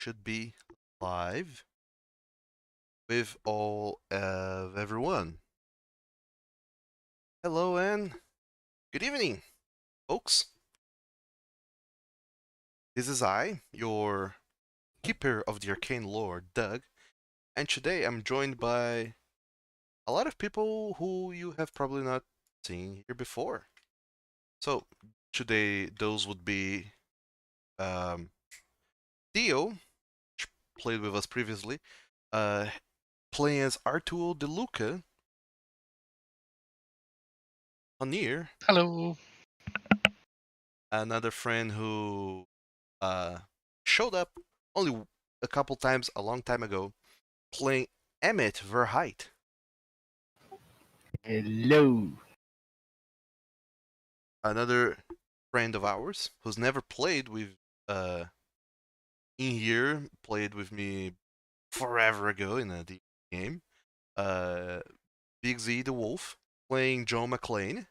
should be live with all of everyone. Hello and good evening, folks. This is I, your keeper of the arcane lore, Doug, and today I'm joined by a lot of people who you have probably not seen here before. So today those would be Theo, which played with us previously, playing as Arturo De Luca, Anir, Hello. another friend who showed up only a couple times a long time ago, playing Emmett Verheit. Hello. Another friend of ours who's never played with in here, played with me forever ago in a D game. Big Z the Wolf playing John McClane.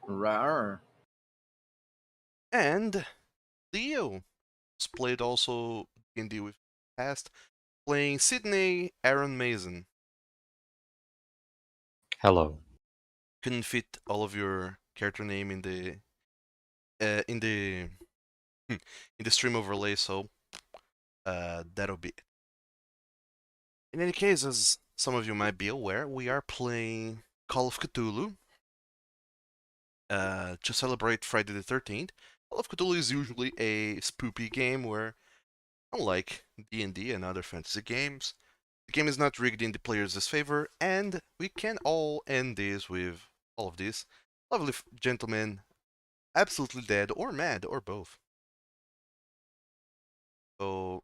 Rawr. And Leo, who's played also D&D with past, playing Sydney Aaron Mason. Hello. Couldn't fit all of your character name in the in the stream overlay, so that'll be it. In any case, as some of you might be aware, we are playing Call of Cthulhu to celebrate Friday the 13th. Call of Cthulhu is usually a spoopy game where, unlike D&D and other fantasy games, the game is not rigged in the player's favor, and we can all end this with all of these lovely gentlemen absolutely dead or mad or both. So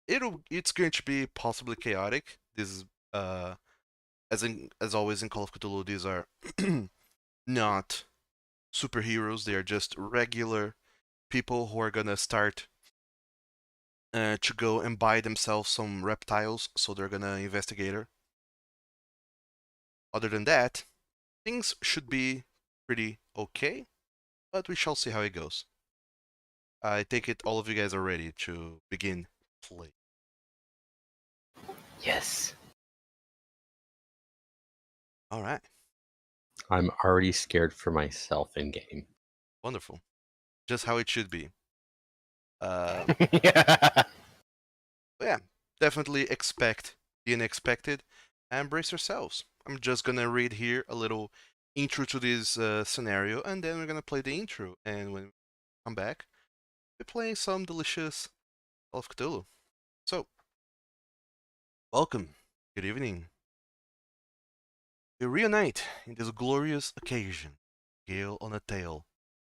it's going to be possibly chaotic. This is as always in Call of Cthulhu, these are not superheroes. They are just regular people who are gonna start to go and buy themselves some reptiles, so they're gonna investigate her. Other than that, things should be pretty okay, but we shall see how it goes. I take it all of you guys are ready to begin play. Yes. All right, I'm already scared for myself in game. wonderful. Just how it should be. Yeah. Yeah, definitely expect the unexpected and brace yourselves. I'm just gonna read here a little intro to this scenario, and then we're gonna play the intro. And when we come back, we're playing some delicious Call of Cthulhu. So, welcome. Good evening. We reunite in this glorious occasion, gale on a tale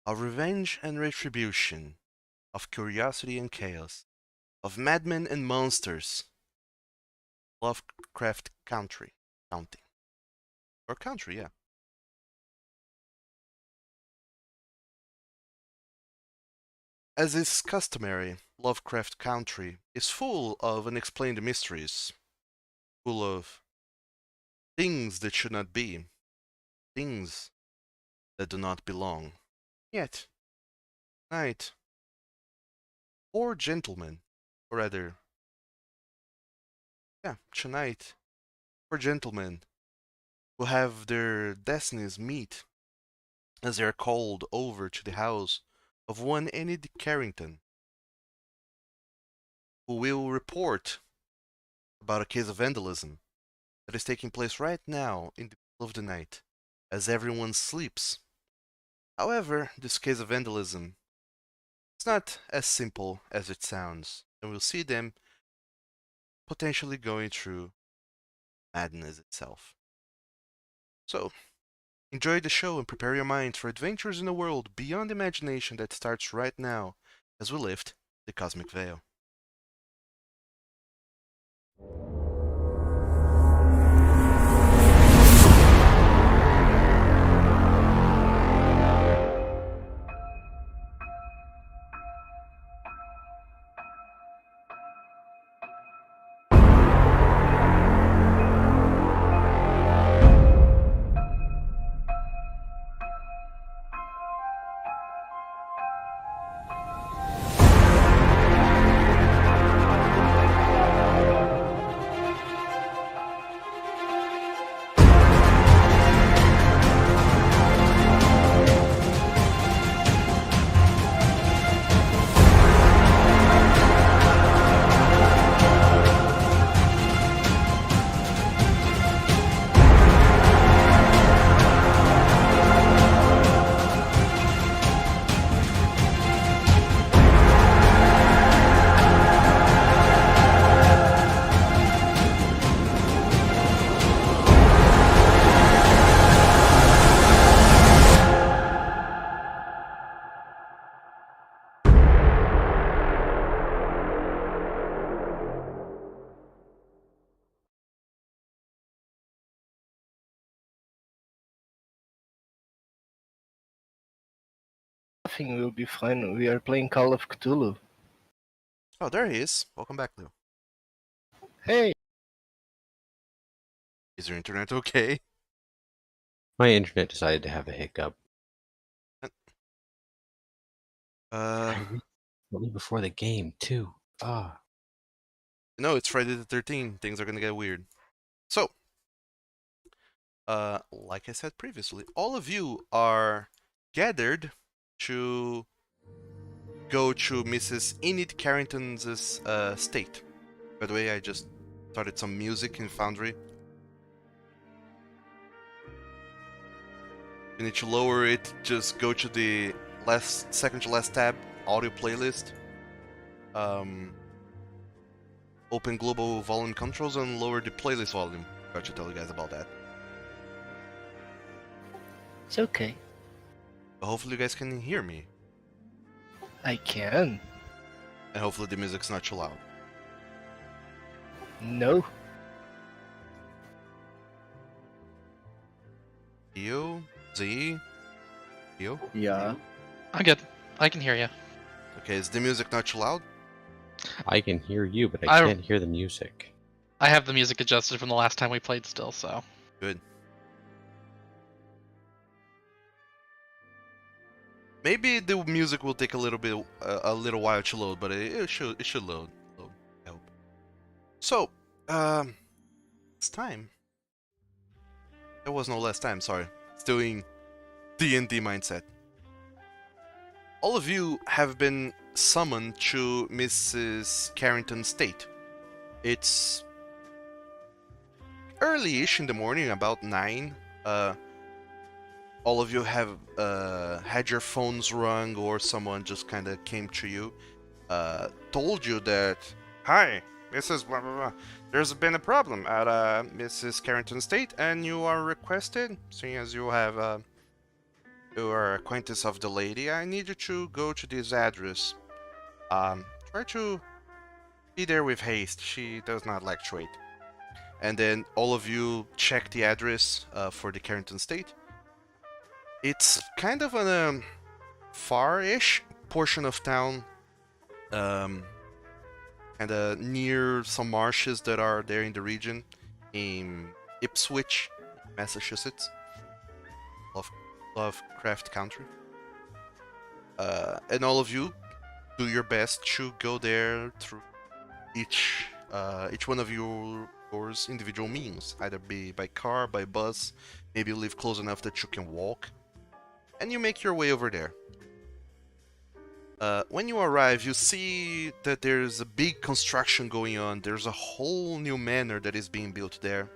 of revenge and retribution, of curiosity and chaos, of madmen and monsters. Lovecraft County. Or country, yeah. As is customary, Lovecraft Country is full of unexplained mysteries, full of things that should not be, things that do not belong. Yet, tonight, four gentlemen, or rather, tonight, four gentlemen will have their destinies meet as they are called over to the house of one Enid Carrington, who will report about a case of vandalism that is taking place right now in the middle of the night as everyone sleeps. However, this case of vandalism is not as simple as it sounds, and we'll see them potentially going through madness itself. So, enjoy the show and prepare your minds for adventures in a world beyond imagination that starts right now as we lift the cosmic veil. everything will be fine. We are playing Call of Cthulhu. Oh, there he is. Welcome back, Leo. Hey! Is your internet okay? My internet decided to have a hiccup. Uh, Only before the game, too. Ah. no, it's Friday the 13th. Things are gonna get weird. So, like I said previously, all of you are gathered to go to Mrs. Enid Carrington's state. By the way, I just started some music in Foundry. You need to lower it, just go to the second to last tab, audio playlist. Open global volume controls and lower the playlist volume. Got to tell you guys about that. It's okay. But hopefully you guys can hear me. I can. And hopefully the music's not too loud. No. Theo? Z? Theo? Yeah. I'm good. I can hear you. Okay, is the music not too loud? I can hear you, but I can't hear the music. I have the music adjusted from the last time we played still, so. Good. Maybe the music will take a little while to load, but it should load. I hope. So, it's time. There was no last time. Sorry, still in D&D mindset. All of you have been summoned to Mrs. Carrington's state. It's early-ish in the morning, about 9. All of you have had your phones rung, or someone just kind of came to you, told you that, "Hi, Mrs. Blah blah blah. There's been a problem at Mrs. Carrington's state, and you are requested, seeing as you have you are acquaintance of the lady. I need you to go to this address. Try to be there with haste. She does not like to wait." And then all of you check the address for the Carrington state. It's kind of a far-ish portion of town, kind of near some marshes that are there in the region, in Ipswich, Massachusetts, Lovecraft Country. And all of you do your best to go there through each one of yours individual means, either be by car, by bus, maybe you live close enough that you can walk. And you make your way over there. When you arrive, you see that there's a big construction going on. There's a whole new manor that is being built there.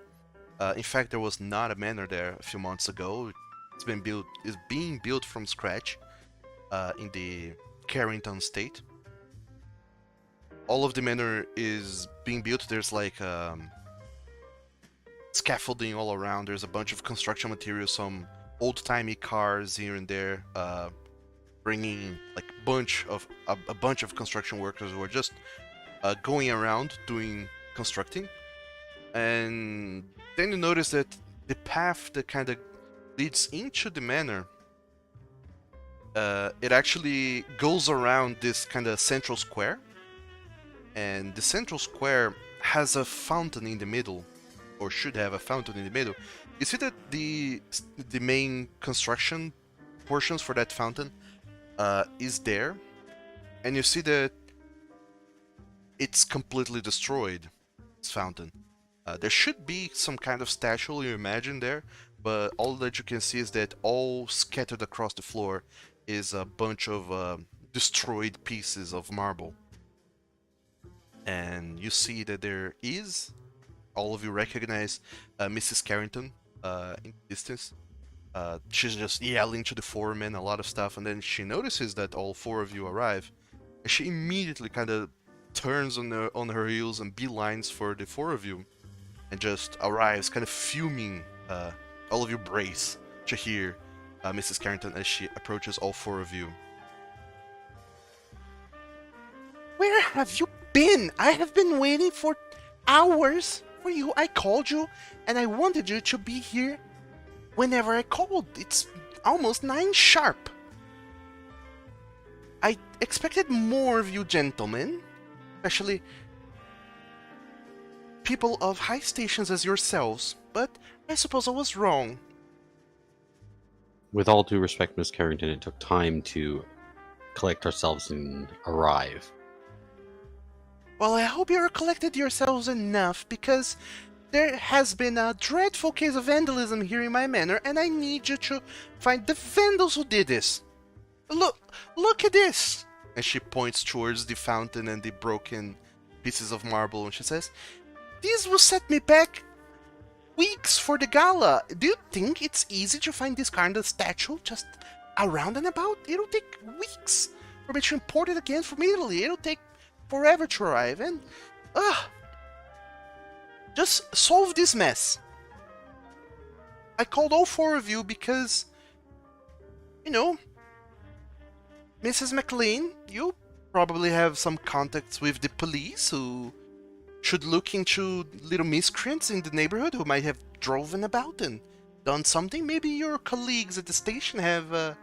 In fact, there was not a manor there a few months ago. It's being built from scratch in the Carrington state. All of the manor is being built. There's like scaffolding all around. There's a bunch of construction materials, some old-timey cars here and there, bringing like a bunch of construction workers who are just going around constructing. And then you notice that the path that kind of leads into the manor, it actually goes around this kind of central square, and the central square has a fountain in the middle, or should have a fountain in the middle. You see that the main construction portions for that fountain is there, and you see that it's completely destroyed, this fountain. There should be some kind of statue, you imagine, there, but all that you can see is that all scattered across the floor is a bunch of destroyed pieces of marble. And you see that there is, all of you recognize Mrs. Carrington in the distance. She's just yelling to the foreman a lot of stuff, and then she notices that all 4 of you arrive, and she immediately kind of turns on her heels and beelines for the 4 of you, and just arrives, kind of fuming. All of you brace to hear Mrs. Carrington as she approaches all 4 of you. "Where have you been? I have been waiting for hours for you. I called you, and I wanted you to be here whenever I called. It's almost 9 sharp." I expected more of you gentlemen, especially people of high stations as yourselves, but I suppose I was wrong. With all due respect, Miss Carrington, it took time to collect ourselves and arrive. Well, I hope you're collected yourselves enough, because there has been a dreadful case of vandalism here in my manor, and I need you to find the vandals who did this. Look at this! And she points towards the fountain and the broken pieces of marble, and she says, "These will set me back weeks for the gala. Do you think it's easy to find this kind of statue just around and about? It'll take weeks for me to import it again from Italy. It'll take forever to arrive, and just solve this mess." I called all four of you because, you know, Mrs. McLean, you probably have some contacts with the police who should look into little miscreants in the neighborhood who might have driven about and done something. Maybe your colleagues at the station have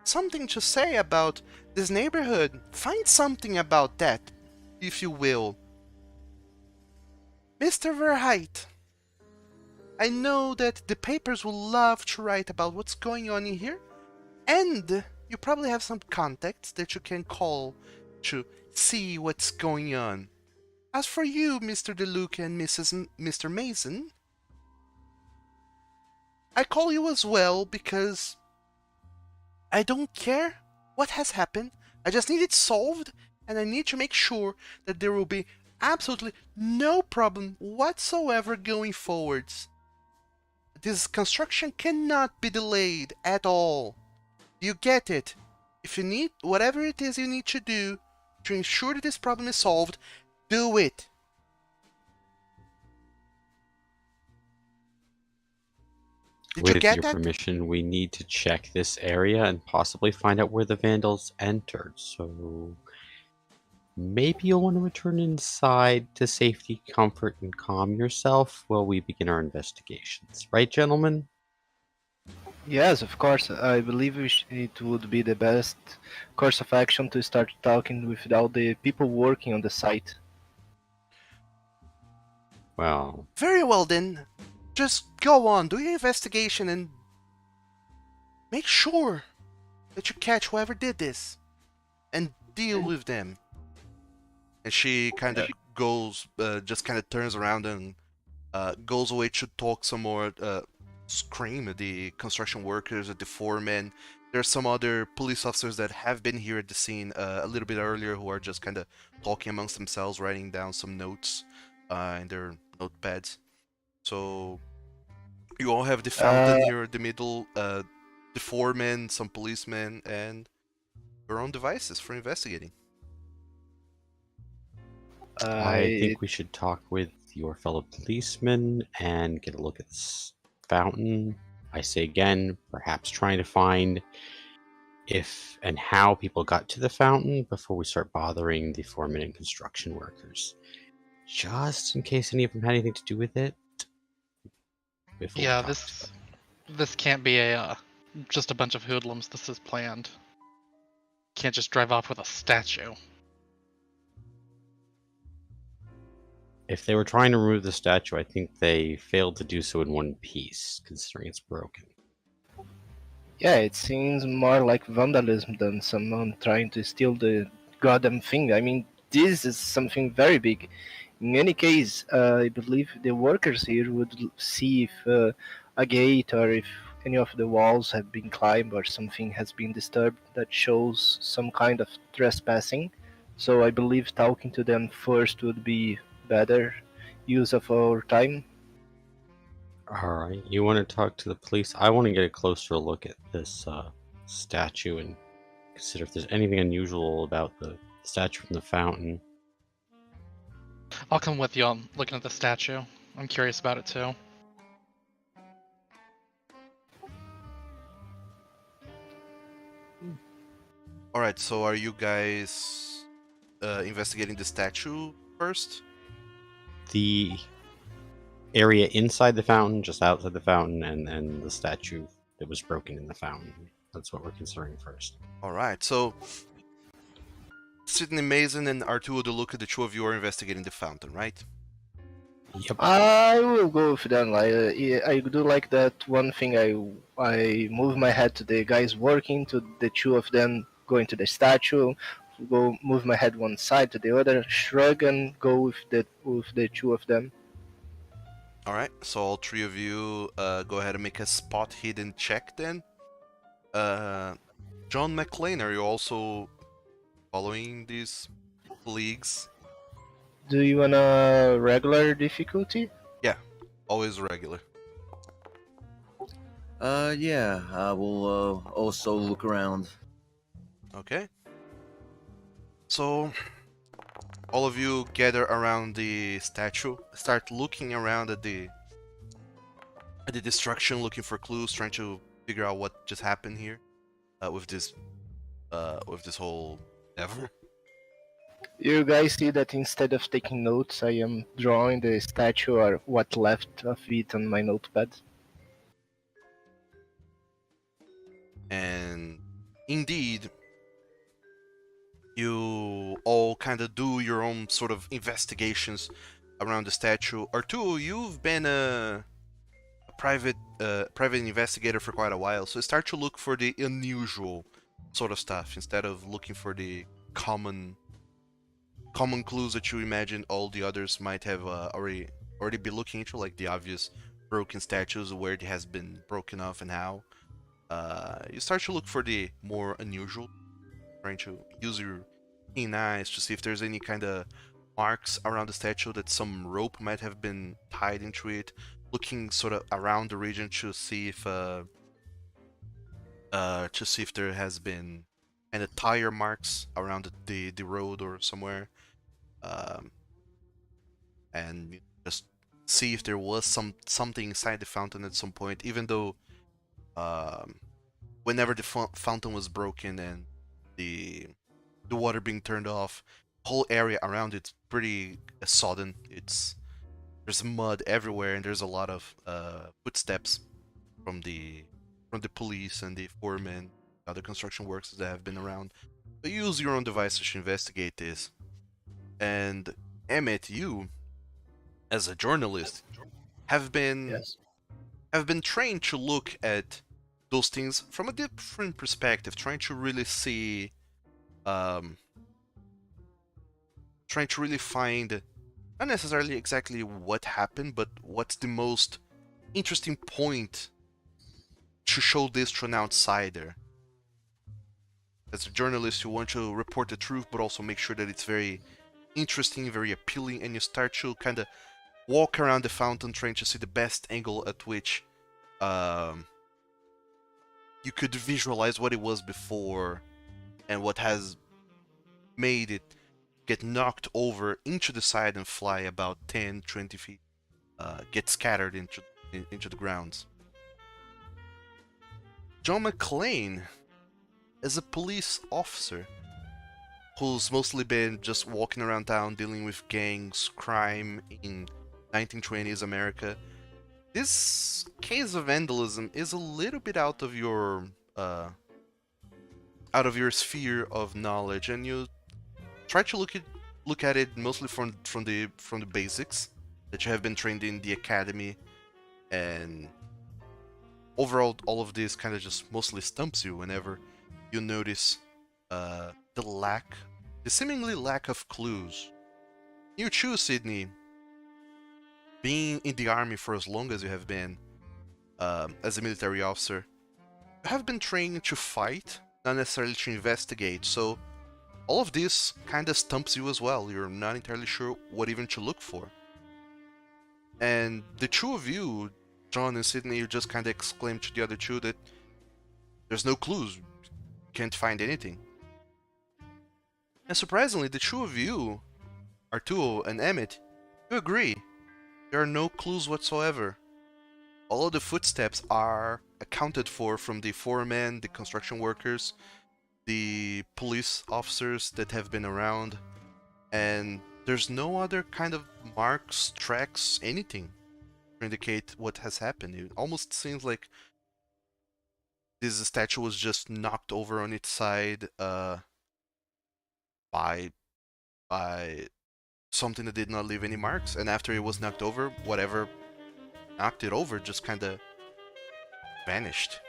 something to say about this neighborhood. Find something about that, if you will. Mr. Verheit, I know that the papers will love to write about what's going on in here, and you probably have some contacts that you can call to see what's going on. As for you, Mr. DeLuca and Mr. Mason, I call you as well because I don't care what has happened. I just need it solved, and I need to make sure that there will be absolutely no problem whatsoever going forwards. This construction cannot be delayed at all. You get it? If you need whatever it is you need to do to ensure that this problem is solved, do it. Did you With get your that? permission, we need to check this area and possibly find out where the vandals entered. So maybe you'll want to return inside to safety, comfort, and calm yourself while we begin our investigations. Right, gentlemen? Yes, of course. I believe it would be the best course of action to start talking with all the people working on the site. Well, Very well then. Just go on, do your investigation and make sure that you catch whoever did this and deal with them. And she kind of goes, just kind of turns around and goes away to talk some more, scream at the construction workers, at the foremen. There's some other police officers that have been here at the scene a little bit earlier who are just kind of talking amongst themselves, writing down some notes in their notepads. So you all have the fountain here at the middle, the foremen, some policemen, and your own devices for investigating. I think we should talk with your fellow policemen and get a look at this fountain. I say again, perhaps trying to find if and how people got to the fountain before we start bothering the foremen and construction workers. Just in case any of them had anything to do with it. before we Yeah, talk to them. this can't be a just a bunch of hoodlums. This is planned. Can't just drive off with a statue. If they were trying to remove the statue, I think they failed to do so in one piece, considering it's broken. Yeah, it seems more like vandalism than someone trying to steal the goddamn thing. I mean, this is something very big. In any case, I believe the workers here would see if a gate or if any of the walls have been climbed or something has been disturbed that shows some kind of trespassing. So I believe talking to them first would be better use of our time. Alright, you want to talk to the police? I want to get a closer look at this statue and consider if there's anything unusual about the statue from the fountain. I'll come with you on looking at the statue. I'm curious about it too. Alright, so are you guys investigating the statue first? The area inside the fountain, just outside the fountain, and the statue that was broken in the fountain. That's what we're considering first. Alright, so Sydney Mason and Arturo de Luca, the two of you are investigating the fountain, right? Yep. I will go with them. Yeah, I do like that one thing. I move my head to the guys working, to the two of them going to the statue. Go move my head one side to the other, shrug, and go with the two of them. Alright, so all three of you go ahead and make a spot hidden check then. John McClane, are you also following these leagues? Do you want a regular difficulty? Yeah, always regular. Yeah, I will also look around. Okay. So, all of you gather around the statue, start looking around at the destruction, looking for clues, trying to figure out what just happened here with this whole endeavor. You guys see that instead of taking notes, I am drawing the statue or what left of it on my notepad. And indeed, you all kind of do your own sort of investigations around the statue. Arturo, you've been a private investigator for quite a while, so start to look for the unusual sort of stuff instead of looking for the common clues that you imagine all the others might have already be looking into, like the obvious broken statues, where it has been broken off and how. You start to look for the more unusual, trying to use your keen eyes to see if there's any kind of marks around the statue that some rope might have been tied into it. Looking sort of around the region to see if there has been any tire marks around the road or somewhere, and just see if there was something inside the fountain at some point. Even though whenever the fountain was broken and the water being turned off, whole area around it's pretty sodden. There's mud everywhere, and there's a lot of footsteps from the police and the foremen, other construction workers that have been around. But use your own devices to investigate this. And Emmett, you, as a journalist, have been Yes. trained to look at those things from a different perspective, trying to really see, trying to really find not necessarily exactly what happened, but what's the most interesting point to show this to an outsider. As a journalist, you want to report the truth, but also make sure that it's very interesting, very appealing, and you start to kind of walk around the fountain trying to see the best angle at which you could visualize what it was before and what has made it get knocked over into the side and fly about 10, 20 feet, get scattered into the grounds. John McClane, as a police officer who's mostly been just walking around town dealing with gangs, crime in 1920s America, this case of vandalism is a little bit out of your sphere of knowledge, and you try to look at it mostly from the basics that you have been trained in the academy, and overall all of this kind of just mostly stumps you whenever you notice the seemingly lack of clues. You too, Sydney, being in the army for as long as you have been, as a military officer, you have been trained to fight, not necessarily to investigate, so all of this kind of stumps you as well. You're not entirely sure what even to look for. And the two of you, John and Sydney, you just kind of exclaimed to the other two that there's no clues, can't find anything. And surprisingly, the two of you, Arturo and Emmett, you agree. There are no clues whatsoever. All of the footsteps are accounted for from the foremen, the construction workers, the police officers that have been around, and there's no other kind of marks, tracks, anything to indicate what has happened. It almost seems like this statue was just knocked over on its side, by something that did not leave any marks, and after it was knocked over, whatever knocked it over just kind of vanished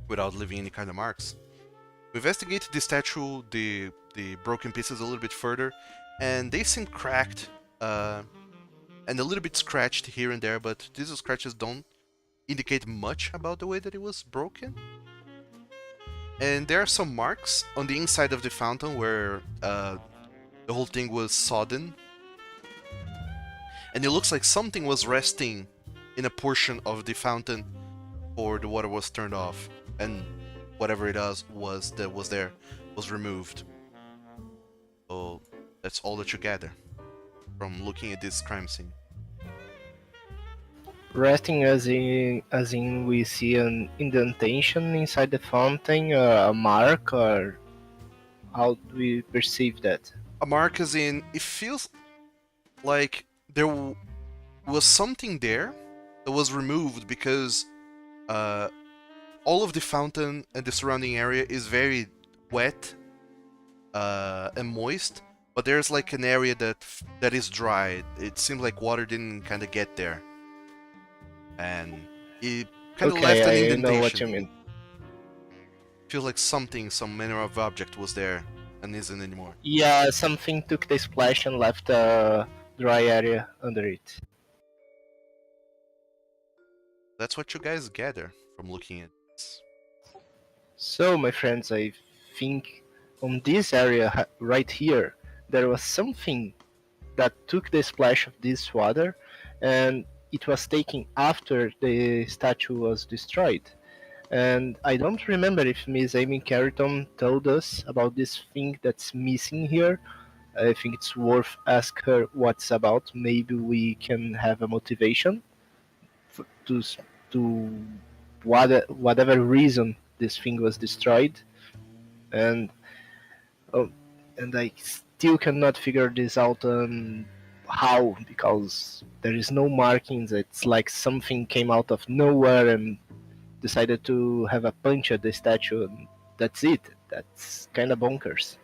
without leaving any kind of marks. We investigated the statue, the broken pieces a little bit further, and they seem cracked and a little bit scratched here and there, but these scratches don't indicate much about the way that it was broken. And there are some marks on the inside of the fountain where the whole thing was sodden, and it looks like something was resting in a portion of the fountain before the water was turned off, and whatever it was that was there was removed. So that's all that you gather from looking at this crime scene. Resting as in we see an indentation inside the fountain, a mark, or how do we perceive that? A mark as in, it feels like there was something there that was removed because all of the fountain and the surrounding area is very wet and moist, but there's like an area that is dry. It seems like water didn't kind of get there, and it kind of left an Okay, I indentation. know what you mean. Feels like something, some manner of object was there and isn't anymore. Yeah, something took the splash and left a dry area under it. That's what you guys gather from looking at this. So, my friends, I think on this area right here, there was something that took the splash of this water, and it was taken after the statue was destroyed. And I don't remember if Miss Amy Carrington told us about this thing that's missing here. I think it's worth ask her what's about. Maybe we can have a motivation to whatever reason this thing was destroyed, and oh, and I still cannot figure this out how, because there is no markings. It's like something came out of nowhere and decided to have a punch at the statue, and that's it. That's kind of bonkers.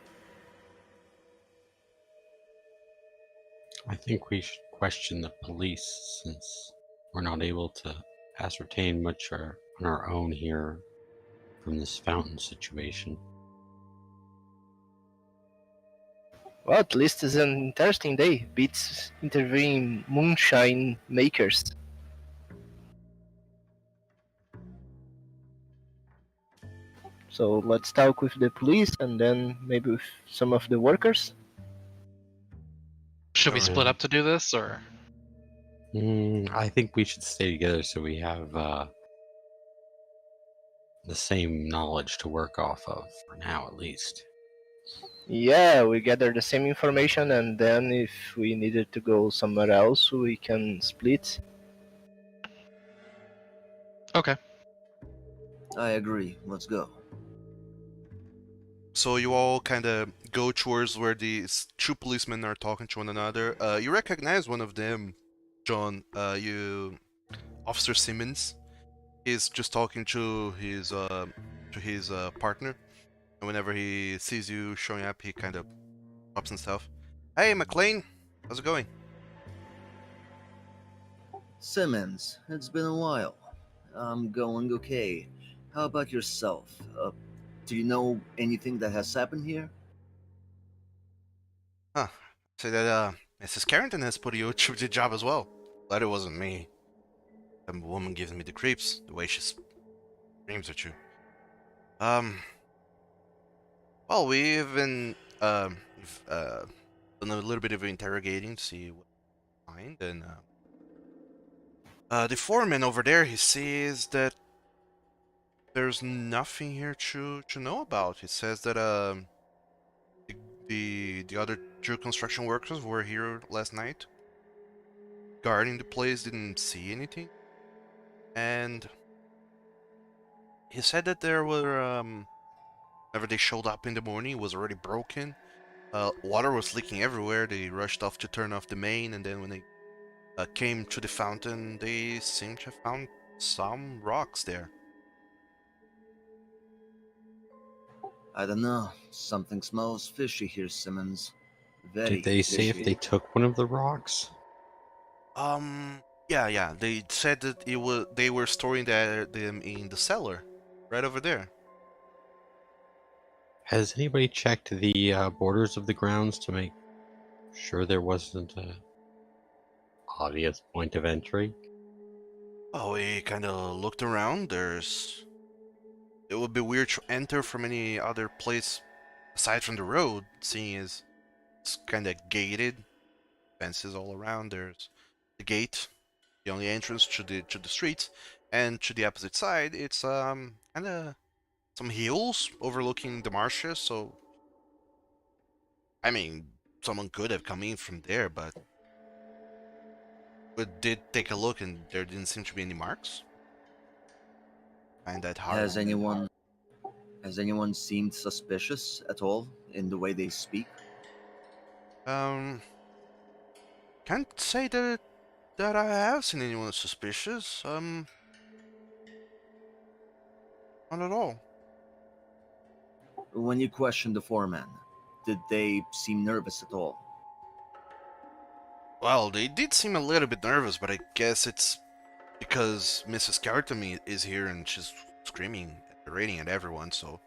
I think we should question the police since we're not able to ascertain much on our own here from this fountain situation. Well, at least it's an interesting day. Beats interviewing moonshine makers. So let's talk with the police and then maybe with some of the workers. Should we Alright. split up to do this, or? I think we should stay together so we have the same knowledge to work off of, for now at least. Yeah, we gather the same information, and then if we needed to go somewhere else, we can split. Okay. I agree. Let's go. So you all kind of go towards where these two policemen are talking to one another. You recognize one of them, John. Officer Simmons, is just talking to his partner, and whenever he sees you showing up, he kind of drops himself. Hey, McLean, how's it going? Simmons, it's been a while. I'm going okay. How about yourself? Do you know anything that has happened here? Huh. Say that Mrs. Carrington has put you to the job as well. Glad it wasn't me. That woman gives me the creeps, the way she screams at you. Well, we've been we've done a little bit of interrogating to see what we find, and the foreman over there, he says that there's nothing here to know about. He says that the other two construction workers were here last night, guarding the place, didn't see anything, and he said that there were whenever they showed up in the morning, it was already broken. Water was leaking everywhere. They rushed off to turn off the main, and then when they came to the fountain, they seemed to have found some rocks there. I don't know. Something smells fishy here, Simmons. Did Very they say if fishy. they took one of the rocks? Yeah. They said that they were storing them in the cellar, right over there. Has anybody checked the borders of the grounds to make sure there wasn't a obvious point of entry? Oh, we kind of looked around. It would be weird to enter from any other place aside from the road, seeing as it's kind of gated, fences all around. There's the gate, the only entrance to the street, and to the opposite side, it's kind of some hills overlooking the marshes. So, I mean, someone could have come in from there, but we did take a look, and there didn't seem to be any marks. Find that hard. Has anyone has anyone seemed suspicious at all in the way they speak? Um, can't say that I have seen anyone suspicious. Not at all. When you questioned the foreman, did they seem nervous at all? Well, they did seem a little bit nervous, but I guess it's because Mrs. Cartamy is here and she's screaming, berating at everyone. So,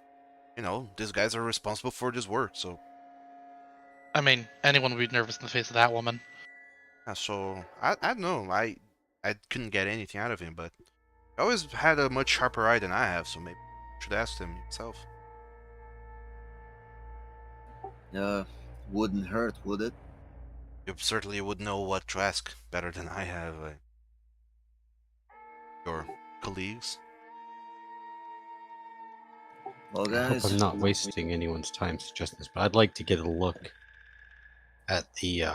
these guys are responsible for this work. So, I mean, anyone would be nervous in the face of that woman. I don't know. I couldn't get anything out of him, but he always had a much sharper eye than I have. So maybe I should ask him himself. Wouldn't hurt, would it? You certainly would know what to ask better than I have. Your colleagues. Well, I hope guys, I'm not wasting anyone's time suggesting this, but I'd like to get a look at the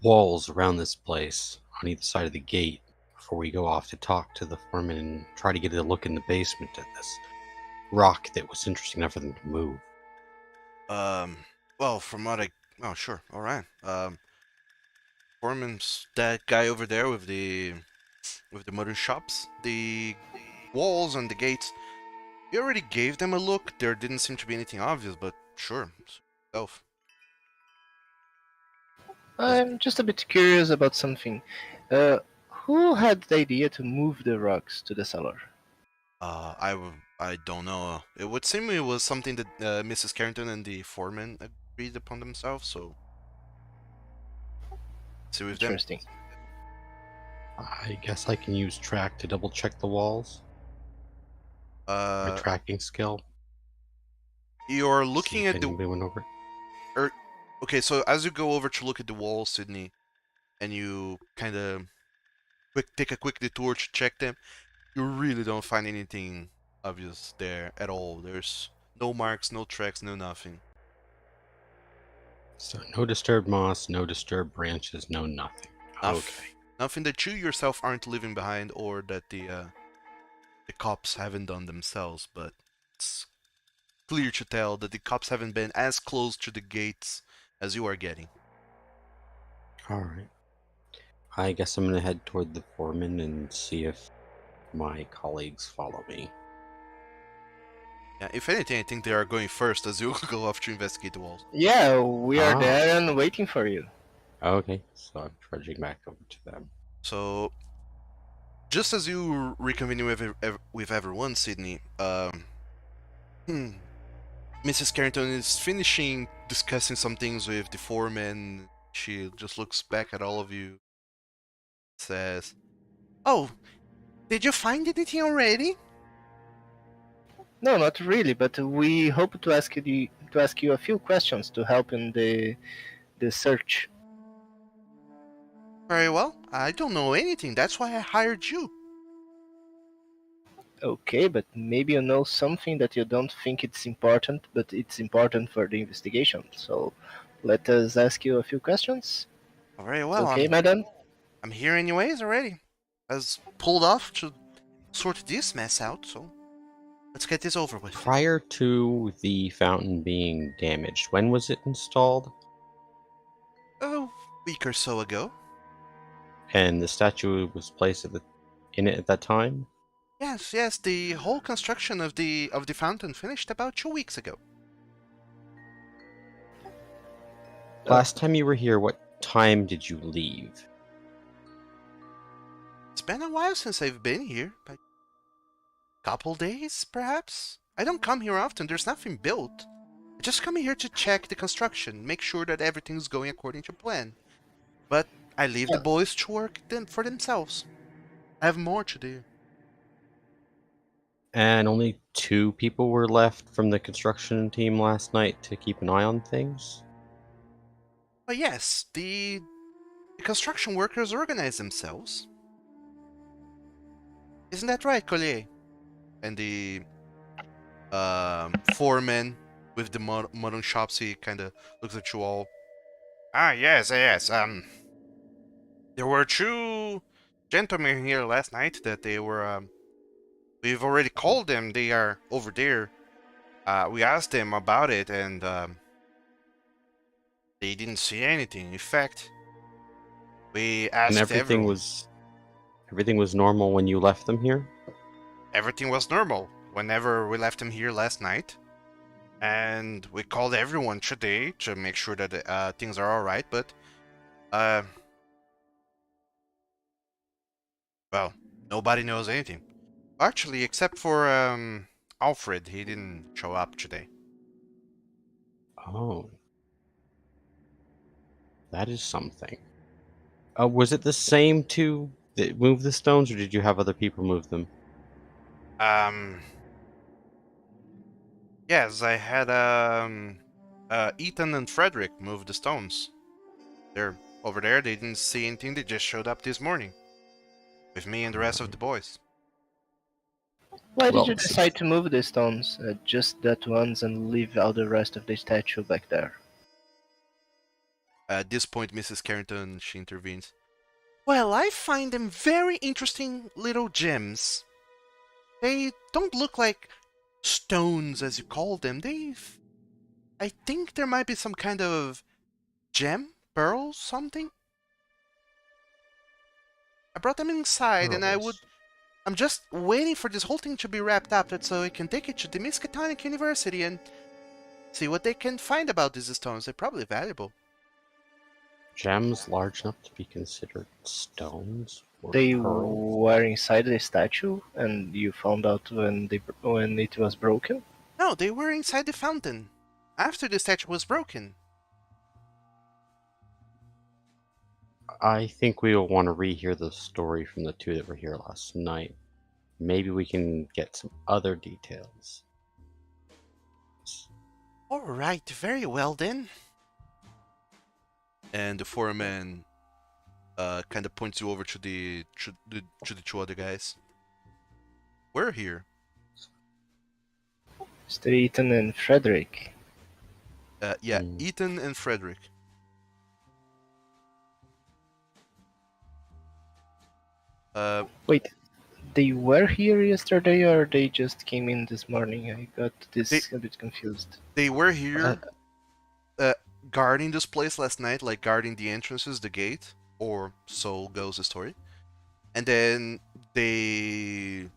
walls around this place on either side of the gate before we go off to talk to the foreman and try to get a look in the basement at this rock that was interesting enough for them to move. Well, from what I... Oh, sure. All right. Foreman's that guy over there with the mutton shops. The walls and the gates. You already gave them a look. There didn't seem to be anything obvious, but sure. Self. I'm just a bit curious about something. Who had the idea to move the rocks to the cellar? I don't know. It would seem it was something that Mrs. Carrington and the foreman agreed upon themselves, so... See with them. Interesting. I guess I can use track to double check the walls. My tracking skill. You're See looking if at the... anybody went over it. Okay, so as you go over to look at the walls, Sydney, and you kind of take a quick detour to check them, you really don't find anything obvious there at all. There's no marks, no tracks, no nothing. So no disturbed moss, no disturbed branches, no nothing. Okay. Nothing that you yourself aren't leaving behind or that the cops haven't done themselves, but it's clear to tell that the cops haven't been as close to the gates as you are getting. Alright. I guess I'm gonna head toward the foreman and see if my colleagues follow me. Yeah, if anything, I think they are going first as you go off to investigate the walls. Yeah, we are Ah. there and waiting for you. Okay, so I'm trudging back over to them. So, just as you reconvene with everyone, Sydney, Mrs. Carrington is finishing discussing some things with the foreman. She just looks back at all of you, says, "Oh, did you find anything already?" No, not really, but we hope to ask you a few questions to help in the search. Very well. I don't know anything. That's why I hired you. Okay, but maybe you know something that you don't think it's important, but it's important for the investigation. So let us ask you a few questions. Very well. Okay, madam? I'm here anyways already. Has pulled off to sort this mess out, so let's get this over with. Prior to the fountain being damaged, when was it installed? A week or so ago. And the statue was placed in it at that time? Yes, yes, the whole construction of the fountain finished about 2 weeks ago. Last time you were here, what time did you leave? It's been a while since I've been here, but couple days, perhaps? I don't come here often, there's nothing built. I just come here to check the construction, make sure that everything's going according to plan. But I leave the boys to work for themselves. I have more to do. And only 2 people were left from the construction team last night to keep an eye on things? But yes, the construction workers organize themselves. Isn't that right, Collier? And the foreman with the modern shops, he kind of looks at you all. Ah, yes, yes. There were 2 gentlemen here last night that they were. We've already called them. They are over there. We asked them about it, and they didn't see anything. In fact, we And asked everything everyone. was normal when you left them here? Everything was normal whenever we left them here last night. And we called everyone today to make sure that things are all right. But well, nobody knows anything. Actually, except for Alfred, he didn't show up today. Oh. That is something. Was it the same 2 that moved the stones, or did you have other people move them? Um, yes, I had Ethan and Frederick move the stones. They're over there. They didn't see anything. They just showed up this morning with me and the rest of the boys. Why did Well, you decide to move the stones? Just that ones and leave all the rest of the statue back there? At this point, Mrs. Carrington, she intervenes. Well, I find them very interesting little gems. They don't look like stones, as you call them. I think there might be some kind of gem, pearl, something. I brought them inside, and pearls. I'm just waiting for this whole thing to be wrapped up so I can take it to the Miskatonic University and see what they can find about these stones. They're probably valuable. Gems large enough to be considered stones or They pearls? were inside the statue, and you found out when it was broken? No, they were inside the fountain after the statue was broken. I think we will want to rehear the story from the 2 that were here last night. Maybe we can get some other details. All right, very well then. And the foreman kind of points you over to the 2 other guys. We're here. Mr. Ethan and Frederick. Yeah, Hmm. Ethan and Frederick. Wait, they were here yesterday or they just came in this morning? I got this a bit confused. They were here guarding this place last night, like guarding the entrances, the gate, or so goes the story. And then they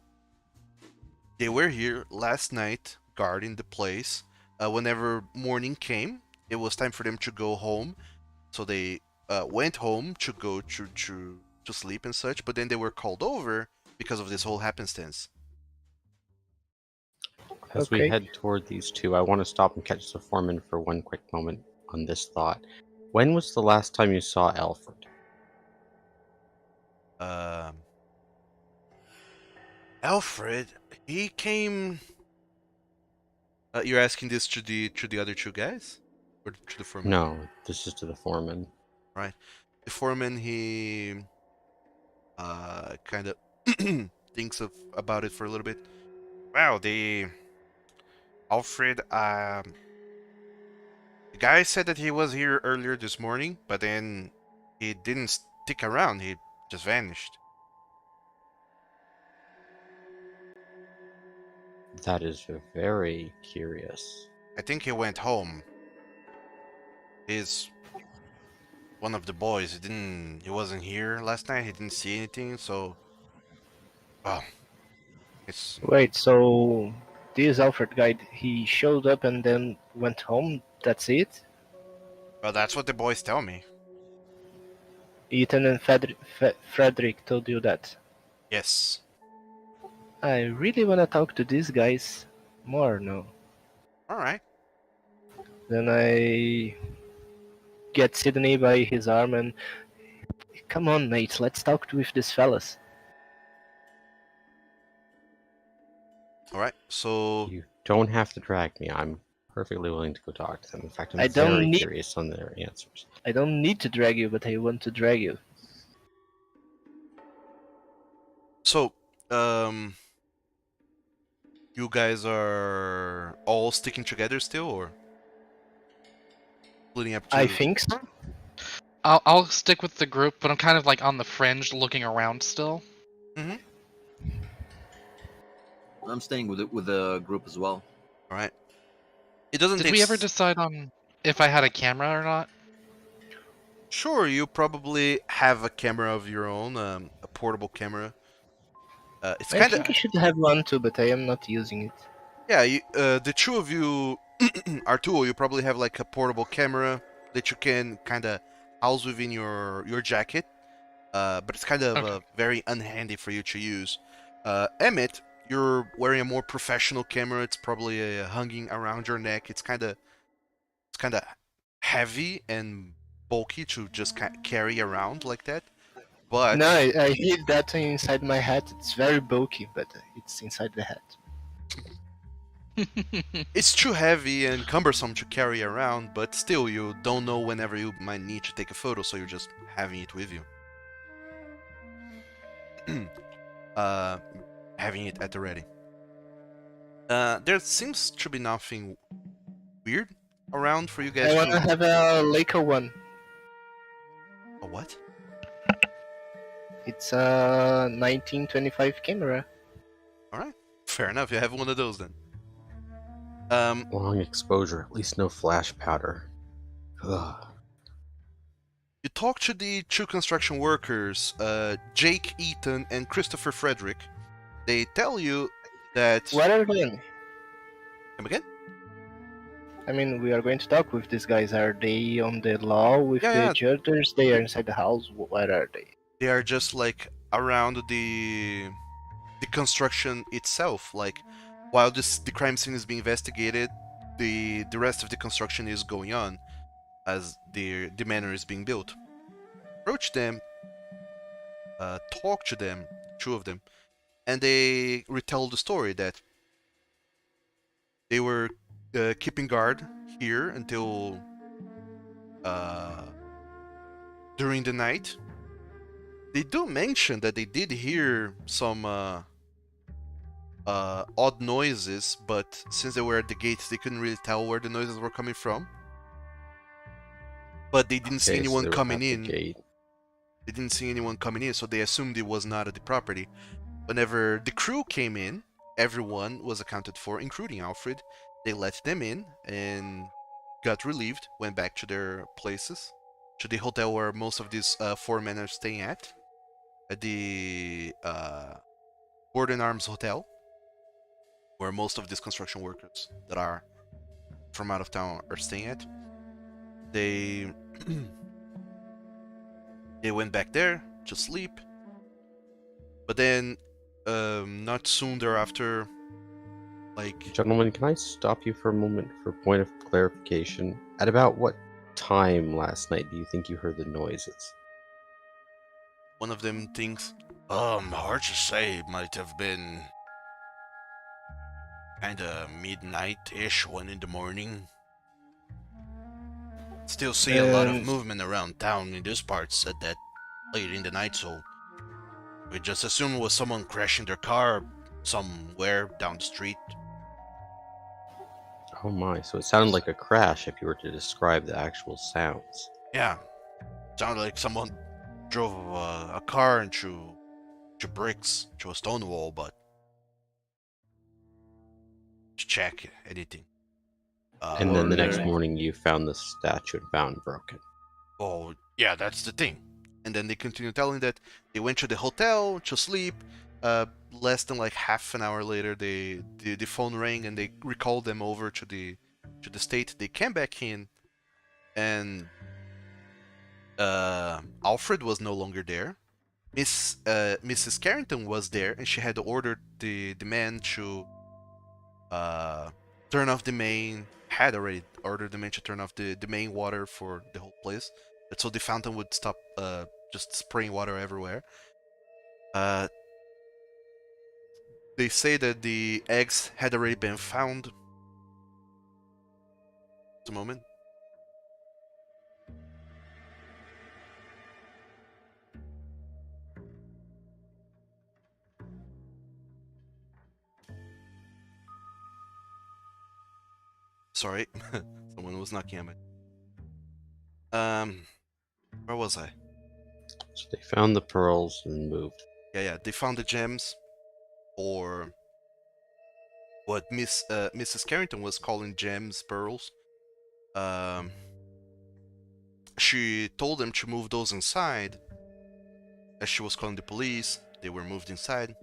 were here last night guarding the place. Whenever morning came, it was time for them to go home. So they went home to go to sleep and such. But then they were called over because of this whole happenstance. As we Okay. head toward these 2, I want to stop and catch the foreman for one quick moment on this thought. When was the last time you saw Alfred? Alfred, he came. You're asking this to the other 2 guys, or to the foreman? No, this is to the foreman. Right. The foreman, he kind of thinks about it for a little bit. Well, the Alfred, the guy said that he was here earlier this morning, but then he didn't stick around. He just vanished. That is very curious. I think he went home. He's one of the boys. He wasn't here last night. He didn't see anything, so well, It's Wait, so this Alfred guy, he showed up and then went home? That's it? well, that's what the boys tell me. Ethan and Frederick told you that. Yes. I really wanna talk to these guys more now. All right. Then I get Sydney by his arm and come on, mate, let's talk with these fellas. All right. So You don't have to drag me. I'm perfectly willing to go talk to them. In fact, I'm I don't very need- curious on their answers. I don't need to drag you, but I want to drag you. So, you guys are all sticking together still, or splitting up to? I think so. I'll stick with the group, but I'm kind of like on the fringe, looking around still. Mm-hmm. I'm staying with the group as well. All right. It doesn't Did take. we ever decide on if I had a camera or not? Sure, you probably have a camera of your own, a portable camera. It's I kind think of I should have one too, but I am not using it. yeah. The two of you, Arturo, you probably have like a portable camera that you can kind of house within your jacket. But it's kind of Okay. very unhandy for you to use. Emmett, you're wearing a more professional camera. It's probably hanging around your neck. It's kind of heavy and bulky to just carry around like that. But No, I hid that inside my hat. It's very bulky, but it's inside the hat. it's too heavy and cumbersome to carry around. But still, you don't know whenever you might need to take a photo, so you're just having it with you. Having it at the ready. There seems to be nothing weird around for you guys I wanna to. have a Leica one. A what? It's a 1925 camera. Alright. Fair enough, you have one of those then. Long exposure, at least no flash powder. Ugh. You talk to the two construction workers, Jake Eaton and Christopher Frederick. They tell you that. What are they? Come again? I mean, we are going to talk with these guys. Are they on the law with Yeah, the yeah. judges? They are inside the house. What are they? They are just like around the construction itself. Like while the crime scene is being investigated, the rest of the construction is going on as the manor is being built. Approach them, talk to them, two of them, and they retell the story that they were keeping guard here until during the night. They do mention that they did hear some odd noises, but since they were at the gates, they couldn't really tell where the noises were coming from. But they didn't see Okay, so anyone they were coming at the in. gate. They didn't see anyone coming in, so they assumed it was not at the property. Whenever the crew came in, everyone was accounted for, including Alfred. They let them in and got relieved, went back to their places, to the hotel where most of these four men are staying at the Gordon Arms Hotel, where most of these construction workers that are from out of town are staying at. They they went back there to sleep, but then not soon thereafter, like Gentlemen, can I stop you for a moment for a point of clarification? At about what time last night do you think you heard the noises? one of them thinks, hard to say. It might have been kinda midnight-ish, 1 in the morning. Still see a lot of movement around town in these parts at that late in the night, so we just assumed it was someone crashing their car somewhere down the street. Oh my, so it sounded like a crash if you were to describe the actual sounds. Yeah, sounded like someone drove a car into bricks, to a stone wall, but to check anything. And then the next Okay. morning you found the statue and found broken. Oh, yeah, that's the thing. And then they continue telling that they went to the hotel to sleep. Less than like half an hour later, the phone rang and they recalled them over to the state. They came back in, and Alfred was no longer there. Mrs. Carrington was there, and she had ordered the man to turn off the main. Had already ordered the man to turn off the main water for the whole place, so the fountain would stop just spraying water everywhere. Uh, they say that the eggs had already been found. Just a moment. Sorry, someone was knocking at me. Where was I? So they found the pearls and moved. Yeah, they found the gems, or what Mrs. Carrington was calling gems, pearls. Um, she told them to move those inside. As she was calling the police, they were moved inside.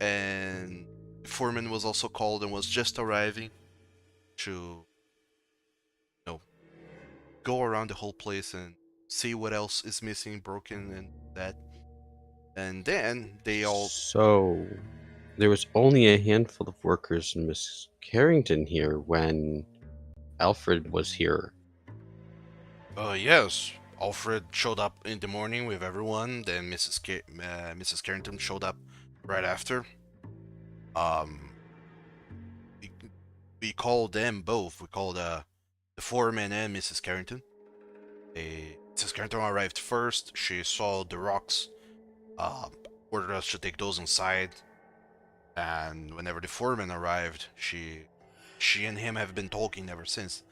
And the foreman was also called and was just arriving to, go around the whole place and see what else is missing, broken, and that. And then they all. So there was only a handful of workers and Miss Carrington here when Alfred was here. Yes. Alfred showed up in the morning with everyone. Then Mrs. Carrington showed up right after. Um, we, we called them both. We called the foreman and Mrs. Carrington. Mrs. Carrington arrived first. She saw the rocks. Ordered us to take those inside. And whenever the foreman arrived, she and him have been talking ever since.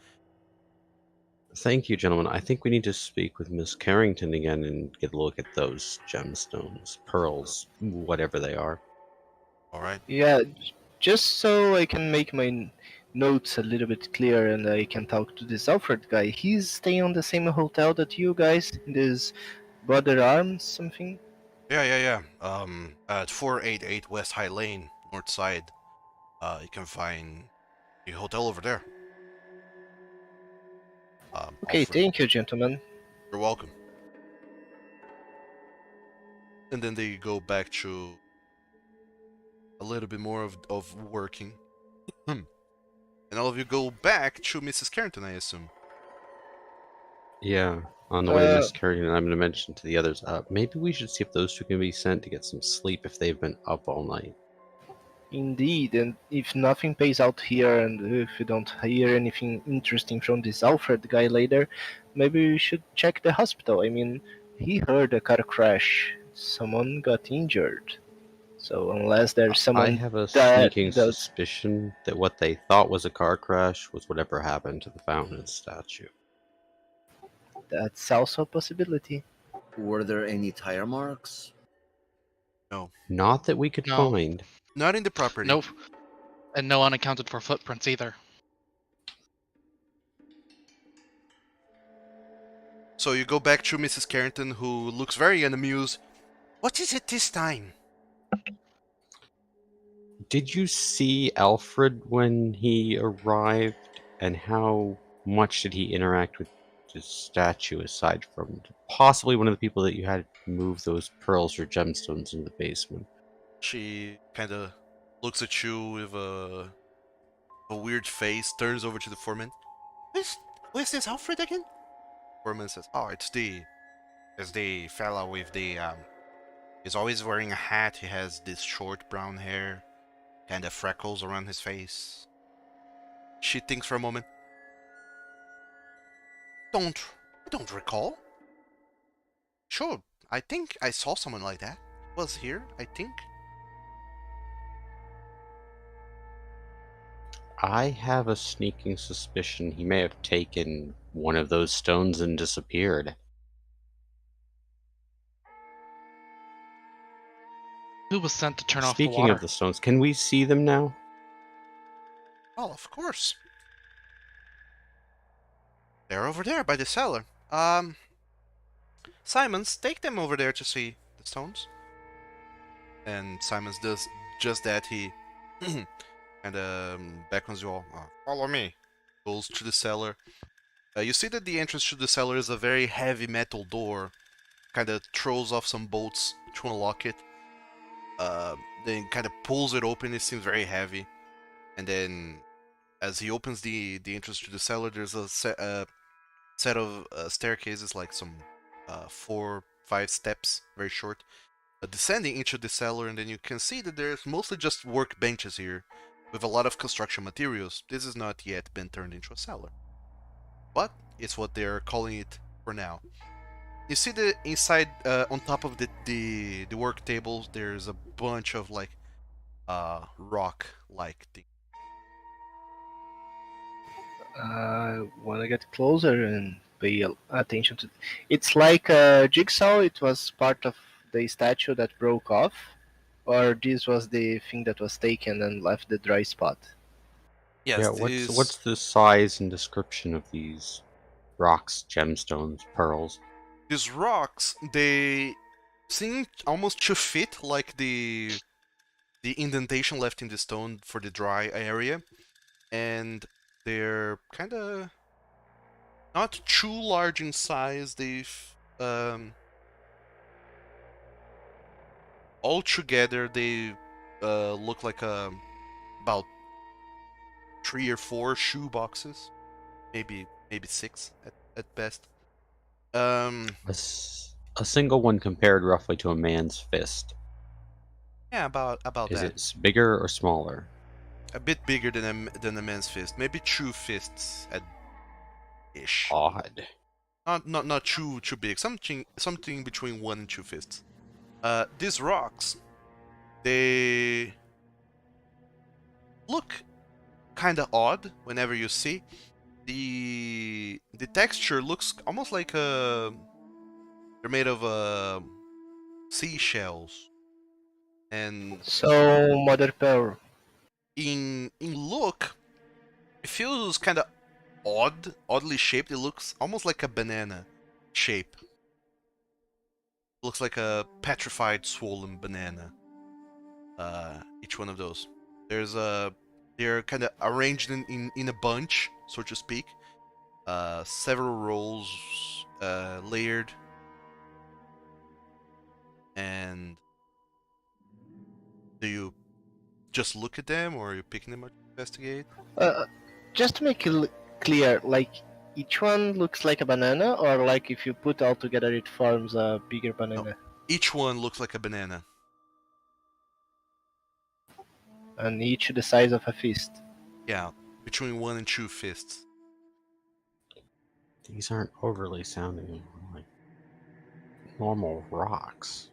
Thank you, gentlemen. I think we need to speak with Miss Carrington again and get a look at those gemstones, pearls, whatever they are. All right. Yeah, just so I can make my notes a little bit clear and I can talk to this Alfred guy. He's staying on the same hotel that you guys in this Brother Arms something. Yeah. At 488 West High Lane, North Side. You can find the hotel over there. Okay, Alfred, thank you, gentlemen. you're welcome. And then they go back to a little bit more of working. And all of you go back to Mrs. Carrington, I assume. Yeah, on the way to Miss Carrington, I'm going to mention to the others, maybe we should see if those two can be sent to get some sleep if they've been up all night. Indeed, and if nothing pays out here and if you don't hear anything interesting from this Alfred guy later, maybe we should check the hospital. I mean, he heard a car crash. Someone got injured. So unless there's someone I have a that sneaking suspicion that what they thought was a car crash was whatever happened to the fountain statue. that's also a possibility. Were there any tire marks? No. Not that we could No. find. Not in the property. Nope. And no unaccounted for footprints either. So you go back to Mrs. Carrington, who looks very unamused. What is it this time? Did you see Alfred when he arrived, and how much did he interact with the statue aside from possibly one of the people that you had move those pearls or gemstones into the basement? She kind of looks at you with a weird face, turns over to the foreman. Who is this Alfred again? Foreman says, "Oh, it's the fella with the He's always wearing a hat. He has this short brown hair, kind of freckles around his face." She thinks for a moment. I don't recall. Sure, I think I saw someone like that. Was here, I think. I have a sneaking suspicion he may have taken one of those stones and disappeared. Who was sent to turn off the Speaking water? of the stones, can we see them now? Oh, of course. They're over there by the cellar. Simons, take them over there to see the stones. And Simons does just that. He kind of beckons you all. Follow me. Goes to the cellar. You see that the entrance to the cellar is a very heavy metal door. Kind of throws off some bolts to unlock it. Then kind of pulls it open. It seems very heavy. And then, as he opens the entrance to the cellar, there's a set of staircases, like some 4-5 steps, very short, descending into the cellar, and then you can see that there's mostly just workbenches here, with a lot of construction materials. This has not yet been turned into a cellar, but it's what they're calling it for now. You see the inside, on top of the work tables, there's a bunch of like rock-like things. I want to get closer and pay attention to. It's like a jigsaw. It was part of the statue that broke off, or this was the thing that was taken and left the dry spot. Yes, Yeah, what's the size and description of these rocks, gemstones, pearls? these rocks, they seem almost to fit like the indentation left in the stone for the dry area, and they're kind of not too large in size. They've all together they look like about 3 or 4 shoe boxes, maybe 6 at best. A single one compared roughly to a man's fist. Yeah, about Is that. it bigger or smaller? A bit bigger than a man's fist, maybe 2 fists at ish. Odd. Not too big. Something between 1 and 2 fists. These rocks, they look kind of odd whenever you see. The texture looks almost like they're made of seashells, and So, Mother Pearl. in look, it feels kind of oddly shaped. It looks almost like a banana shape. Looks like a petrified, swollen banana. Each one of those. They're kind of arranged in a bunch, so to speak. Several rows, layered, and do you just look at them, or are you picking them up to investigate? Uh, just to make it clear, like each one looks like a banana, or like if you put all together, it forms a bigger banana, Each one looks like a banana. and each the size of a fist. Yeah, between 1 and 2 fists. These aren't overly sounding like normal rocks.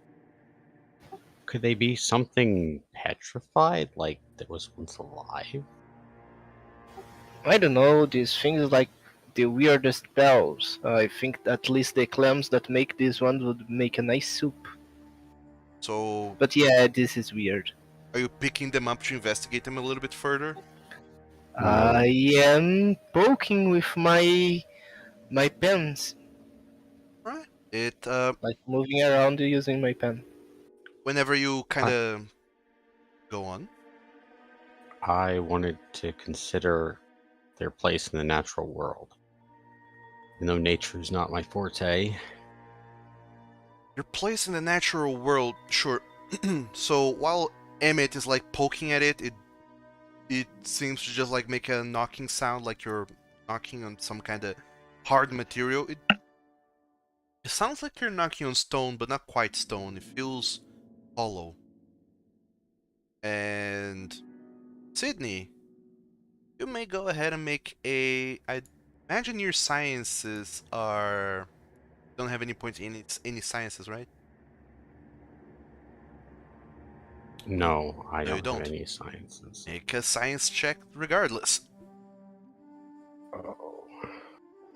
Could they be something petrified, like that was once alive? I don't know, these things like the weirdest spells. I think at least the clams that make this one would make a nice soup. So, But yeah, this is weird. are you picking them up to investigate them a little bit further? No. I am poking with my pens, Right. It like moving around using my pen. whenever you kind of go on. I wanted to consider their place in the natural world. Even though nature is not my forte, Your place in the natural world, sure. So while Emmett is like poking at it, it seems to just like make a knocking sound, like you're knocking on some kind of hard material. It sounds like you're knocking on stone, but not quite stone. It feels hollow. And Sydney, you may go ahead and make I imagine your sciences don't have any points in any sciences, right? no, I No, you don't have don't. any sciences. Make a science check regardless. Oh.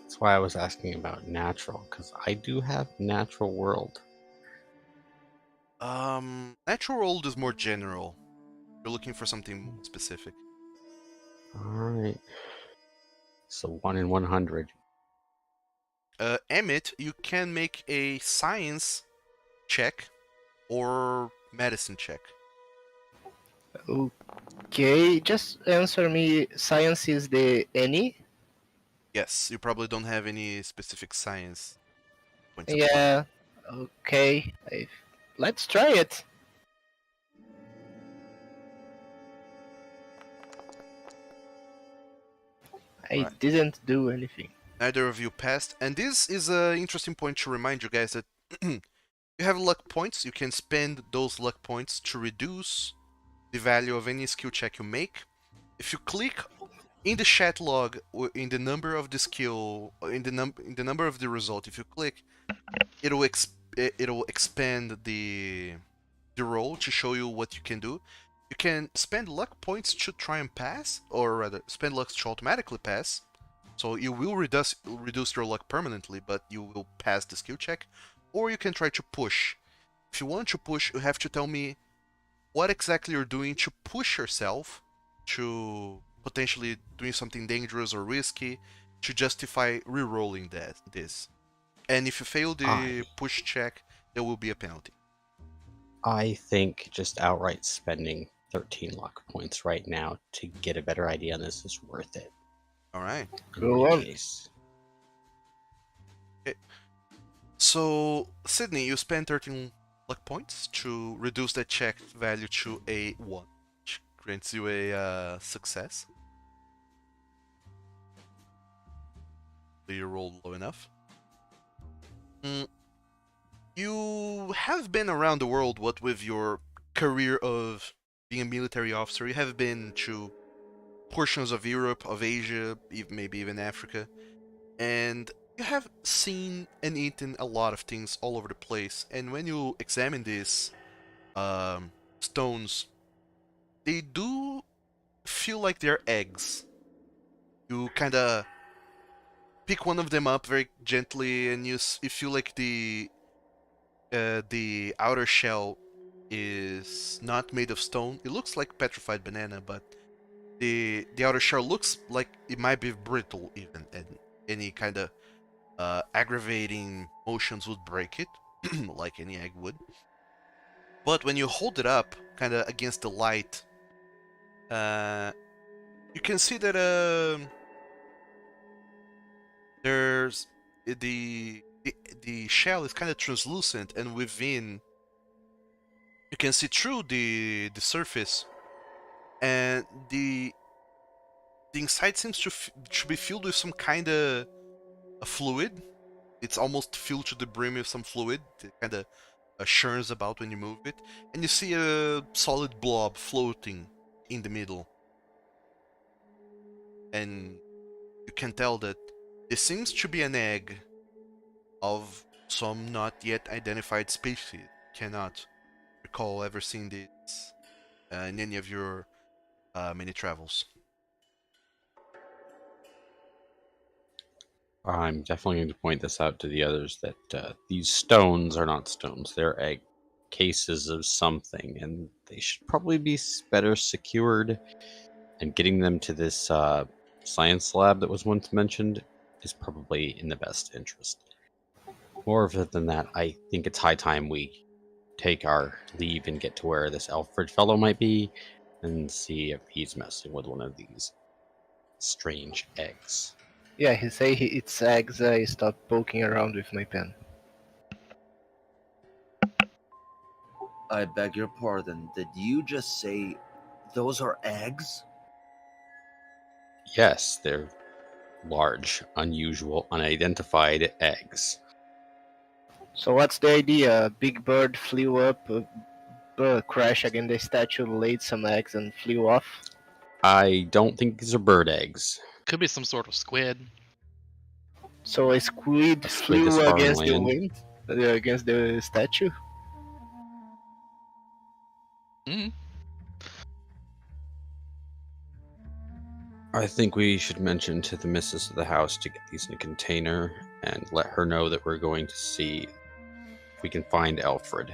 That's why I was asking about natural, because I do have natural world. Natural world is more general. You're looking for something specific. Alright. So 1 in 100. Emmett, you can make a science check, or medicine check. Okay, just answer me. Science is the any? Yes, you probably don't have any specific science points at the moment. Yeah. Okay. Let's try it. I Right. didn't do anything. Neither of you passed, and this is an interesting point to remind you guys that you have luck points. You can spend those luck points to reduce the value of any skill check you make. If you click in the chat log or in the number of the skill, in the number of the result, if you click, it'll expand the roll to show you what you can do. You can spend luck points to try and pass, or rather, spend luck to automatically pass. So you will reduce your luck permanently, but you will pass the skill check. Or you can try to push. If you want to push, you have to tell me what exactly you're doing to push yourself to potentially doing something dangerous or risky to justify re-rolling this. And if you fail the push check, there will be a penalty. I think just outright spending 13 luck points right now to get a better idea on this is worth it. All right. Go on. Case. Okay. So, Sydney, you spend 13 luck points to reduce that check value to a 1, which grants you a success. You rolled low enough. You have been around the world, what with your career of being a military officer. You have been to portions of Europe, of Asia, maybe even Africa. And you have seen and eaten a lot of things all over the place. And when you examine these stones, they do feel like they're eggs. You kind of pick one of them up very gently, and you feel like the outer shell is not made of stone. It looks like petrified banana, but the outer shell looks like it might be brittle even, and any kind of aggravating motions would break it, like any egg would. But when you hold it up, kind of against the light, you can see that there's the shell is kind of translucent, and within you can see through the surface, and the inside seems to be filled with some kind of a fluid. It's almost filled to the brim with some fluid. It kind of churns about when you move it, and you see a solid blob floating in the middle, and you can tell that this seems to be an egg of some not yet identified species. Cannot recall ever seeing this in any of your many travels. I'm definitely going to point this out to the others that these stones are not stones. They're egg cases of something, and they should probably be better secured. And getting them to this science lab that was once mentioned is probably in the best interest. More of it than that, I think it's high time we take our leave and get to where this Alfred fellow might be and see if he's messing with one of these strange eggs. Yeah, he say it's eggs. I stop poking around with my pen. I beg your pardon. Did you just say those are eggs? Yes, they're large, unusual, unidentified eggs. So what's the idea? A big bird flew up, crashed against the statue, laid some eggs, and flew off? I don't think these are bird eggs. Could be some sort of squid. So a squid A squid this flew far on against the land. wind, against the statue? Mm. I think we should mention to the missus of the house to get these in a container and let her know that we're going to see if we can find Alfred.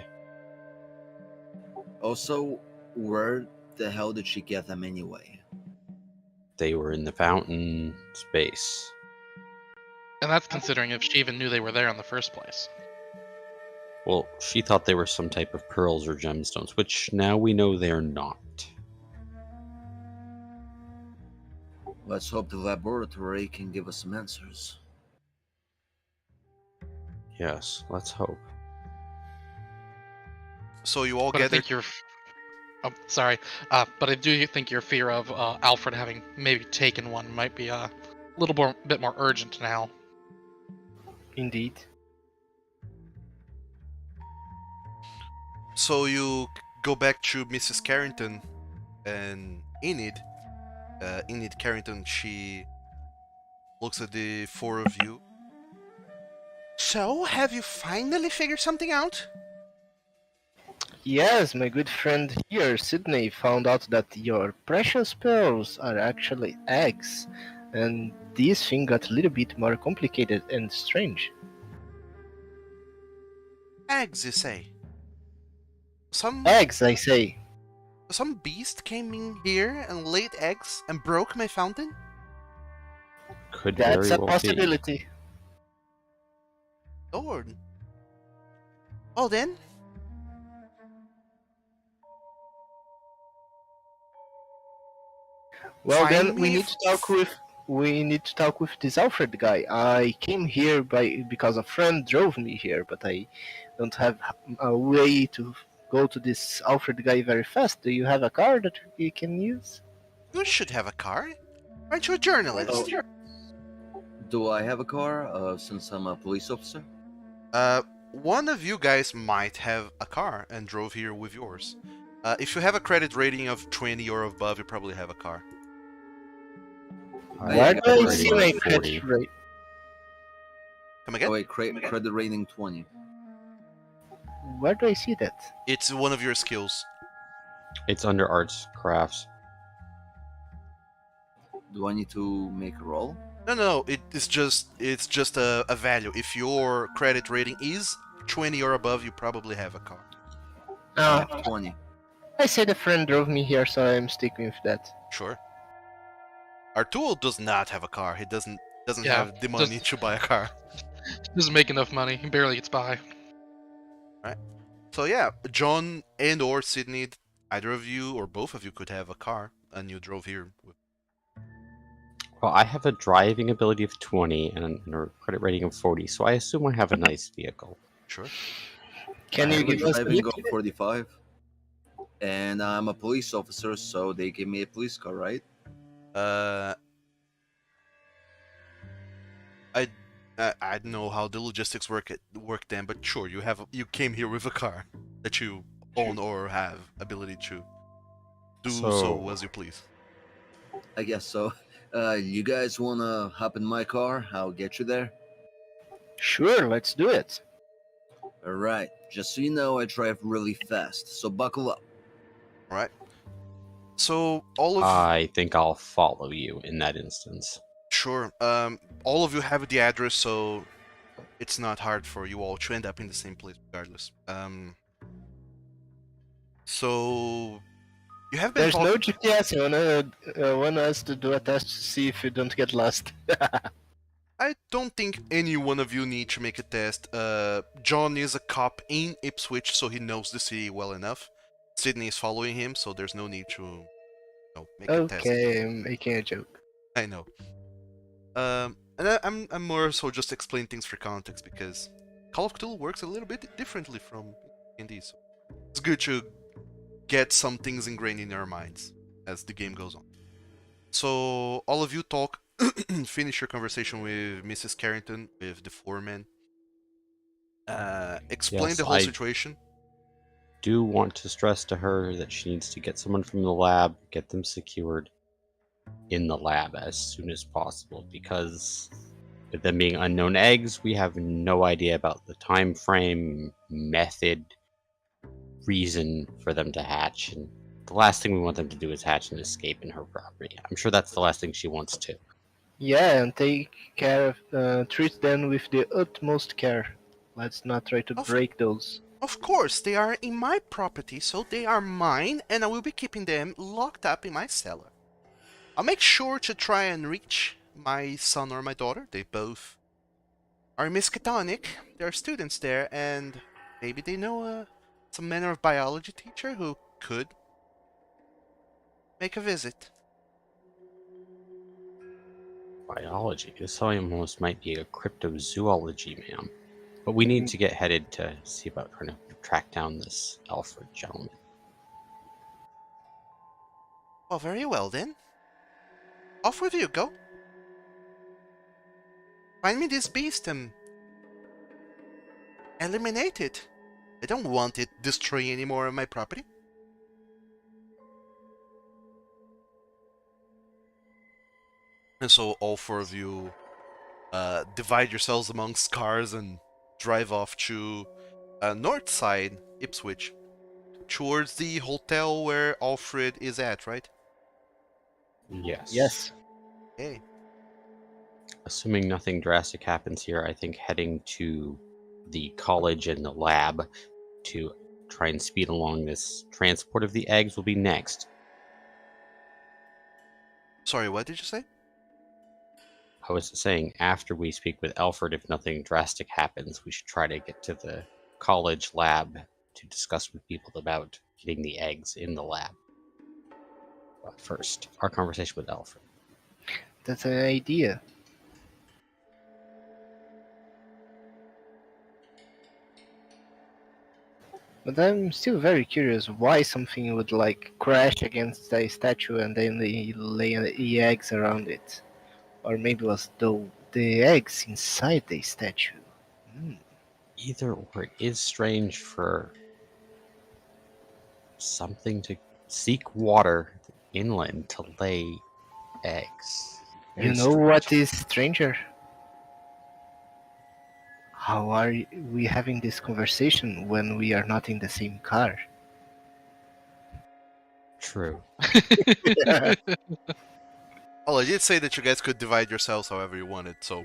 Also, where the hell did she get them anyway? They were in the fountain space. And that's considering if she even knew they were there in the first place. Well, she thought they were some type of pearls or gemstones, which now we know they're not. Let's hope the laboratory can give us some answers. Yes, let's hope. So you all But I gathered. think I'm sorry. But I do think your fear of Alfred having maybe taken one might be a bit more urgent now. Indeed. So you go back to Mrs. Carrington and Enid. Enid Carrington, she looks at the four of you. So, have you finally figured something out? Yes, my good friend here, Sydney, found out that your precious pearls are actually eggs, and this thing got a little bit more complicated and strange. Eggs, you say? Some Eggs, I say. beast came in here and laid eggs and broke my fountain? Could That's very a well possibility. Lord. Oh then, Well, find then me we need to talk with this Alfred guy. I came here because a friend drove me here, but I don't have a way to go to this Alfred guy very fast. Do you have a car that we can use? You should have a car. Aren't you a journalist? Oh, do I have a car, since I'm a police officer? One of you guys might have a car and drove here with yours. If you have a credit rating of 20 or above, you probably have a car. I Where have do a I rating see of my 40. credit rate? Come Oh again? wait, credit rating 20. Where do I see that? It's one of your skills. It's under arts, crafts. Do I need to make a roll? No, it's just a value. If your credit rating is 20 or above, you probably have a car. I Uh, have 20. I said a friend drove me here, so I'm sticking with that. Sure. Arturo does not have a car. He doesn't Yeah, have the money to buy a car. Doesn't make enough money. He barely gets by. So yeah, John and or Sydney, either of you or both of you could have a car, and you drove here. Well, I have a driving ability of 20 and a credit rating of 40, so I assume I have a nice vehicle. Sure. Can I you have a give us a driving hint? of 45. And I'm a police officer, so they give me a police car, right? Uh, I don't know how the logistics work then, but sure, you came here with a car that you own or have ability to do so as you please. I guess so. You guys wanna hop in my car? I'll get you there. Sure, let's do it. Alright, just so you know, I drive really fast, so buckle up. All right. So all of I think I'll follow you in that instance. Sure. All of you have the address, so it's not hard for you all to end up in the same place regardless. So you have been There's no talking. GPS. I want us to do a test to see if you don't get lost. I don't think any one of you need to make a test. John is a cop in Ipswich, so he knows the city well enough. Sydney is following him, so there's no need to make a test. Okay, I'm making a joke. I know. And I'm more so just explain things for context because Call of Cthulhu works a little bit differently from D&D. So it's good to get some things ingrained in your minds as the game goes on. So all of you talk, finish your conversation with Mrs. Carrington, with the foreman. Explain Yes, the whole I situation. do want to stress to her that she needs to get someone from the lab, get them secured in the lab as soon as possible, because with them being unknown eggs, we have no idea about the time frame, method, reason for them to hatch, and the last thing we want them to do is hatch and escape in her property. I'm sure that's the last thing she wants to. Yeah, and take care of, treat them with the utmost care. Let's not try to Of- break those. Of course, they are in my property, so they are mine, and I will be keeping them locked up in my cellar. I'll make sure to try and reach my son or my daughter. They both are Miskatonic. They are students there, and Maybe they know some manner of biology teacher who could make a visit. Biology. This almost might be a cryptozoology, ma'am. But we need to get headed to see about trying to track down this Alfred gentleman. Well, very well then. Off with you, go. Find me this beast and eliminate it. I don't want it destroying any more of my property. And so all four of you divide yourselves amongst cars and drive off to north side, Ipswich, towards the hotel where Alfred is at, right? Yes. Yes. Hey. Assuming nothing drastic happens here, I think heading to the college and the lab to try and speed along this transport of the eggs will be next. Sorry, what did you say? I was saying, after we speak with Alfred, if nothing drastic happens, we should try to get to the college lab to discuss with people about getting the eggs in the lab. But first, our conversation with Alfred. That's an idea. But I'm still very curious why something would like crash against a statue and then they lay the eggs around it. Or maybe it was the eggs inside the statue. Either or, it is strange for something to seek water inland to lay eggs. You Very know strange. what is stranger? How are we having this conversation when we are not in the same car? True. Well, I did say that you guys could divide yourselves however you wanted, so...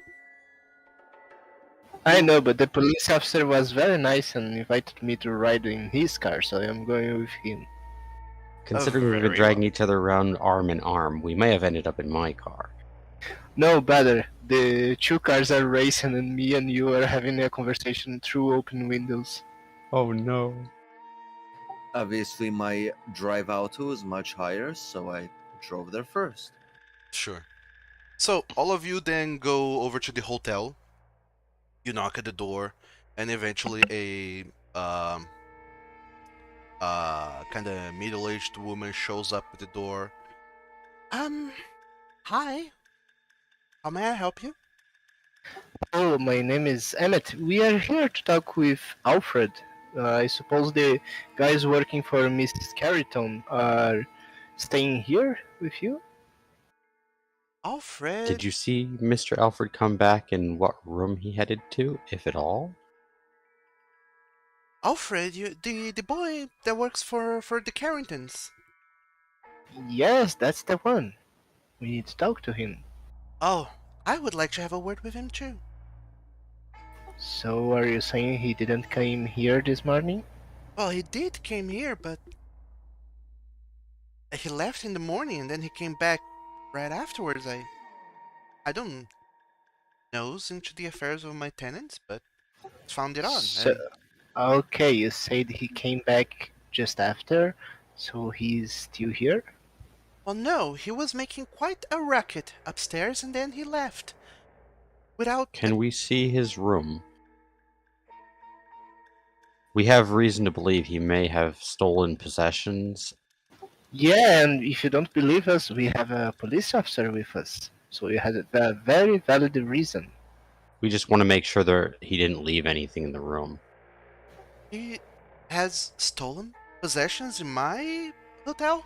I know, but the police officer was very nice and invited me to ride in his car, so I'm going with him. Considering we've been very dragging well. each other around arm in arm, we may have ended up in my car. No, better. The two cars are racing and me and you are having a conversation through open windows. Oh no. Obviously, my drive auto is much higher, so I drove there first. Sure. So, all of you then go over to the hotel. You knock at the door, and eventually a kind of middle-aged woman shows up at the door. Hi. How may I help you? Oh, my name is Emmett. We are here to talk with Alfred. I suppose the guys working for Mrs. Carrington are staying here with you? Alfred. Did you see Mr. Alfred come back and what room he headed to, if at all? Alfred, the boy that works for the Carringtons. Yes, that's the one. We need to talk to him. Oh, I would like to have a word with him too. So are you saying he didn't come here this morning? Well, he did came here, but he left in the morning and then he came back right afterwards. I don't nose into the affairs of my tenants, but found it on. So, And okay, you said he came back just after, so he's still here? well, no, he was making quite a racket upstairs and then he left. Without Can we see his room? We have reason to believe he may have stolen possessions. Yeah, and if you don't believe us, we have a police officer with us. So you had a very valid reason. We just want to make sure that he didn't leave anything in the room. he has stolen possessions in my hotel?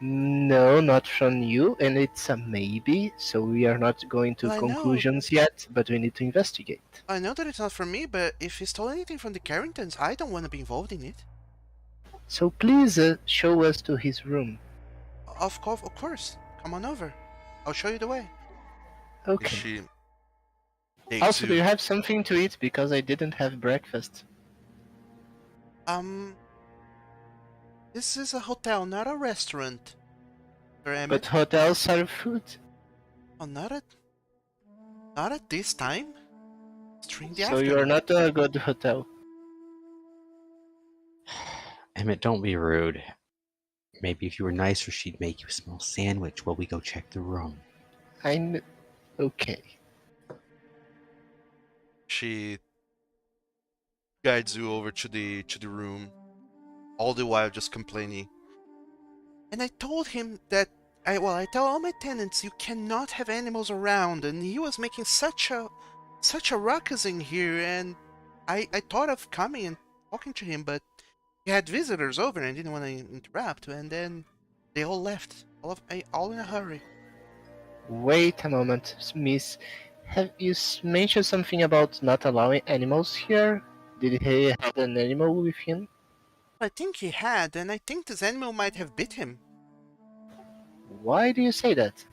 No, not from you, and it's a maybe, so we are not going to Well, I know. conclusions yet, but we need to investigate. I know that it's not from me, but if he stole anything from the Carringtons, I don't want to be involved in it. So please show us to his room. Of course. Come on over. I'll show you the way. Okay. She takes Also, do you. you have something to eat? Because I didn't have breakfast. This is a hotel, not a restaurant. Sir Emmett. But hotels serve food. Oh, not at this time. It's during the So afternoon. you are not a good hotel. Emmett, don't be rude. Maybe if you were nicer, she'd make you a small sandwich while we go check the room. I'm okay. She guides you over to the room, all the while just complaining. And I told him that I tell all my tenants you cannot have animals around, and he was making such a ruckus in here, and I thought of coming and talking to him, but he had visitors over and I didn't want to interrupt, and then they all left, all in a hurry. Wait a moment, Miss. Have you mentioned something about not allowing animals here? Did he have an animal with him? I think he had, and I think this animal might have bit him. Why do you say that?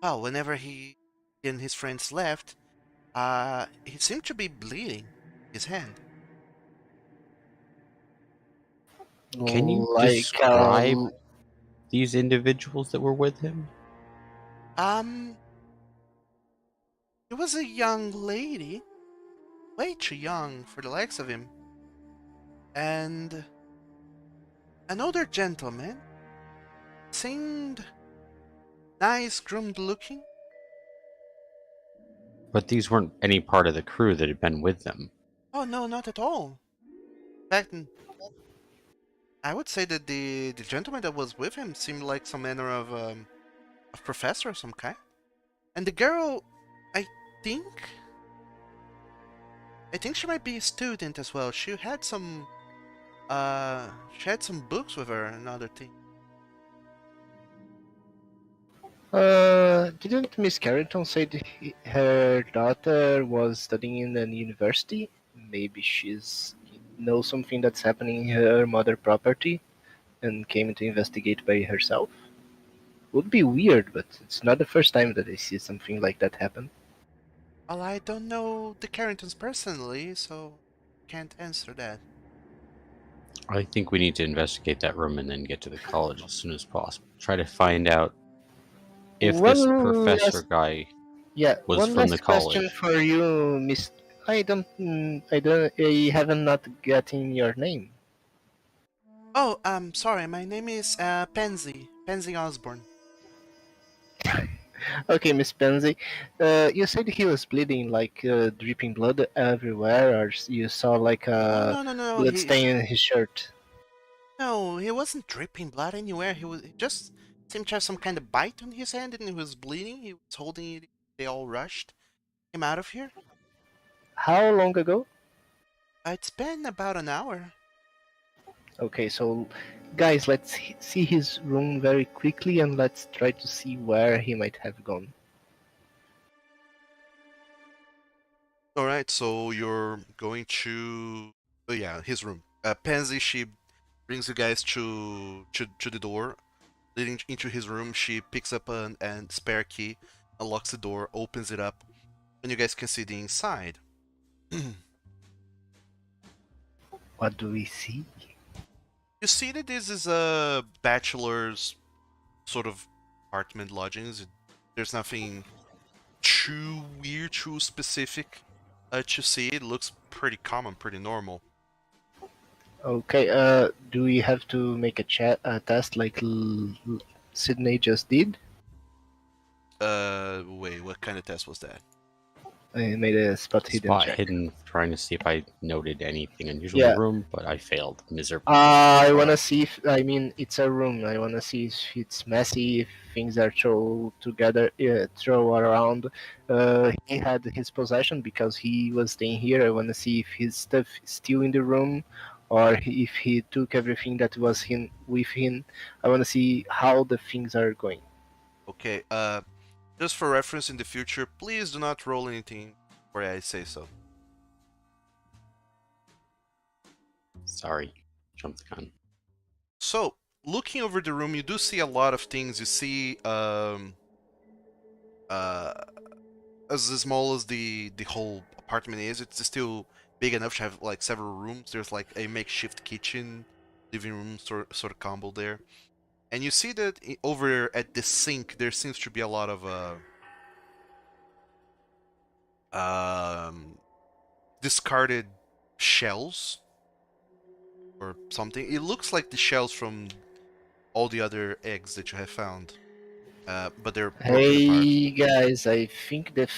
Well, whenever he and his friends left, he seemed to be bleeding his hand. Can you Like, describe these individuals that were with him? It was a young lady, way too young for the likes of him, and an older gentleman, seemed nice, groomed looking. But these weren't any part of the crew that had been with them. Oh no, not at all. In fact, I would say that the gentleman that was with him seemed like some manner of a professor of some kind. And the girl, I think, I think she might be a student as well. She had some books with her and other things. Didn't Miss Carrington say that her daughter was studying in an university? Maybe she's knows something that's happening in her mother property and came to investigate by herself? Would be weird, but it's not the first time that I see something like that happen. Well, I don't know the Carringtons personally, so can't answer that. I think we need to investigate that room and then get to the college as soon as possible. Try to find out if this One professor last, guy yeah, was one from the last question college. for you, Miss. I haven't not gotten your name. Oh, sorry, my name is Pansy Osborne. Okay, Miss Pansy, you said he was bleeding, like dripping blood everywhere, or you saw like Oh a no, blood stain in his shirt. no, he wasn't dripping blood anywhere. He just seemed to have some kind of bite on his hand, and he was bleeding. He was holding it. They all rushed him out of here. How long ago? It's been about an hour. Okay, so guys, let's see his room very quickly and let's try to see where he might have gone. All right, so you're going to, oh yeah, his room. Pansy, she brings you guys to the door leading into his room. She picks up an spare key, unlocks the door, opens it up, and you guys can see the inside. What do we see? You see that this is a bachelor's sort of apartment lodgings. There's nothing too weird, too specific to see. It looks pretty common, pretty normal. Okay, do we have to make a test like Sydney just did? Wait, what kind of test was that? I made a spot hidden Spot check. hidden, trying to see if I noted anything unusual in Yeah. the room, but I failed miserably. I wanna see if it's a room. I wanna see if it's messy, if things are thrown together, throw around. He had his possession because he was staying here. I wanna see if his stuff is still in the room, or if he took everything that was with him. I wanna see how the things are going. Okay, just for reference in the future, please do not roll anything before I say so. Sorry, jumped the gun. So, looking over the room, you do see a lot of things. You see, as small as the whole apartment is, it's still big enough to have like several rooms. There's like a makeshift kitchen, living room sort of combo there, and you see that over at the sink there seems to be a lot of discarded shells or something. It looks like the shells from all the other eggs that you have found, but they're broken apart. Hey guys, I think the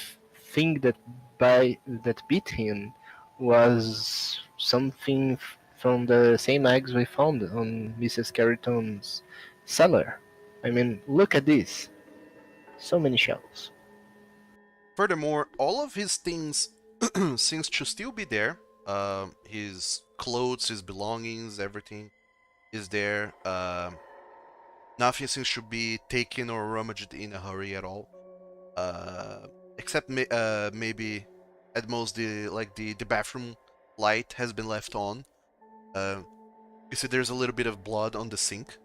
thing that beat him was something from the same eggs we found on Mrs. Carrington's cellar. I mean, look at this. So many shells. Furthermore, all of his things seems to still be there. His clothes, his belongings, everything is there. Nothing seems to be taken or rummaged in a hurry at all. Except maybe at most the bathroom light has been left on. You see, there's a little bit of blood on the sink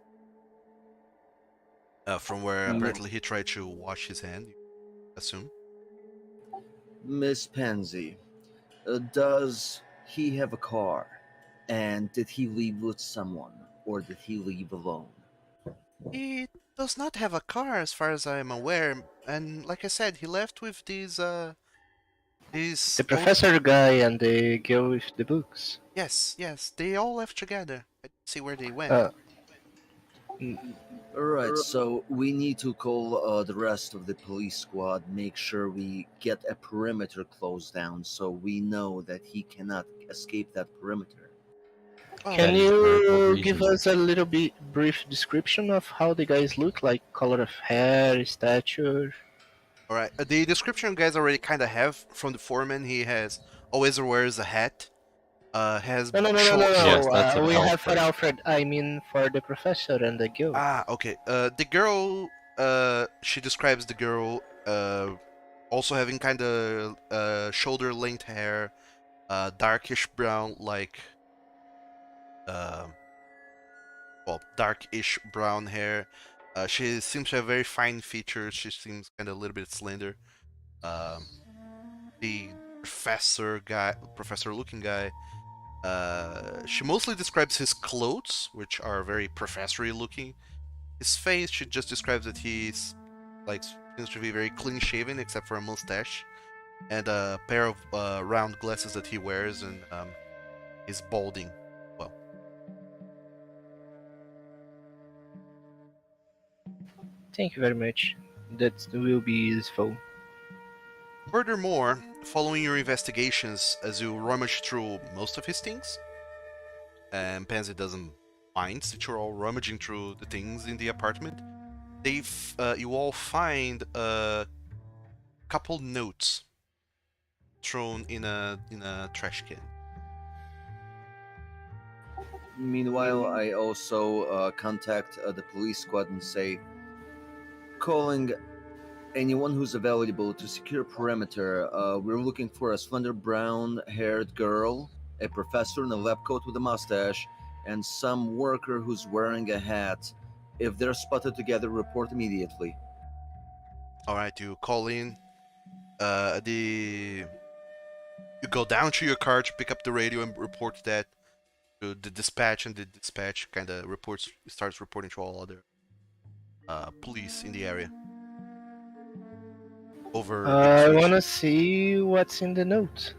from where apparently he tried to wash his hand. You assume. Miss Pansy, does he have a car? And did he leave with someone? Or did he leave alone? He does not have a car, as far as I am aware, and like I said, he left with these The old. professor guy and the girl with the books. Yes, they all left together. I didn't see where they went. Uh, Alright, so we need to call the rest of the police squad, make sure we get a perimeter closed down so we know that he cannot escape that perimeter. Well, Can That is very you give reasonable. us a little bit brief description of how the guys look, like color of hair, stature? all right. The description you guys already kind of have from the foreman. He has always wears a hat. Has No, no, no, no, short. no, Yes, no. that's what We have for Alfred. Alfred. I mean for the professor and the girl. Okay. The girl. She describes the girl. Also having kind of shoulder length hair. Darkish brown, like well, darkish brown hair. She seems to have very fine features. She seems kind of a little bit slender. Um, the professor-looking guy. She mostly describes his clothes, which are very professory looking. His face, she just describes that he's like seems to be very clean shaven, except for a mustache and a pair of round glasses that he wears, and he's balding. Well, Thank you very much. That will be useful. furthermore, following your investigations, as you rummage through most of his things, and Pansy doesn't mind that you're all rummaging through the things in the apartment, you all find a couple notes thrown in a trash can. Meanwhile, I also contact the police squad and say, calling anyone who's available to secure perimeter. We're looking for a slender brown-haired girl, a professor in a lab coat with a mustache, and some worker who's wearing a hat. If they're spotted together, report immediately. All right, you call in. You go down to your car to pick up the radio and report that to the dispatch, and the dispatch kind of starts reporting to all other police in the area over the I situation. wanna see what's in the note.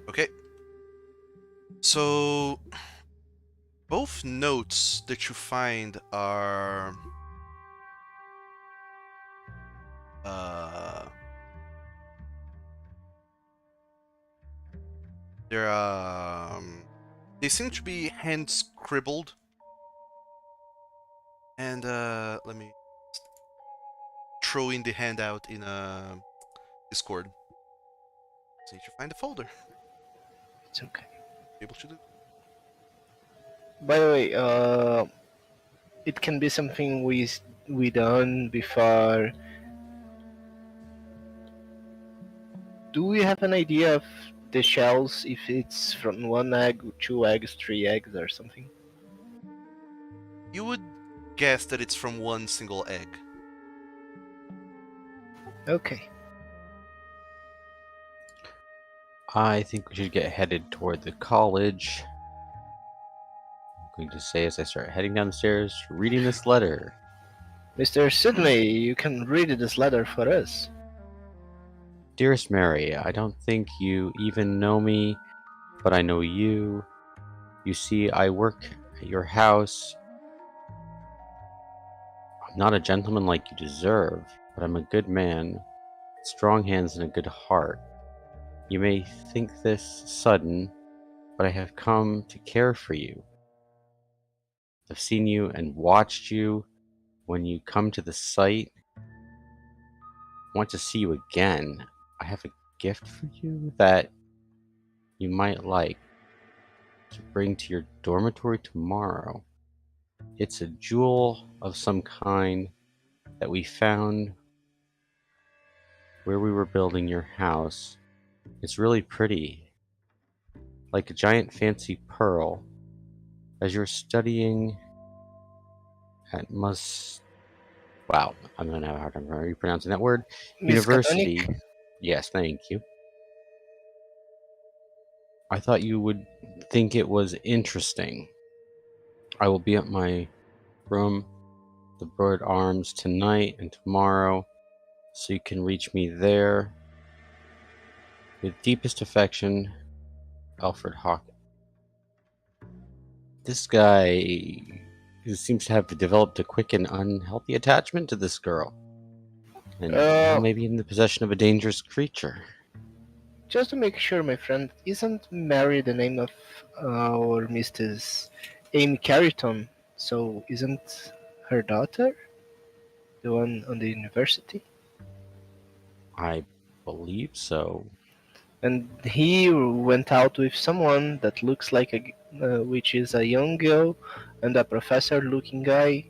Okay. So both notes that you find are they're they seem to be hand scribbled, and let me throw in the handout in Discord. So you should find the folder. It's okay. Be able to do. By the way, it can be something we done before. Do we have an idea of the shells? If it's from one egg, two eggs, three eggs, or something? You would guess that it's from one single egg. Okay. I think we should get headed toward the college. I'm going to say as I start heading down the stairs, reading this letter. Mr. Sidney, you can read this letter for us. Dearest Mary, I don't think you even know me, but I know you. You see, I work at your house. I'm not a gentleman like you deserve, but I'm a good man, strong hands and a good heart. You may think this sudden, but I have come to care for you. I've seen you and watched you when you come to the site. I want to see you again. I have a gift for you that you might like to bring to your dormitory tomorrow. It's a jewel of some kind that we found where we were building your house. It's really pretty, like a giant fancy pearl. As you're studying at wow, I'm gonna have a hard time pronouncing that word. Miskatonic? University. Yes, thank you. I thought you would think it was interesting. I will be at my room, the Bird Arms, tonight and tomorrow, so you can reach me there. With deepest affection, Alfred Hawk. This guy seems to have developed a quick and unhealthy attachment to this girl. And now Uh, maybe in the possession of a dangerous creature. just to make sure, my friend, isn't Mary the name of our Mrs. Amy Carrington? So isn't her daughter the one on the university? I believe so. And he went out with someone that looks like which is a young girl and a professor-looking guy.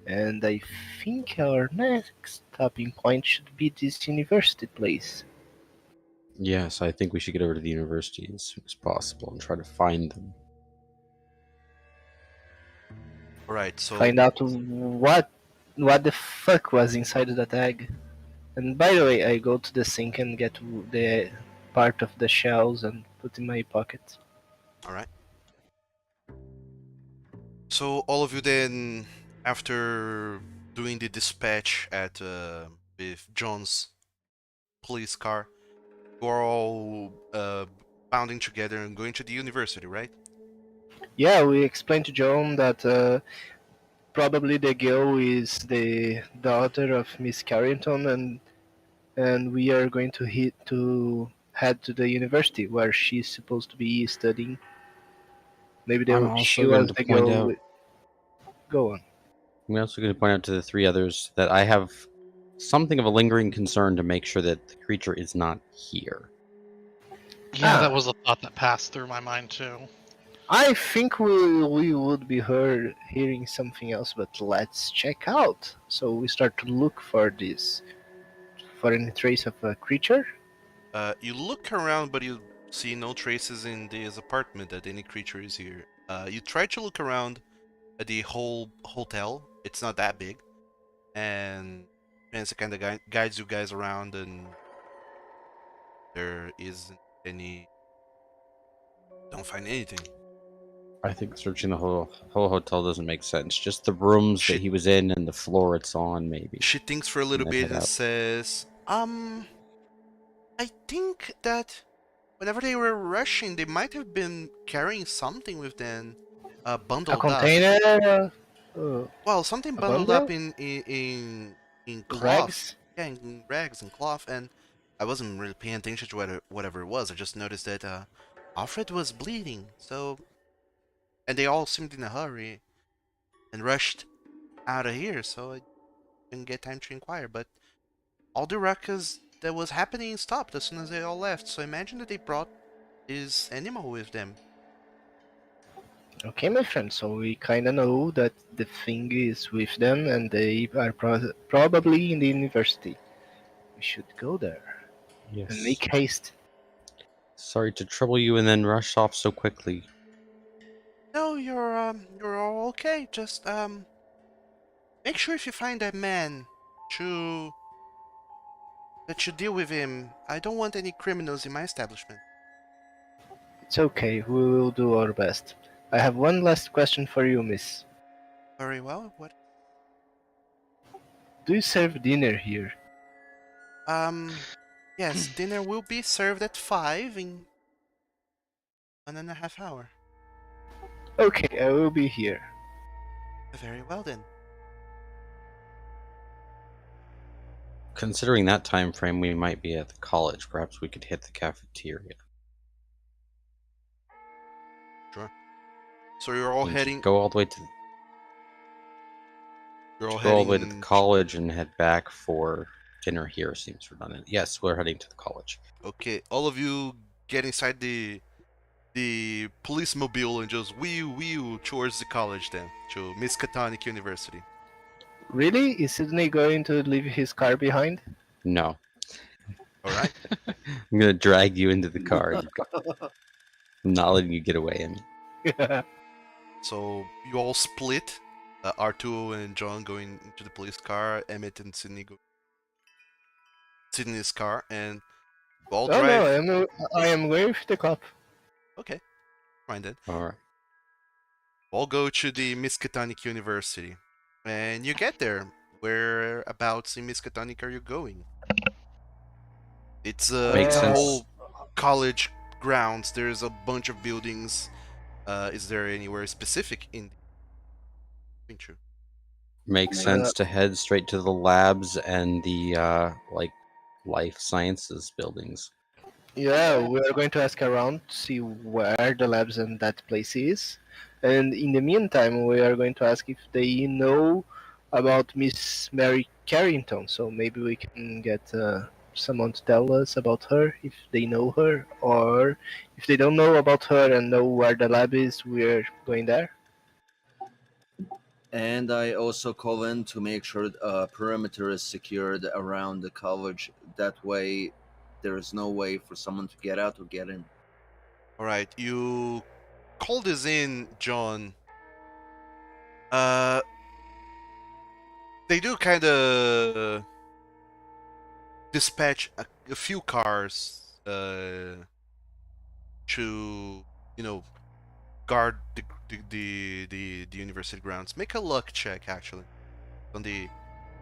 And I think our next stopping point should be this university place. Yes, I think we should get over to the university as soon as possible and try to find them. Alright, so Find out what the fuck was inside that egg. And by the way, I go to the sink and get the part of the shells and put in my pocket. alright. So all of you then, after doing the dispatch at with John's police car, you are all bounding together and going to the university, right? Yeah, we explained to John that probably the girl is the daughter of Miss Carrington, and we are going to head to the university where she's supposed to be studying. Maybe I'm she also going was to the point girl. out Go on. I'm also going to point out to the three others that I have something of a lingering concern to make sure that the creature is not here. Yeah, that Ah, was a thought that passed through my mind too. I think we would be hearing something else, but let's check out. So we start to look for any trace of a creature. You look around, but you see no traces in this apartment that any creature is here. You try to look around at the whole hotel. It's not that big, and Fancy kind of guides you guys around, and there isn't any. Don't find anything. I think searching the whole hotel doesn't make sense. Just the rooms that She he was in and the floor it's on, maybe. she thinks for a little And then bit head and out. says, I think that whenever they were rushing, they might have been carrying something with them, A bundled up. container, Well, something a bundled up bundle, in cloth. rags. Yeah, in rags and cloth, and I wasn't really paying attention to whatever it was. I just noticed that Alfred was bleeding, so and they all seemed in a hurry and rushed out of here, so I didn't get time to inquire. But all the ruckus that was happening stopped as soon as they all left. So I imagine that they brought this animal with them. Okay, my friend. So we kind of know that the thing is with them, and they are probably in the university. We should go there and Yes. make haste. Sorry to trouble you and then rush off so quickly. No, you're all okay. Just make sure if you find that man, to that you deal with him. I don't want any criminals in my establishment. It's okay. We will do our best. I have one last question for you, miss. Very well. What? Do you serve dinner here? Yes, dinner will be served at 5 in 1.5 hours. Okay, I will be here. Very well then. Considering that time frame, we might be at the college. Perhaps we could hit the cafeteria. Sure. So you're all And just heading. go all the way to You're all go all the way to the heading. college and head back for dinner here seems redundant. Yes, we're heading to the college. Okay, all of you get inside the police mobile and just wheel towards the college then to Miskatonic University. Really? Is Sydney going to leave his car behind? No. All right. I'm gonna drag you into the car. I'm not letting you get away. I mean, So you all split. Artu and John going into the police car. Emmett and Sydney go Sydney's car, and you all Oh no, drive. I am going with the cop. Okay, fine then. all right. All go to the Miskatonic University, and you get there. Whereabouts in Miskatonic are you going? It's Makes a sense. whole college grounds. There's a bunch of buildings. Is there anywhere specific in the true? Makes Uh, sense to head straight to the labs and the like life sciences buildings. Yeah, we are going to ask around to see where the labs and that place is. And in the meantime, we are going to ask if they know about Miss Mary Carrington. So maybe we can get someone to tell us about her if they know her, or if they don't know about her and know where the lab is, we're going there. And I also call in to make sure perimeter is secured around the college. That way, there is no way for someone to get out or get in. All right, you call this in, John. Uh, they do kind of dispatch a few cars to guard the university grounds. Make a luck check actually on the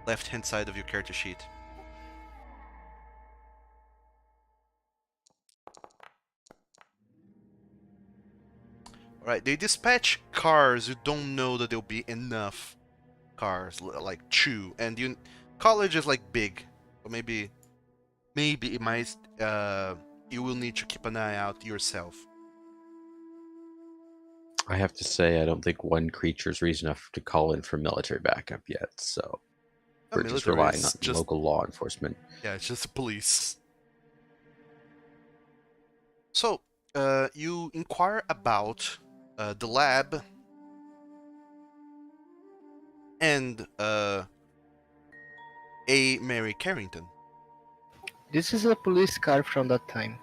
left hand side of your character sheet. All right, they dispatch cars. You don't know that there'll be enough cars, like two, and college is like big, or maybe it might you will need to keep an eye out yourself. I have to say, I don't think one creature is reason enough to call in for military backup yet. So we're just Military relying on is just local law enforcement. yeah, it's just the police. So you inquire about the lab and a Mary Carrington. This is a police car from that time.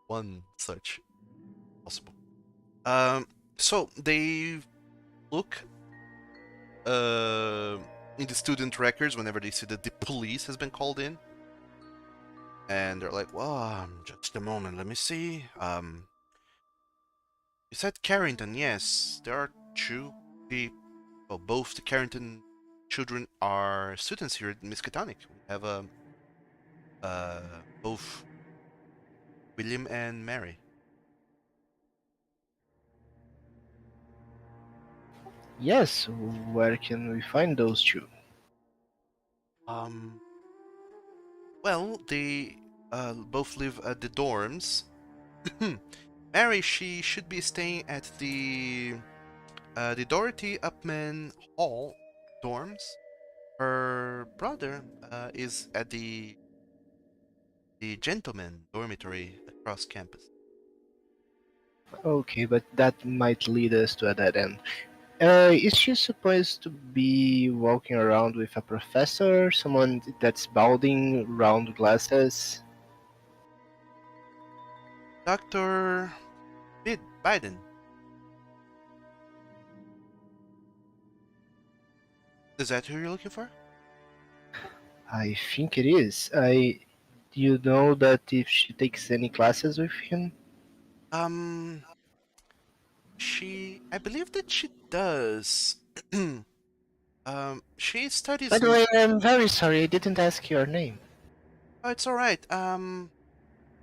One such possible. So they look in the student records whenever they see that the police has been called in, and they're like, "Well, just a moment, let me see. You said Carrington, yes. There are two. Both the Carrington children are students here at Miskatonic. We have both William and Mary." Yes, where can we find those two? Um, well, they both live at the dorms. Mary, she should be staying at the Dorothy Upman Hall dorms. Her brother is at the gentleman dormitory across campus. Okay, but that might lead us to a dead end. Is she supposed to be walking around with a professor? Someone that's balding, round glasses? Dr. Biden. Is that who you're looking for? I think it is. Do you know that if she takes any classes with him? Um, I believe that she does. She By studies. the way, I'm very sorry, I didn't ask your name. Oh, it's all right.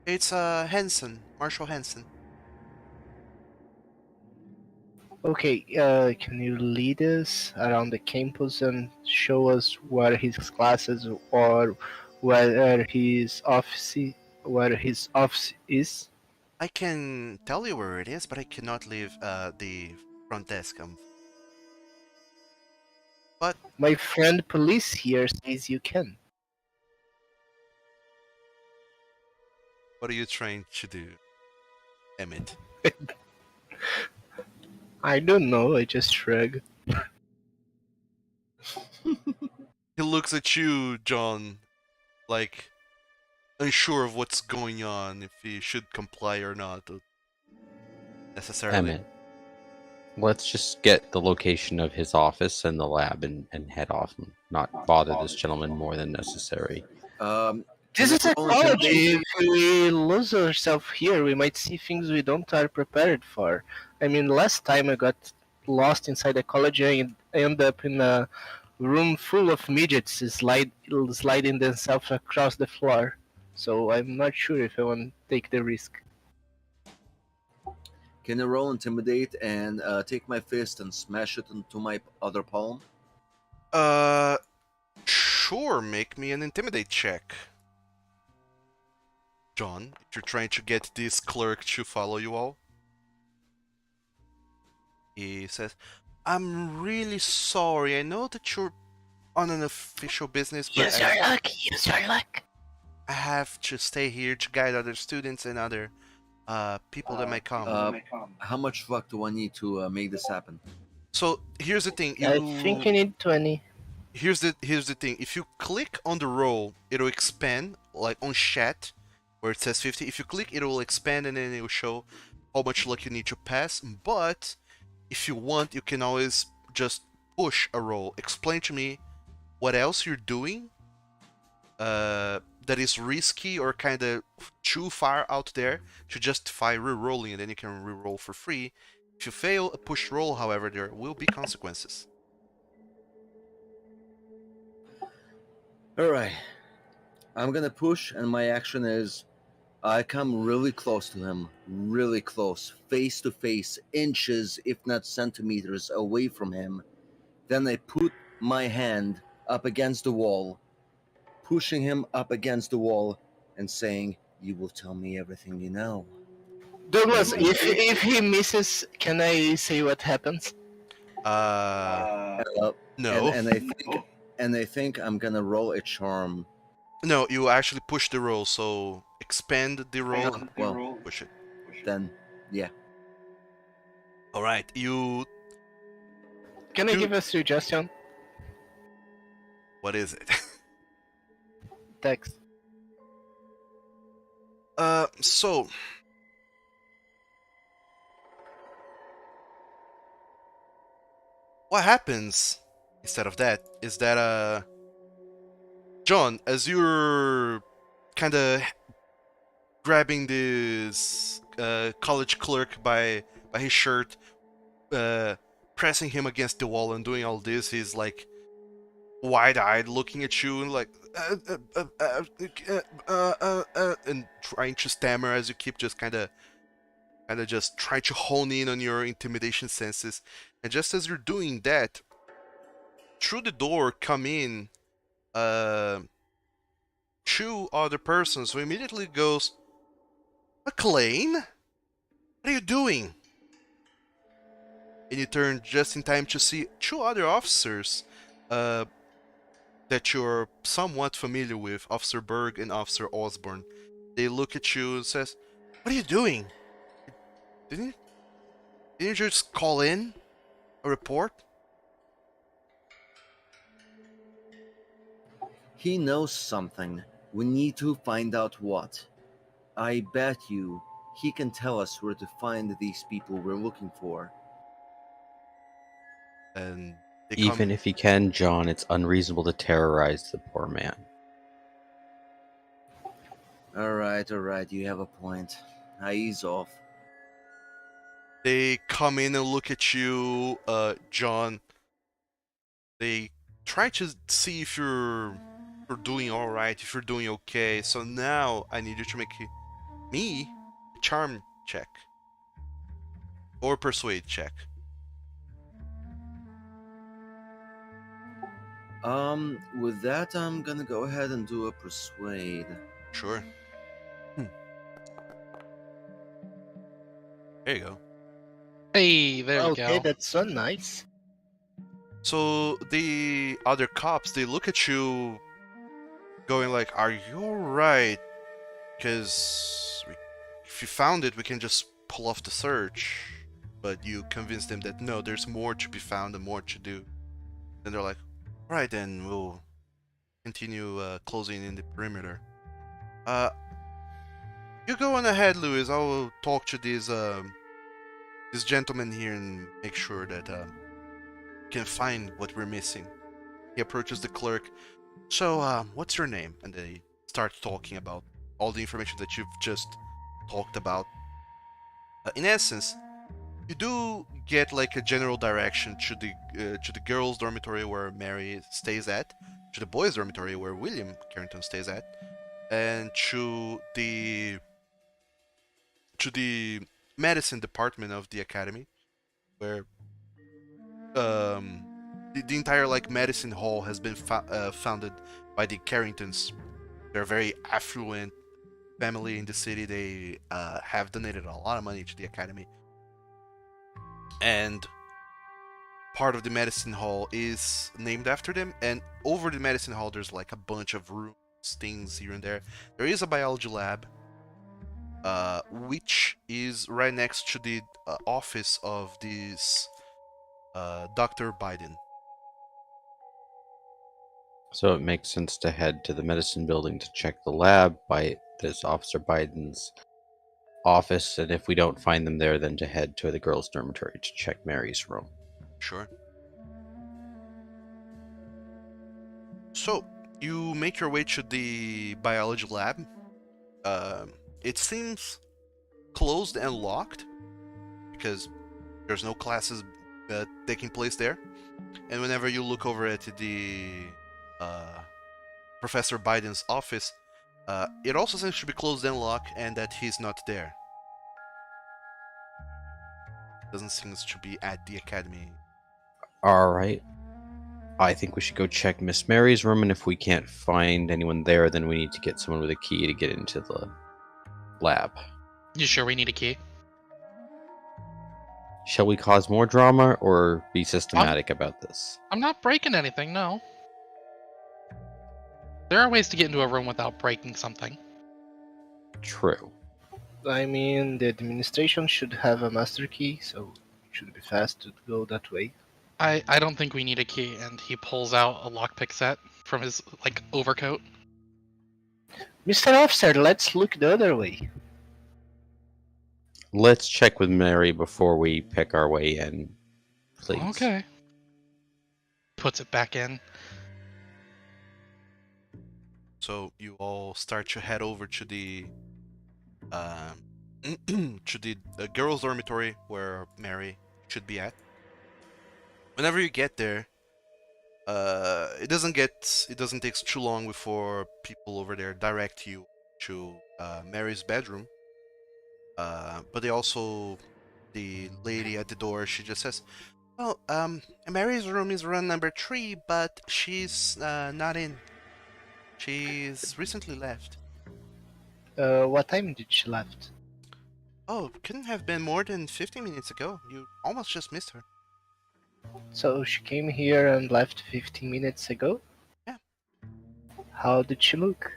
It's Henson. Marshall Hansen. Okay, can you lead us around the campus and show us where his classes or where his office is? I can tell you where it is, but I cannot leave the front desk. But My friend police here says you can. what are you trying to do, Emmett? I don't know, I just shrug. He looks at you, John, like unsure of what's going on, if he should comply or not necessarily. Emmett, let's just get the location of his office and the lab and head off and not bother this gentleman more than necessary. This Can is I roll psychology. intimidation? If we lose ourselves here, we might see things we don't are prepared for. I mean, last time I got lost inside a college and ended up in a room full of midgets sliding themselves across the floor. So I'm not sure if I want to take the risk. Can I roll intimidate and take my fist and smash it into my other palm? Sure, make me an intimidate check. John, if you're trying to get this clerk to follow you all. He says, I'm really sorry. I know that you're on an official business, but Use your luck. Use your luck. I have to stay here to guide other students and other people that might come. How much luck do I need to make this happen? So here's the thing. I think you need 20. Here's the thing. If you click on the roll, it'll expand like on chat where it says 50. If you click, it will expand and then it will show how much luck you need to pass. But if you want, you can always just push a roll. Explain to me what else you're doing that is risky or kind of too far out there to justify re-rolling, and then you can re-roll for free. If you fail a push roll, however, there will be consequences. Alright. I'm gonna push, and my action is I come really close to him. Really close. Face to face. Inches, if not centimeters, away from him. Then I put my hand up against the wall, pushing him up against the wall, and saying, You will tell me everything you know. Douglas, if he misses, can I say what happens? No. And I think I'm gonna roll a charm. No, you actually push the roll, so expand the roll and Well, push it. then, yeah. Alright, you... Can I Dude. give a suggestion? What is it? Text. So... What happens, instead of that, is that, John, as you're kind of grabbing this college clerk by his shirt, pressing him against the wall and doing all this, he's like wide-eyed looking at you and like and trying to stammer as you keep just kind of just trying to hone in on your intimidation senses. And just as you're doing that, through the door come in two other persons who immediately goes, McLean, what are you doing? And you turn just in time to see two other officers that you're somewhat familiar with, Officer Berg and Officer Osborne. They look at you and says, what are you doing? Didn't you just call in a report? He knows something. We need to find out what. I bet you he can tell us where to find these people we're looking for. And they Even if he can, John, it's unreasonable to terrorize the poor man. Alright, you have a point. I ease off. They come in and look at you, John. They try to see if you're doing alright, if you're doing okay. So now I need you to make me charm check or persuade check. With that, I'm gonna go ahead and do a persuade. Sure. There you go. Hey, there you Okay, go. that's so nice. So the other cops, they look at you going like, "Are you alright? Because if you found it, we can just pull off the search." But you convince them that no, there's more to be found and more to do. And they're like, "Alright then, we'll continue closing in the perimeter." You go on ahead, Louis. I will talk to this gentleman here and make sure that we can find what we're missing. He approaches the clerk. So, what's your name? And they start talking about all the information that you've just talked about. In essence, you do get like a general direction to the girls' dormitory where Mary stays at, to the boys' dormitory where William Carrington stays at, and to the medicine department of the academy, where the entire like medicine hall has been founded by the Carringtons. They're a very affluent family in the city. They have donated a lot of money to the academy, and part of the medicine hall is named after them. And over the medicine hall, there's like a bunch of rooms, things here and there. There is a biology lab, which is right next to the office of this Dr. Biden. So it makes sense to head to the medicine building to check the lab by this Officer Biden's office, and if we don't find them there, then to head to the girls' dormitory to check Mary's room. Sure. So, you make your way to the biology lab. It seems closed and locked because there's no classes taking place there. And whenever you look over at the Professor Biden's office, it also seems to be closed and locked, and that he's not there. Doesn't seem to be at the academy. All right. I think we should go check Miss Mary's room, and if we can't find anyone there, then we need to get someone with a key to get into the lab. You sure we need a key? Shall we cause more drama or be systematic about this? I'm not breaking anything, no. There are ways to get into a room without breaking something. True. I mean, the administration should have a master key, so it should be fast to go that way. I don't think we need a key, and he pulls out a lockpick set from his like overcoat. Mr. Officer, let's look the other way. Let's check with Mary before we pick our way in, please. Okay. Puts it back in. So you all start to head over to the to the girls' dormitory where Mary should be at. Whenever you get there, it doesn't take too long before people over there direct you to Mary's bedroom. But the lady at the door, she just says, "Well, Mary's room is room number 3, but she's not in. She's recently left." What time did she left? Oh, couldn't have been more than 15 minutes ago. You almost just missed her. So she came here and left 15 minutes ago? Yeah. How did she look?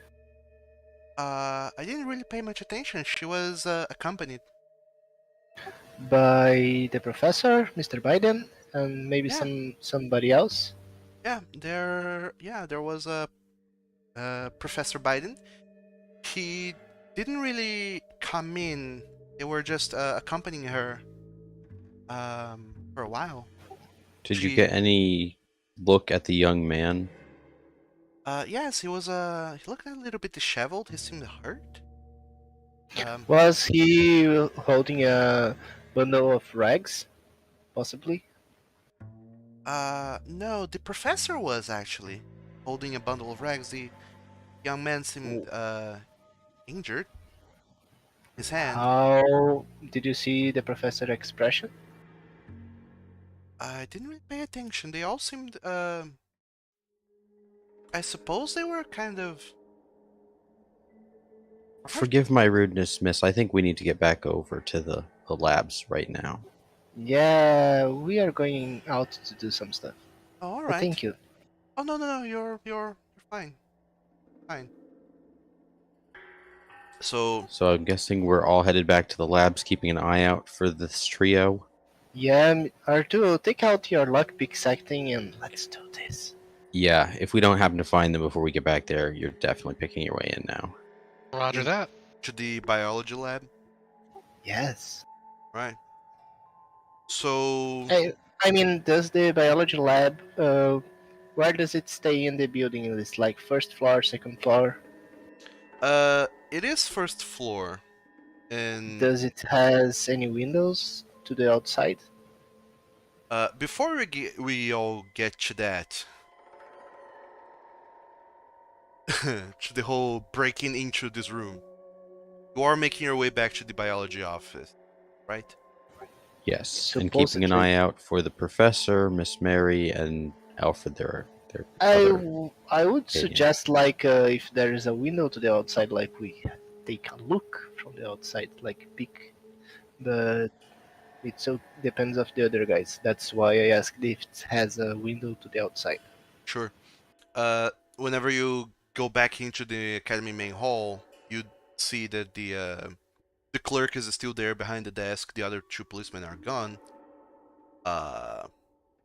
I didn't really pay much attention. She was accompanied. By the professor, Mr. Biden, and maybe Yeah. somebody else? Yeah, there was a Professor Biden. He didn't really come in. They were just accompanying her for a while. Did you get any look at the young man? Yes, he was he looked a little bit disheveled. He seemed hurt. Was he holding a bundle of rags? Possibly? No, the professor was actually holding a bundle of rags. The young man seemed injured. his hand. How did you see the professor expression? I didn't really pay attention. They all seemed, I suppose they were kind of. Forgive my rudeness, miss. I think we need to get back over to the labs right now. Yeah, we are going out to do some stuff. Oh, all But right. thank you. Oh no, you're fine, fine. So So I'm guessing we're all headed back to the labs, keeping an eye out for this trio. Yeah, Arturo, take out your lockpick acting and let's do this. Yeah, if we don't happen to find them before we get back there, you're definitely picking your way in now. Roger in that. to the biology lab, Yes. right? So I mean, does the biology lab, where does it stay in the building? Is like first floor, second floor? it is first floor, and Does it has any windows to the outside? before we all get to that, to the whole breaking into this room, you are making your way back to the biology office, right? It's Yes, and keeping an supposedly. eye out for the professor, Miss Mary, and Alfred, their I, other I would companion. suggest like if there is a window to the outside, like we take a look from the outside, like peek. But it so depends of the other guys. That's why I asked if it has a window to the outside. Sure. Whenever you go back into the academy main hall, you see that the clerk is still there behind the desk. The other two policemen are gone. Uh,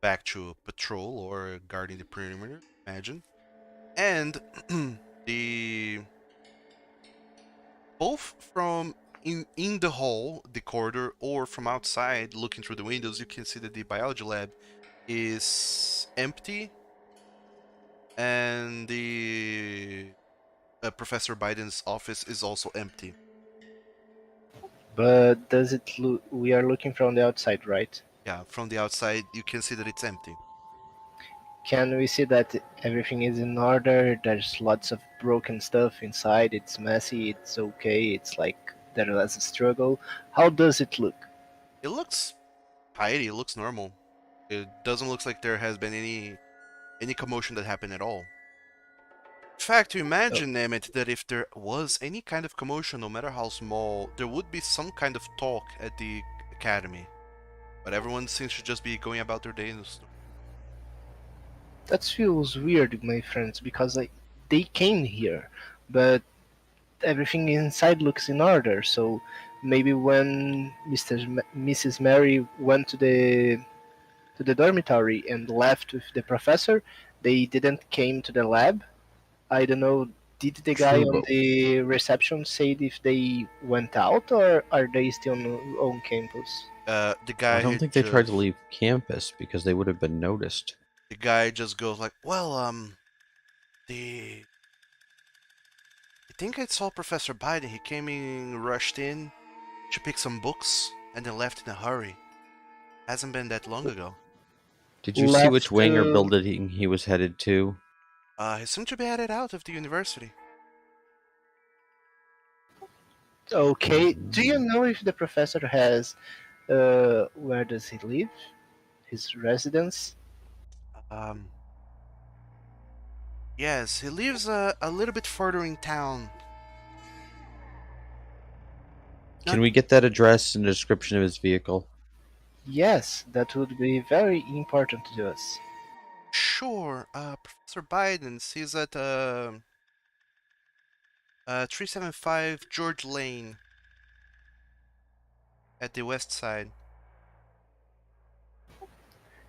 back to patrol or guarding the perimeter, imagine. And the both from in the hall, the corridor, or from outside, looking through the windows, you can see that the biology lab is empty, and the Professor Biden's office is also empty. But does it look? We are looking from the outside, right? Yeah, from the outside, you can see that it's empty. Can we see that everything is in order? There's lots of broken stuff inside. It's messy. It's okay. It's like there was a struggle. How does it look? It looks tidy. It looks normal. It doesn't look like there has been any commotion that happened at all. In fact, you Oh, imagine, Emmett, that if there was any kind of commotion, no matter how small, there would be some kind of talk at the academy. But everyone seems to just be going about their days. that feels weird, my friends, because like they came here, but everything inside looks in order. So maybe when Mrs. Mary went to the dormitory and left with the professor, they didn't came to the lab. I don't know. Did the guy True, on but the reception say if they went out or are they still on campus? The I guy don't who think they tried to just leave campus because they would have been noticed. the guy just goes like, "Well, the I think I saw Professor Biden. He came in, rushed in to pick some books, and then left in a hurry. Hasn't been that long ago. Did you see which Left. wing or building he was headed to? He seemed to be headed out of the university. Okay. Do you know if the professor has where does he live? His residence? Um, yes, he lives a little bit further in town. Can Not we get that address and a description of his vehicle? Yes, that would be very important to us. sure. Professor Biden sees at 375 George Lane at the west side.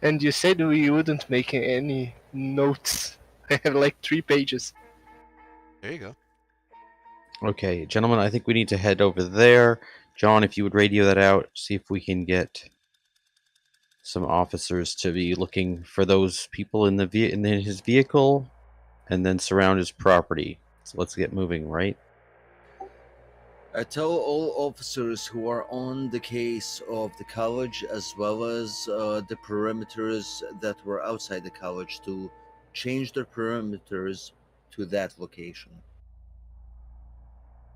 And you said we wouldn't make any notes. I have like 3 pages. There you go. Okay, gentlemen, I think we need to head over there. John, if you would radio that out, see if we can get some officers to be looking for those people in in his vehicle, and then surround his property. So let's get moving, right? I tell all officers who are on the case of the college as well as the perimeters that were outside the college to change their perimeters to that location.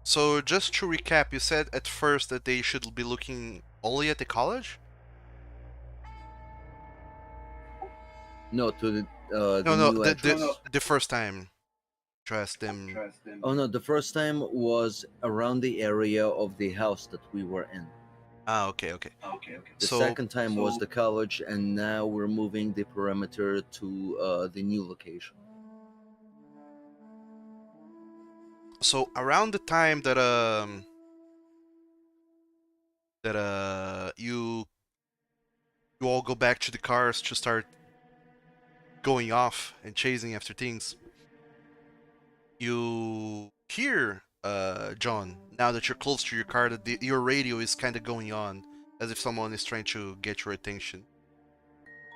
So just to recap, you said at first that they should be looking only at the college? No, to No, the no, new address. the first time to ask them. Oh no, the first time was around the area of the house that we were in. Ah, okay, okay. The So second time was the college, and now we're moving the perimeter to the new location. so around the time that you all go back to the cars to start going off and chasing after things, you hear John, now that you're close to your car, that your radio is kind of going on as if someone is trying to get your attention.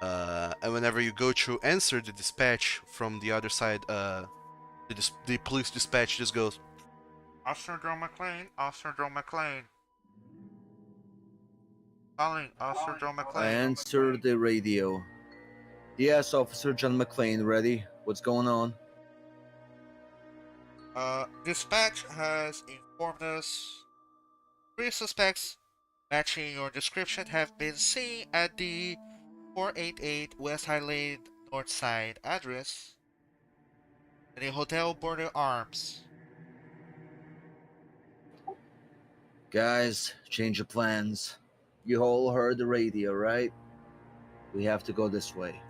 And whenever you go to answer the dispatch from the other side, the police dispatch just goes, Officer Joe McLean, Officer Joe McLean. Calling, Officer Joe I McLean. answered the radio. Yes, Officer John McLean, ready? What's going on? Dispatch has informed us 3 suspects matching your description have been seen at the 488 West High Lane North Side address at the Hotel Border Arms. Guys, change of plans. You all heard the radio, right? We have to go this way.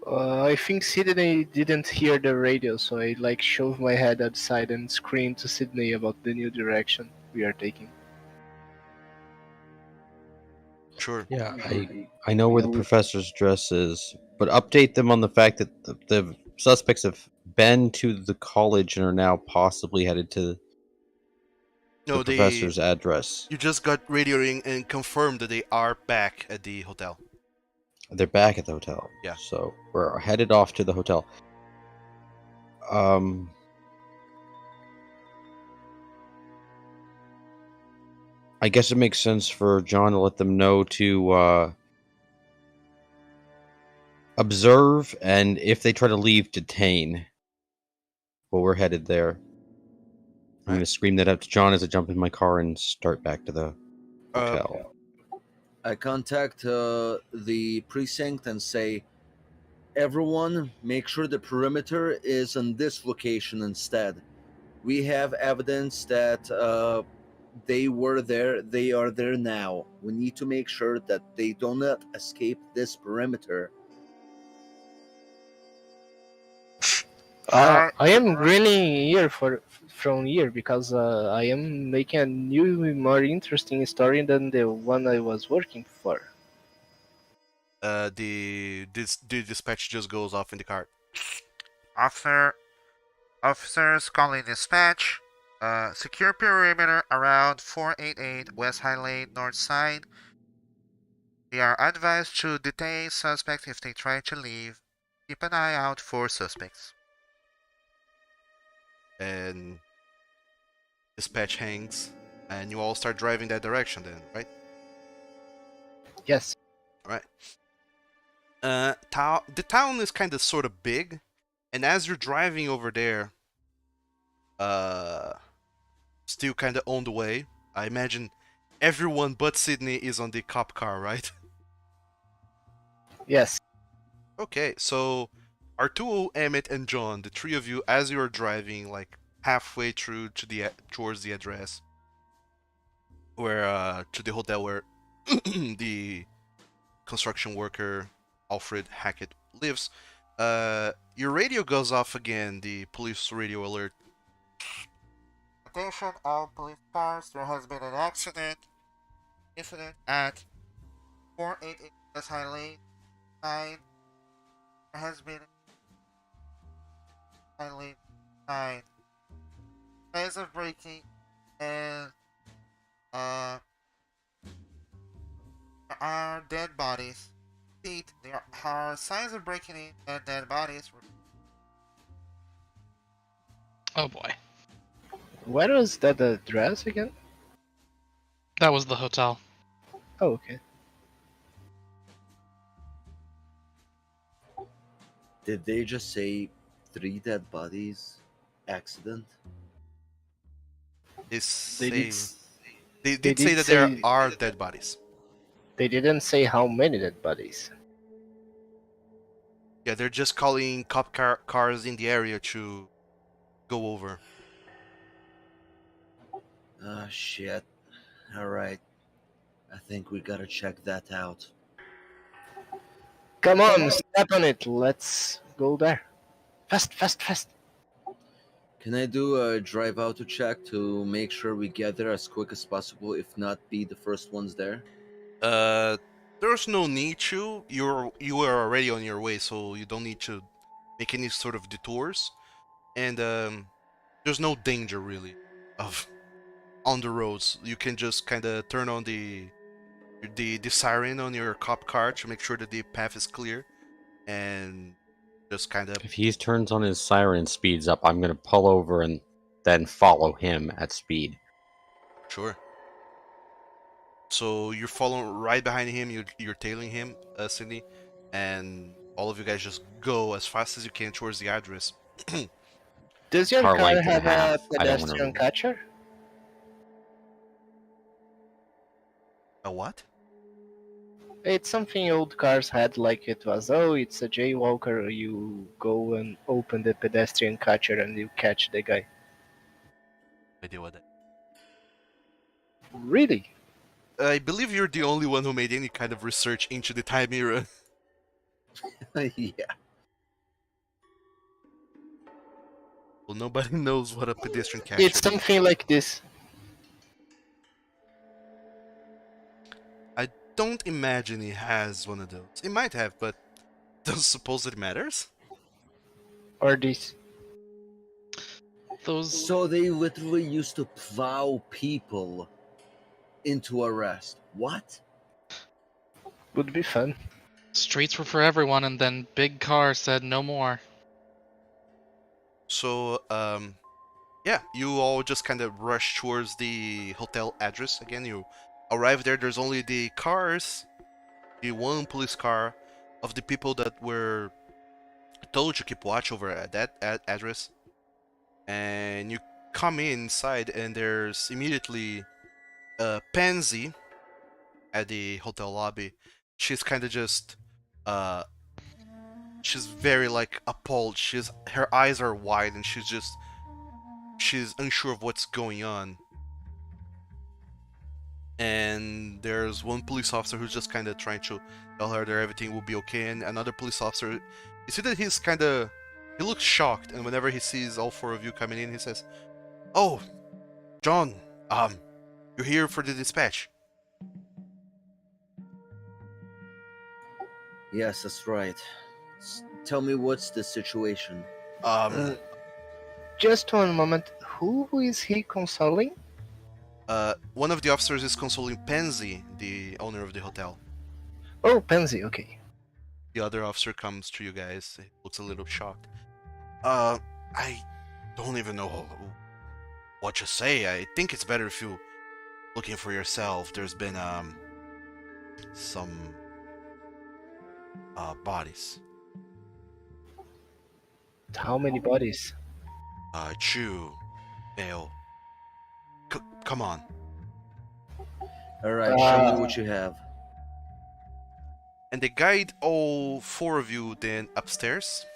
I think Sydney didn't hear the radio, so I shoved my head outside and screamed to Sydney about the new direction we are taking. Sure. Yeah, I know where the professor's dress is, but update them on the fact that the suspects have been to the college and are now possibly headed to No, the professor's address. you just got radioing and confirmed that they are back at the hotel. They're back at the hotel. Yeah. So we're headed off to the hotel. I guess it makes sense for John to let them know to observe, and if they try to leave, detain. Well, we're headed there. I'm going to scream that out to John as I jump in my car and start back to the hotel. I contact the precinct and say, everyone, make sure the perimeter is on this location instead. We have evidence that they were there. They are there now. We need to make sure that they do not escape this perimeter. I am grinning here from here because I am making a new, more interesting story than the one I was working for. The dispatch just goes off in the car. Officers calling dispatch. Secure perimeter around 488 West High Lane North Side. They are advised to detain suspects if they try to leave. Keep an eye out for suspects. And dispatch hangs, and you all start driving that direction then, right? Yes. Alright. The town is kind of sort of big, and as you're driving over there, still kind of on the way, I imagine everyone but Sydney is on the cop car, right? Yes. Okay, so Arturo, Emmett, and John, the three of you, as you are driving, like halfway through to towards the address, where to the hotel where the construction worker Alfred Hackett lives, your radio goes off again. The police radio alert. Attention, all police cars! There has been an incident at 488 West High Lane 9. There has been High Lane 9. Signs of breaking and there are dead bodies. There are signs of breaking in and dead bodies. Oh boy. Where was that address again? That was the hotel. Oh, okay. Did they just say 3 dead bodies? accident? They They did. say they They did say did that there say are dead bodies. they didn't say how many dead bodies. Yeah, they're just calling cars in the area to go over. Ah, shit. Alright. I think we gotta check that out. Come on, step on it. Let's go there. Fast, fast, fast. Can I do a drive out to check to make sure we get there as quick as possible, if not be the first ones there? Uh, there's no need to. You are already on your way, so you don't need to make any sort of detours. And there's no danger really of on the roads. You can just kind of turn on the siren on your cop car to make sure that the path is clear, and just kind of If he turns on his siren, speeds up, I'm gonna pull over and then follow him at speed. sure. So you're following right behind him. You're tailing him, Cindy, and all of you guys just go as fast as you can towards the address. Does your Car car length and a have a half. I don't want pedestrian to. catcher? A what? It's something old cars had, like it was, oh, it's a jaywalker, you go and open the pedestrian catcher and you catch the guy. Idea what that? Really? I believe you're the only one who made any kind of research into the time era. Yeah. Well, nobody knows what a pedestrian catcher It's is. something like this. I don't imagine he has one of those. He might have, but don't suppose it matters? Or this. Those So they literally used to plow people into arrest. What? Would be fun. streets were for everyone, and then big car said no more. So, yeah, you all just kind of rush towards the hotel address. Again, you arrive there, there's only the cars, the one police car of the people that were told to keep watch over at that address. And you come inside, and there's immediately Pansy at the hotel lobby. She's kind of just, uh, she's very like appalled. Her eyes are wide, and she's unsure of what's going on. And there's one police officer who's just kind of trying to tell her that everything will be okay, and another police officer, you see that he looks shocked, and whenever he sees all four of you coming in, he says, "Oh, John, you're here for the dispatch." Yes, that's right. Tell me what's the situation. Um, Just one moment. Who is he consoling? one of the officers is consoling Pansy, the owner of the hotel. Oh, Pansy, okay. The other officer comes to you guys, he looks a little shocked. I don't even know what to say. I think it's better if you looking for yourself. There's been some bodies. How many bodies? Chew, Bale. Come on. Alright, show me what you have. And they guide all four of you then upstairs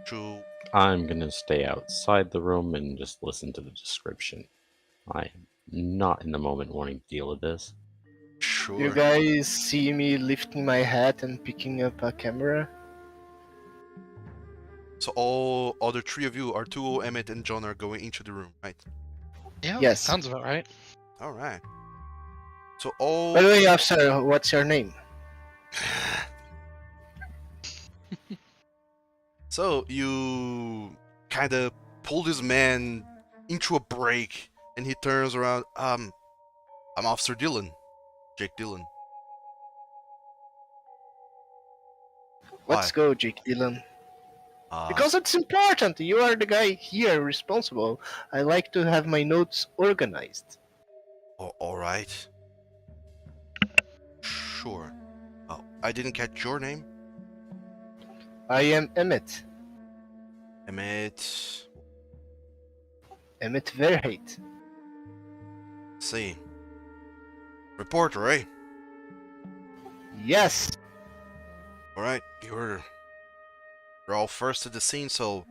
to. I'm gonna stay outside the room and just listen to the description. I'm not in the moment wanting to deal with this. Sure. You guys see me lifting my hat and picking up a camera? So all other three of you, Arturo, Emmett, and John, are going into the room, right? Yeah, Yes. sounds about right. All right. So all. By the way, officer, what's your name? So you kind of pull this man into a break, and he turns around. I'm Officer Dillon, Jake Dillon. Let's Why? go, Jake Dillon. Uh, Because it's important. You are the guy here responsible. I like to have my notes organized. all right. Sure. Oh, I didn't catch your name. I am Emmett. Emmett. Emmett Verhate. See. Reporter, eh? Yes. Alright, you're all first at the scene, so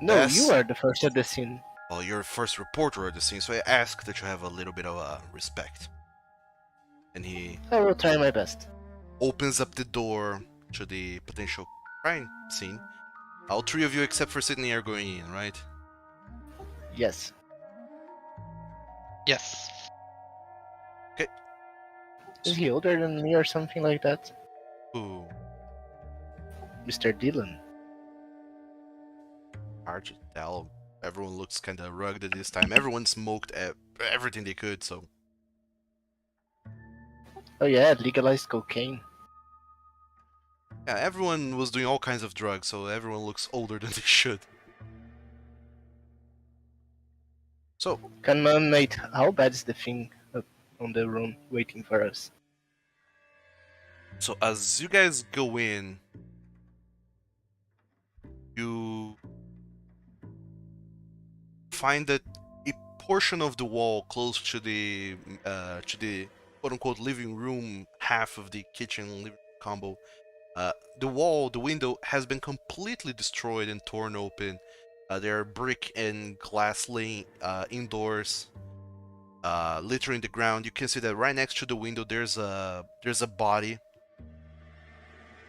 No, you yes. are the first at the scene. Well, you're first reporter at the scene, so I ask that you have a little bit of respect. And he I will try my best. opens up the door to the potential crime scene. All three of you, except for Sydney, are going in, right? Yes. Yes. Okay. Is he older than me or something like that? Ooh, Mr. Dillon. hard to tell. Everyone looks kind of rugged at this time. Everyone smoked everything they could, so Oh yeah, legalized cocaine. yeah, everyone was doing all kinds of drugs, so everyone looks older than they should. So, Come on, mate. How bad is the thing up on the room waiting for us? so as you guys go in, you find that a portion of the wall close to the quote unquote living room half of the kitchen living room combo, the wall, the window has been completely destroyed and torn open. There are brick and glass laying indoors, littering the ground. You can see that right next to the window there's a body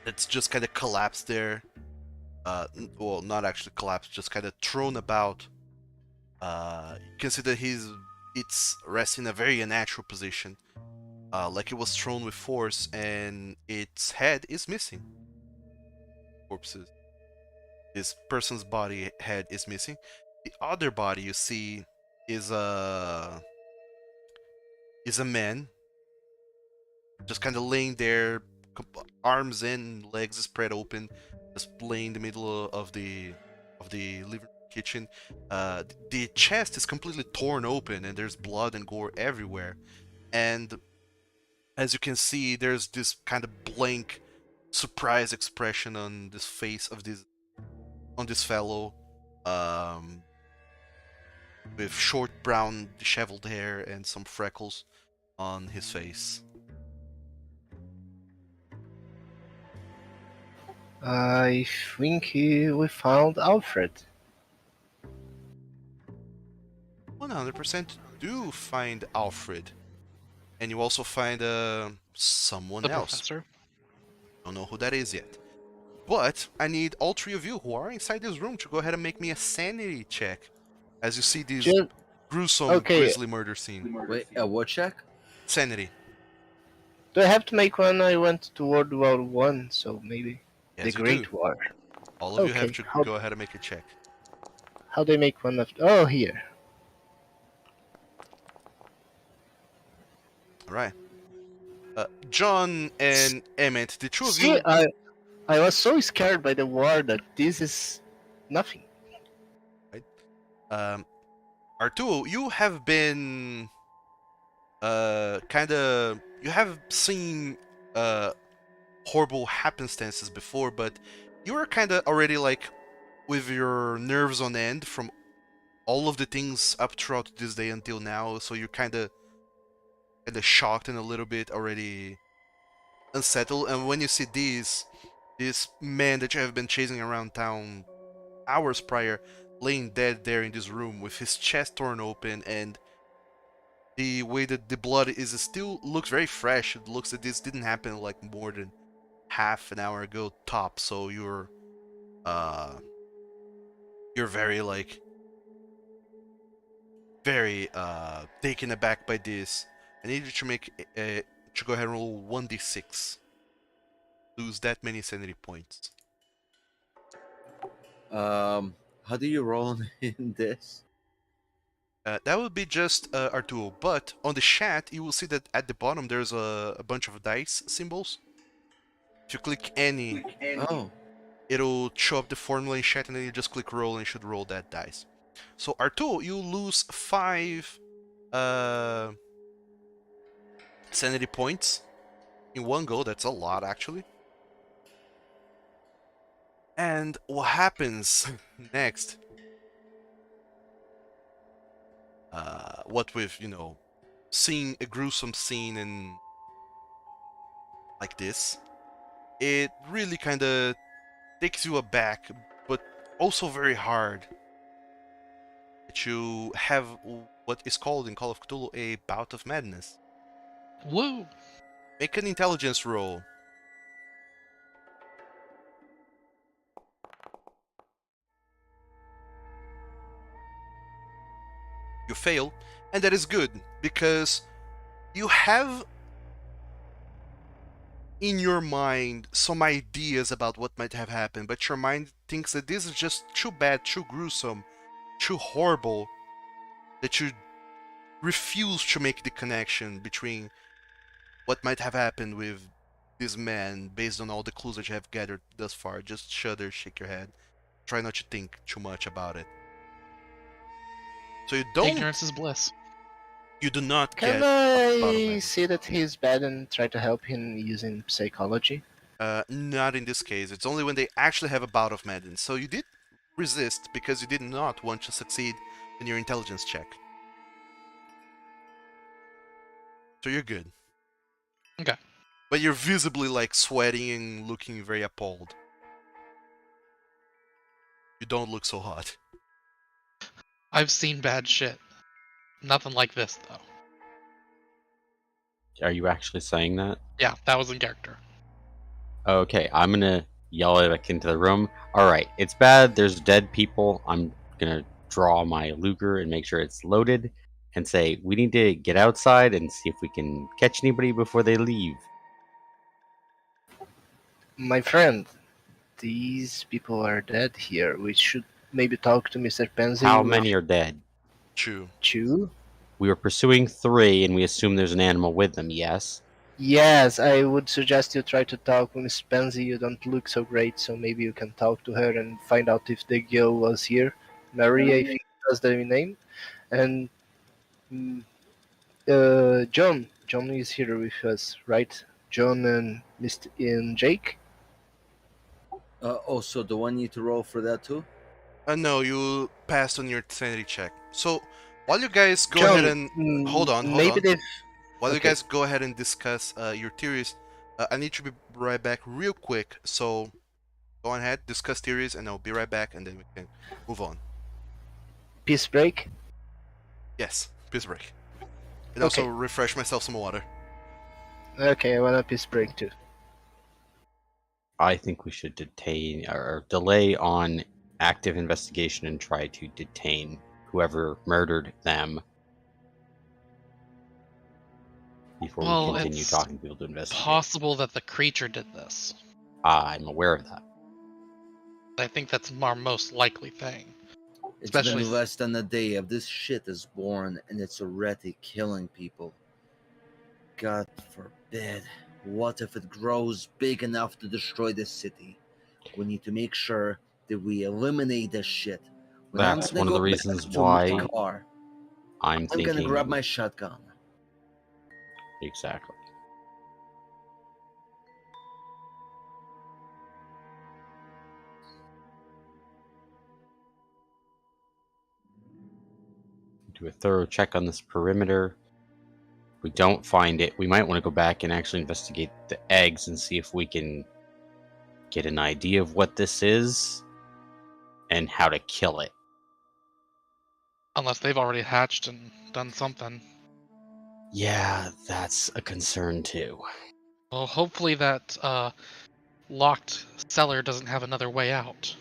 that's just kind of collapsed there. Well, not actually collapsed, just kind of thrown about. You can see that it's resting in a very unnatural position, like it was thrown with force, and its head is missing. Corpses. This person's body head is missing. The other body you see is a man, just kind of laying there, arms in, legs spread open, just laying in the middle of the living kitchen. The chest is completely torn open, and there's blood and gore everywhere. And as you can see, there's this kind of blank, surprise expression on this face of this fellow, um, with short brown disheveled hair and some freckles on his face. I think we found Alfred. 100% do find Alfred, and you also find someone The else. professor. Don't know who that is yet, but I need all three of you who are inside this room to go ahead and make me a sanity check as you see this Just gruesome, okay. grisly murder scene. Wait, what check? Sanity. Do I have to make one? I went to World War One, so maybe Yes, the you Great do. War. All of you have Okay, to how- go ahead and make a check. How do I make one of? Oh, here. All right. John and Emmett, the two of See, you. I was so scared by the war that this is nothing. Arturo, you have been kind of, you have seen horrible happenstances before, but you were kind of already like with your nerves on end from all of the things up throughout this day until now, so you're kind of shocked and a little bit already unsettled. And when you see this man that you have been chasing around town hours prior, laying dead there in this room with his chest torn open, and the way that the blood is still looks very fresh. It looks that this didn't happen like more than half an hour ago top. So you're very like very taken aback by this. I need you to make to go ahead and roll 1d6. Lose that many sanity points. How do you roll in this? That would be just Arturo, but on the chat you will see that at the bottom there's a bunch of dice symbols. If you click any, Oh, it'll show up the formula in chat, and then you just click roll and you should roll that dice. So Arturo, you lose 5 sanity points in one go. That's a lot, actually. And what happens next what with seeing a gruesome scene in like this, it really kind of takes you aback, but also very hard that you have what is called in Call of Cthulhu a bout of madness. Woo! Make an intelligence roll. You fail, and that is good because you have in your mind some ideas about what might have happened, but your mind thinks that this is just too bad, too gruesome, too horrible that you refuse to make the connection between what might have happened with this man based on all the clues that you have gathered thus far. Just shudder, shake your head, try not to think too much about it. So Ignorance is bliss. you do not Can get a bout of I madness. see that he's bad and try to help him using psychology? Not in this case. It's only when they actually have a bout of madness. So you did resist because you did not want to succeed in your intelligence check. So you're good. Okay. But you're visibly like sweating and looking very appalled. You don't look so hot. I've seen bad shit. Nothing like this, though. Are you actually saying that? Yeah, that was in character. Okay, I'm gonna yell it back into the room. Alright, it's bad, there's dead people. I'm gonna draw my Luger and make sure it's loaded and say, we need to get outside and see if we can catch anybody before they leave. My friend, these people are dead here. We should maybe talk to Mr. Pansy. How many are dead? True. 2? We were pursuing 3 and we assume there's an animal with them, yes? Yes, I would suggest you try to talk with Miss Pansy. You don't look so great, so maybe you can talk to her and find out if the girl was here. Mary, I think that's the name. And John. John is here with us, right? John and Mr. and Jake? Also, do I need to roll for that too? No, you passed on your sanity check. So while you guys go John, ahead and hold on. maybe they've... While you okay. guys go ahead and discuss your theories, I need to be right back real quick. So go ahead, discuss theories, and I'll be right back, and then we can move on. Peace break? Yes, peace break. And also refresh myself some water. Okay, I want a peace break too. I think we should detain or delay on active investigation and try to detain whoever murdered them before Well, we continue it's talking to people to investigate. Possible that the creature did this. I'm aware of that. I think that's our most likely thing. It's Especially- been less than a day of this shit is born and it's already killing people. God forbid. What if it grows big enough to destroy the city? We need to make sure that we eliminate this shit. When That's gonna one of the go back reasons to my why car, I'm I'm thinking gonna grab my shotgun. exactly. Do a thorough check on this perimeter. If we don't find it, we might want to go back and actually investigate the eggs and see if we can get an idea of what this is and how to kill it. Unless they've already hatched and done something. Yeah, that's a concern too. Well, hopefully that locked cellar doesn't have another way out.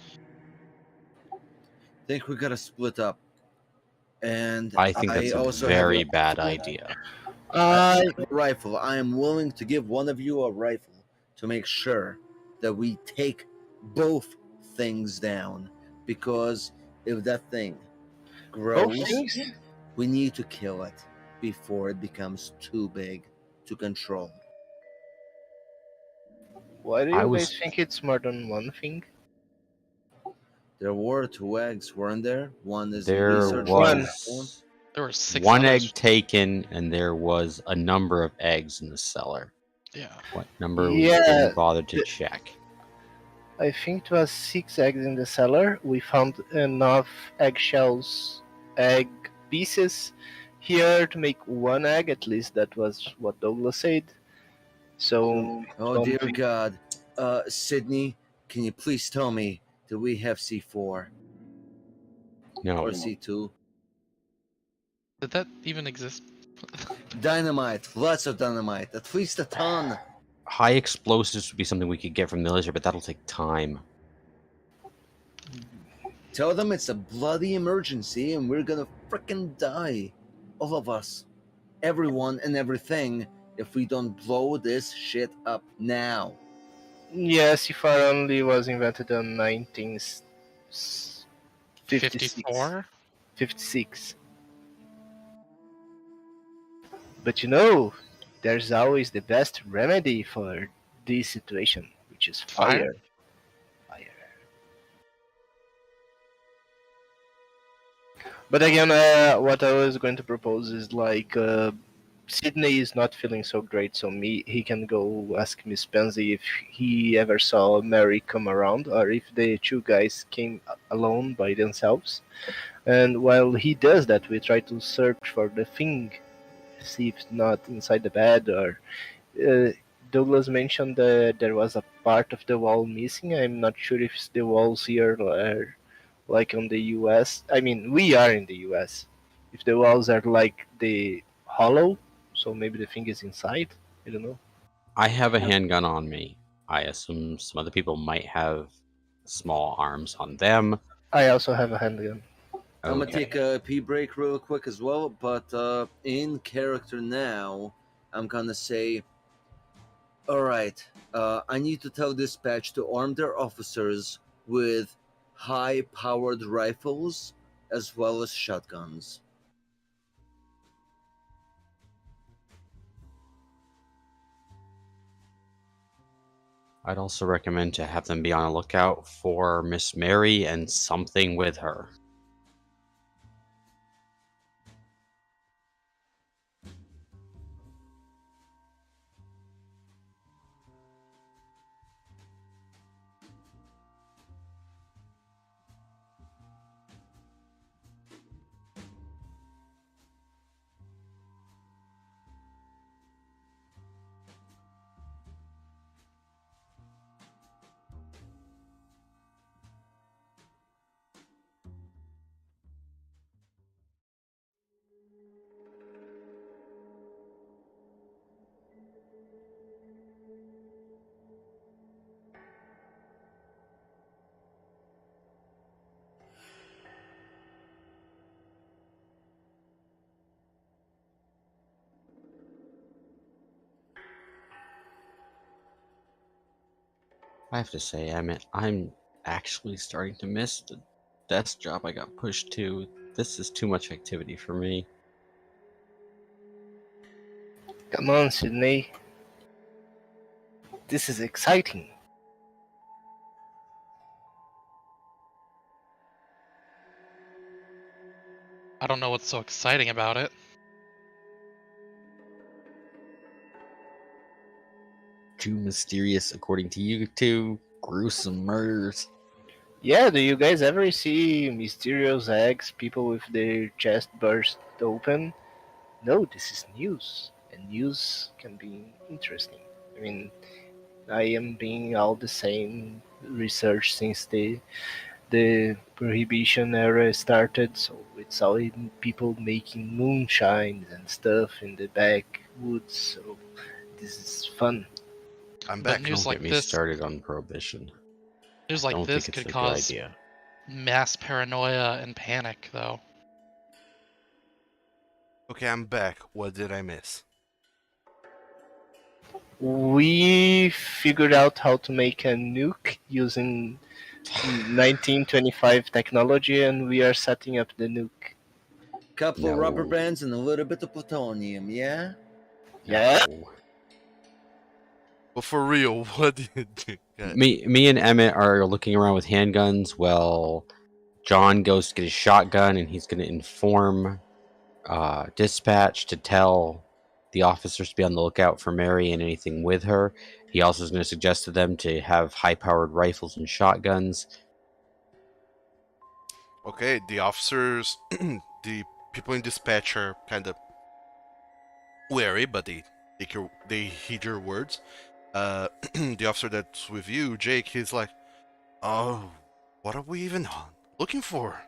Think we gotta split up. And I think that's a also very have bad idea. I have a rifle. I am willing to give one of you a rifle to make sure that we take both things down. Because if that thing grows, Both things? we need to kill it before it becomes too big to control. Why do I you was- guys think it's more than one thing? There were 2 eggs, weren't there? One is in There research. was There were 6 one others. egg taken, and there was a number of eggs in the cellar. Yeah. What number we Yeah, didn't bother to the- check. I think it was 6 eggs in the cellar. We found enough eggshells, egg pieces here to make one egg. At least that was what Douglas said. So, Oh dear God, Sydney, can you please tell me, do we have C4 No. or C2? Did that even exist? Dynamite, lots of dynamite, at least a ton. High explosives would be something we could get from the military, but that'll take time. Tell them it's a bloody emergency and we're gonna frickin' die. All of us. Everyone and everything, if we don't blow this shit up now. yes, C4 only was invented in 1956. 54? 56. But you know, there's always the best remedy for this situation, which is fire. Fire. But again, what I was going to propose is like Sydney is not feeling so great, so he can go ask Miss Pansy if he ever saw Mary come around, or if the two guys came alone by themselves. And while he does that, we try to search for the thing, see if it's not inside the bed. Or Douglas mentioned that there was a part of the wall missing. I'm not sure if the walls here are like on the US. I mean, we are in the US. If the walls are like the hollow, so maybe the thing is inside. I don't know. I have a handgun on me. I assume some other people might have small arms on them. I also have a handgun. I'm gonna Okay. take a pee break real quick as well, but in character now, I'm gonna say, alright, I need to tell dispatch to arm their officers with high-powered rifles as well as shotguns. I'd also recommend to have them be on a lookout for Miss Mary and something with her. I have to say, I'm actually starting to miss the desk job I got pushed to. This is too much activity for me. Come on, Sydney. This is exciting. I don't know what's so exciting about it. Too mysterious, according to you two. Gruesome murders. Yeah, do you guys ever see mysterious eggs, people with their chest burst open? No, this is news, and news can be interesting. I mean, I am being all the same research since the prohibition era started, so it's all in people making moonshine and stuff in the backwoods, so this is fun. I'm But back. news Don't like get me this, started on prohibition. news like Don't this think it's could a cause good idea. mass paranoia and panic, though. Okay, I'm back. What did I miss? We figured out how to make a nuke using 1925 technology, and we are setting up the nuke. Couple of No. rubber bands and a little bit of plutonium, yeah? Yeah. No. But for real, what did you do? Me and Emmett are looking around with handguns. Well, John goes to get his shotgun, and he's going to inform dispatch to tell the officers to be on the lookout for Mary and anything with her. He also is going to suggest to them to have high-powered rifles and shotguns. Okay, the officers, the people in dispatch are kind of wary, but they heed your words. The officer that's with you, Jake, he's like, "Oh, what are we even looking for?"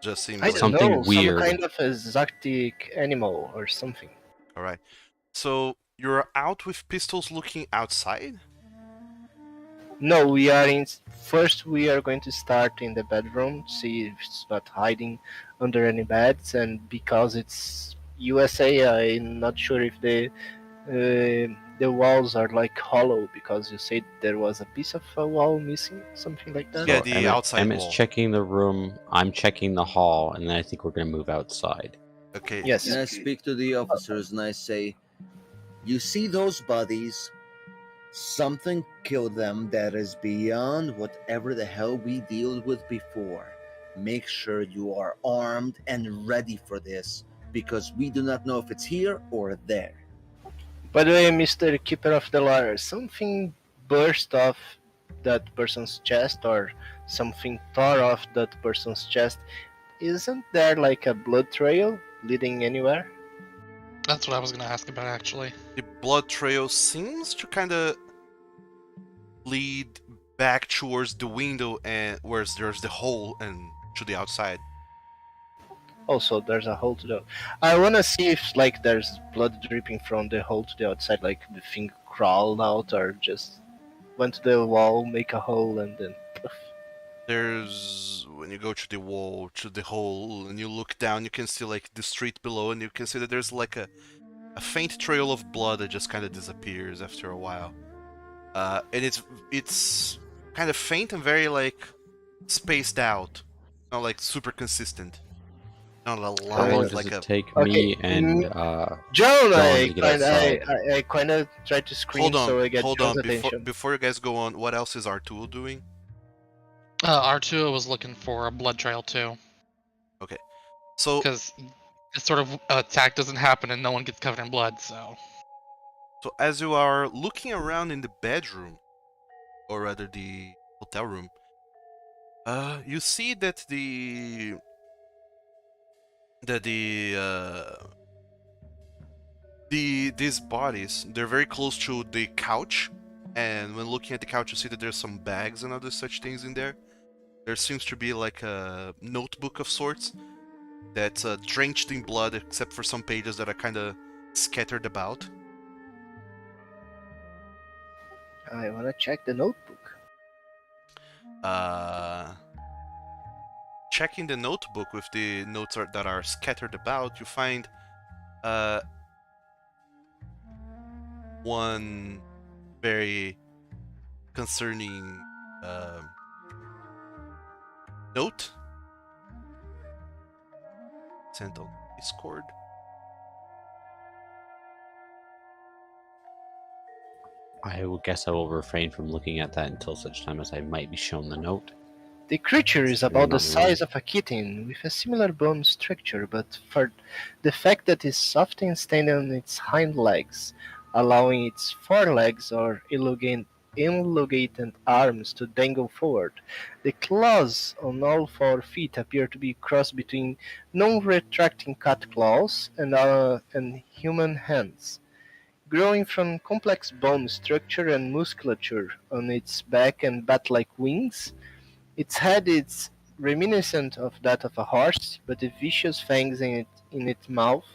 Just I seems like don't know, Something some weird. kind of exotic animal or something. all right. So you're out with pistols, looking outside. No, we are in. First, we are going to start in the bedroom, see if it's not hiding under any beds, and because it's USA, I'm not sure if the walls are like hollow because you said there was a piece of a wall missing, something like that. Yeah, So the outside Emmett's wall. checking the room. I'm checking the hall, and then I think we're gonna move outside. Okay. Yes. And I speak to the officers and I say, "You see those bodies? Something killed them that is beyond whatever the hell we dealt with before. Make sure you are armed and ready for this, because we do not know if it's here or there." By the way, Mr. Keeper of the Ladder, something burst off that person's chest or something tore off that person's chest. Isn't there like a blood trail leading anywhere? That's what I was gonna ask about actually. The blood trail seems to kind of lead back towards the window and where there's the hole and to the outside. Also, there's a hole to the. I wanna see if like there's blood dripping from the hole to the outside, like the thing crawled out or just went to the wall, make a hole, and then. Poof. There's when you go to the wall, to the hole, and you look down, you can see like the street below, and you can see that there's like a faint trail of blood that just kind of disappears after a while. And it's kind of faint and very like spaced out, not like super consistent. Not a How long line does like it a. take Okay, me and John, John to get outside? I kind of tried to scream so I get Hold John's on. attention. Before you guys go on, what else is Arturo doing? R2 was looking for a blood trail too, Okay, so because this sort of attack doesn't happen and no one gets covered in blood. as you are looking around in the bedroom, or rather the hotel room, you see that these bodies, they're very close to the couch, and when looking at the couch, you see that there's some bags and other such things in there. There seems to be like a notebook of sorts that's drenched in blood, except for some pages that are kind of scattered about. I wanna check the notebook. Uh, Checking the notebook with the notes that are scattered about, you find uh, one very concerning note sent on Discord. I will guess I will refrain from looking at that until such time as I might be shown the note. The creature is Considering about the I'm not size of a kitten, with a similar bone structure, but for the fact that it's often standing on its hind legs, allowing its forelegs or elongated arms to dangle forward. The claws on all 4 feet appear to be a cross between non-retracting cat claws and human hands. Growing from complex bone structure and musculature on its back and bat-like wings, its head is reminiscent of that of a horse, but the vicious fangs in its mouth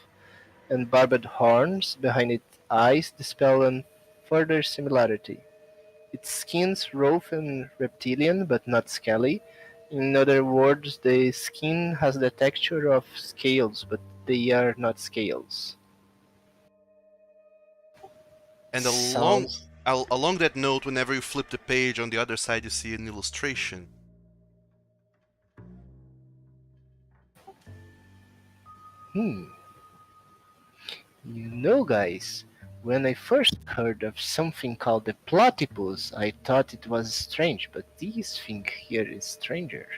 and barbed horns behind its eyes dispel a further similarity. Its skin's rough and reptilian, but not scaly. In other words, the skin has the texture of scales, but they are not scales. And Sounds. along that note, whenever you flip the page, on the other side you see an illustration. Hmm. You know, guys, when I first heard of something called the platypus, I thought it was strange, but this thing here is stranger.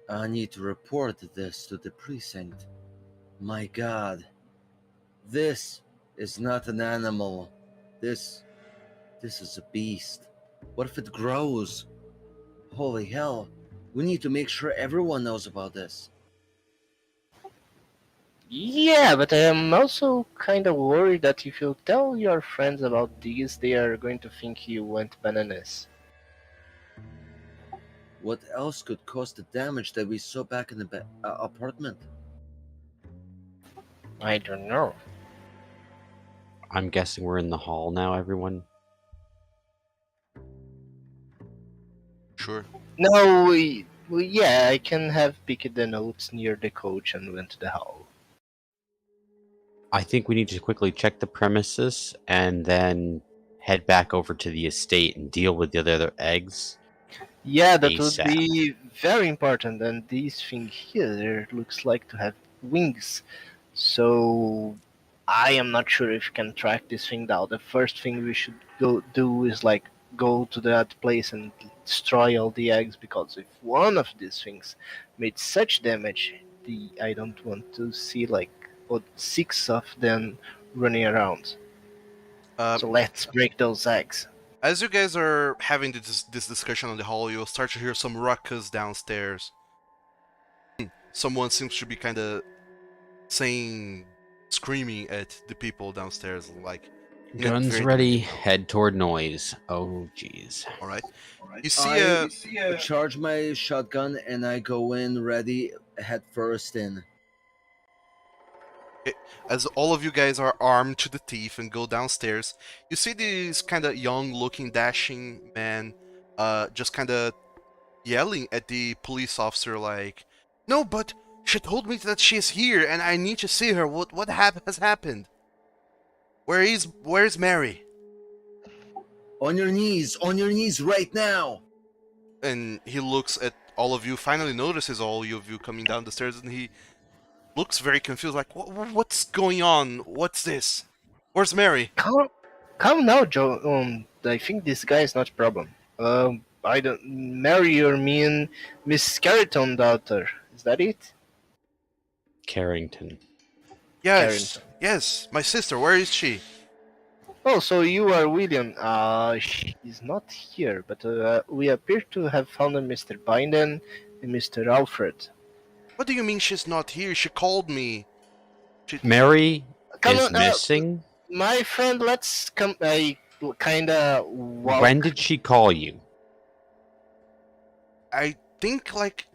I need to report this to the precinct. My God, this is not an animal. This is a beast. What if it grows? Holy hell. We need to make sure everyone knows about this. Yeah, but I am also kind of worried that if you tell your friends about this, they are going to think you went bananas. What else could cause the damage that we saw back in the apartment? I don't know. I'm guessing we're in the hall now, everyone. Sure. No, yeah, I can have picked the notes near the coach and went to the hall. I think we need to quickly check the premises and then head back over to the estate and deal with the other eggs. Yeah, that would ASAP. be very important. And this thing here looks like to have wings. So I am not sure if you can track this thing down. The first thing we should go do is like go to that place and destroy all the eggs, because if one of these things made such damage, I don't want to see like 6 of them running around. So let's break those eggs. As you guys are having this discussion on the hall, you'll start to hear some ruckus downstairs. Someone seems to be kind of screaming at the people downstairs, like... Guns ready, head toward noise. Oh, jeez. Alright. You see a... I charge my shotgun and I go in ready, head first in. As all of you guys are armed to the teeth and go downstairs, you see this kind of young-looking, dashing man just kind of yelling at the police officer like, "No, but she told me that she is here and I need to see her. What has happened? Where's Mary?" On your knees right now! And he looks at all of you, finally notices all of you coming down the stairs, and he looks very confused, like, what's going on? What's this? Where's Mary? Calm now, Joe. I think this guy is not a problem. I don't Mary, you mean Miss Carrington daughter? Is that it? Carrington. Yes, yes, my sister. Where is she? Oh, so you are William. She's not here, but we appear to have found Mr. Binden and Mr. Alfred. What do you mean she's not here? She called me. Mary is missing? My friend, let's come. I kinda walk. When did she call you? I think like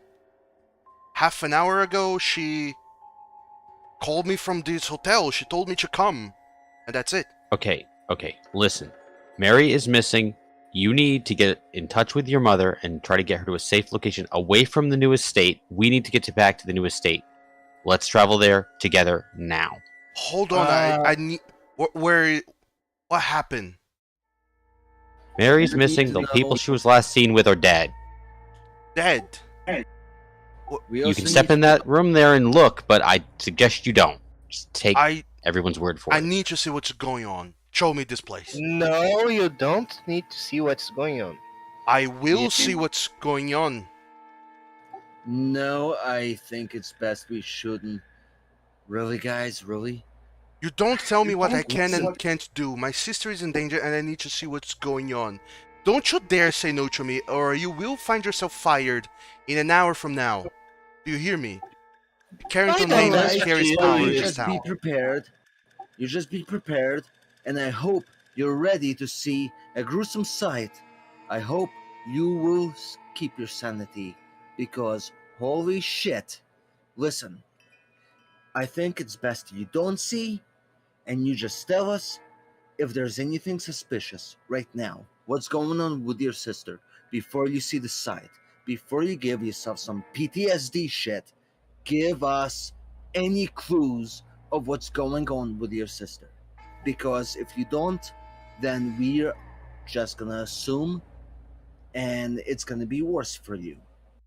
half an hour ago she called me from this hotel. She told me to come, and that's it. Okay, listen. Mary is missing. You need to get in touch with your mother and try to get her to a safe location away from the new estate. We need to get back to the new estate. Let's travel there together now. Hold on, I need... Where... What happened? Mary's missing. The people she was last seen with are dead. Dead? You can step in that room there and look, but I suggest you don't. Just take everyone's word for it. I need to see what's going on. Show me this place. No, you don't need to see what's going on. I will see what's going on. No, I think it's best we shouldn't. Really, guys? Really? You don't tell me what I can and can't do. My sister is in danger and I need to see what's going on. Don't you dare say no to me, or you will find yourself fired in an hour from now. Do you hear me? Carrington Lane carries power in this town. Be prepared. You just be prepared, and I hope you're ready to see a gruesome sight. I hope you will keep your sanity, because holy shit. Listen, I think it's best you don't see, and you just tell us if there's anything suspicious right now. What's going on with your sister before you see the sight? Before you give yourself some PTSD shit, give us any clues of what's going on with your sister. Because if you don't, then we're just gonna assume, and it's gonna be worse for you.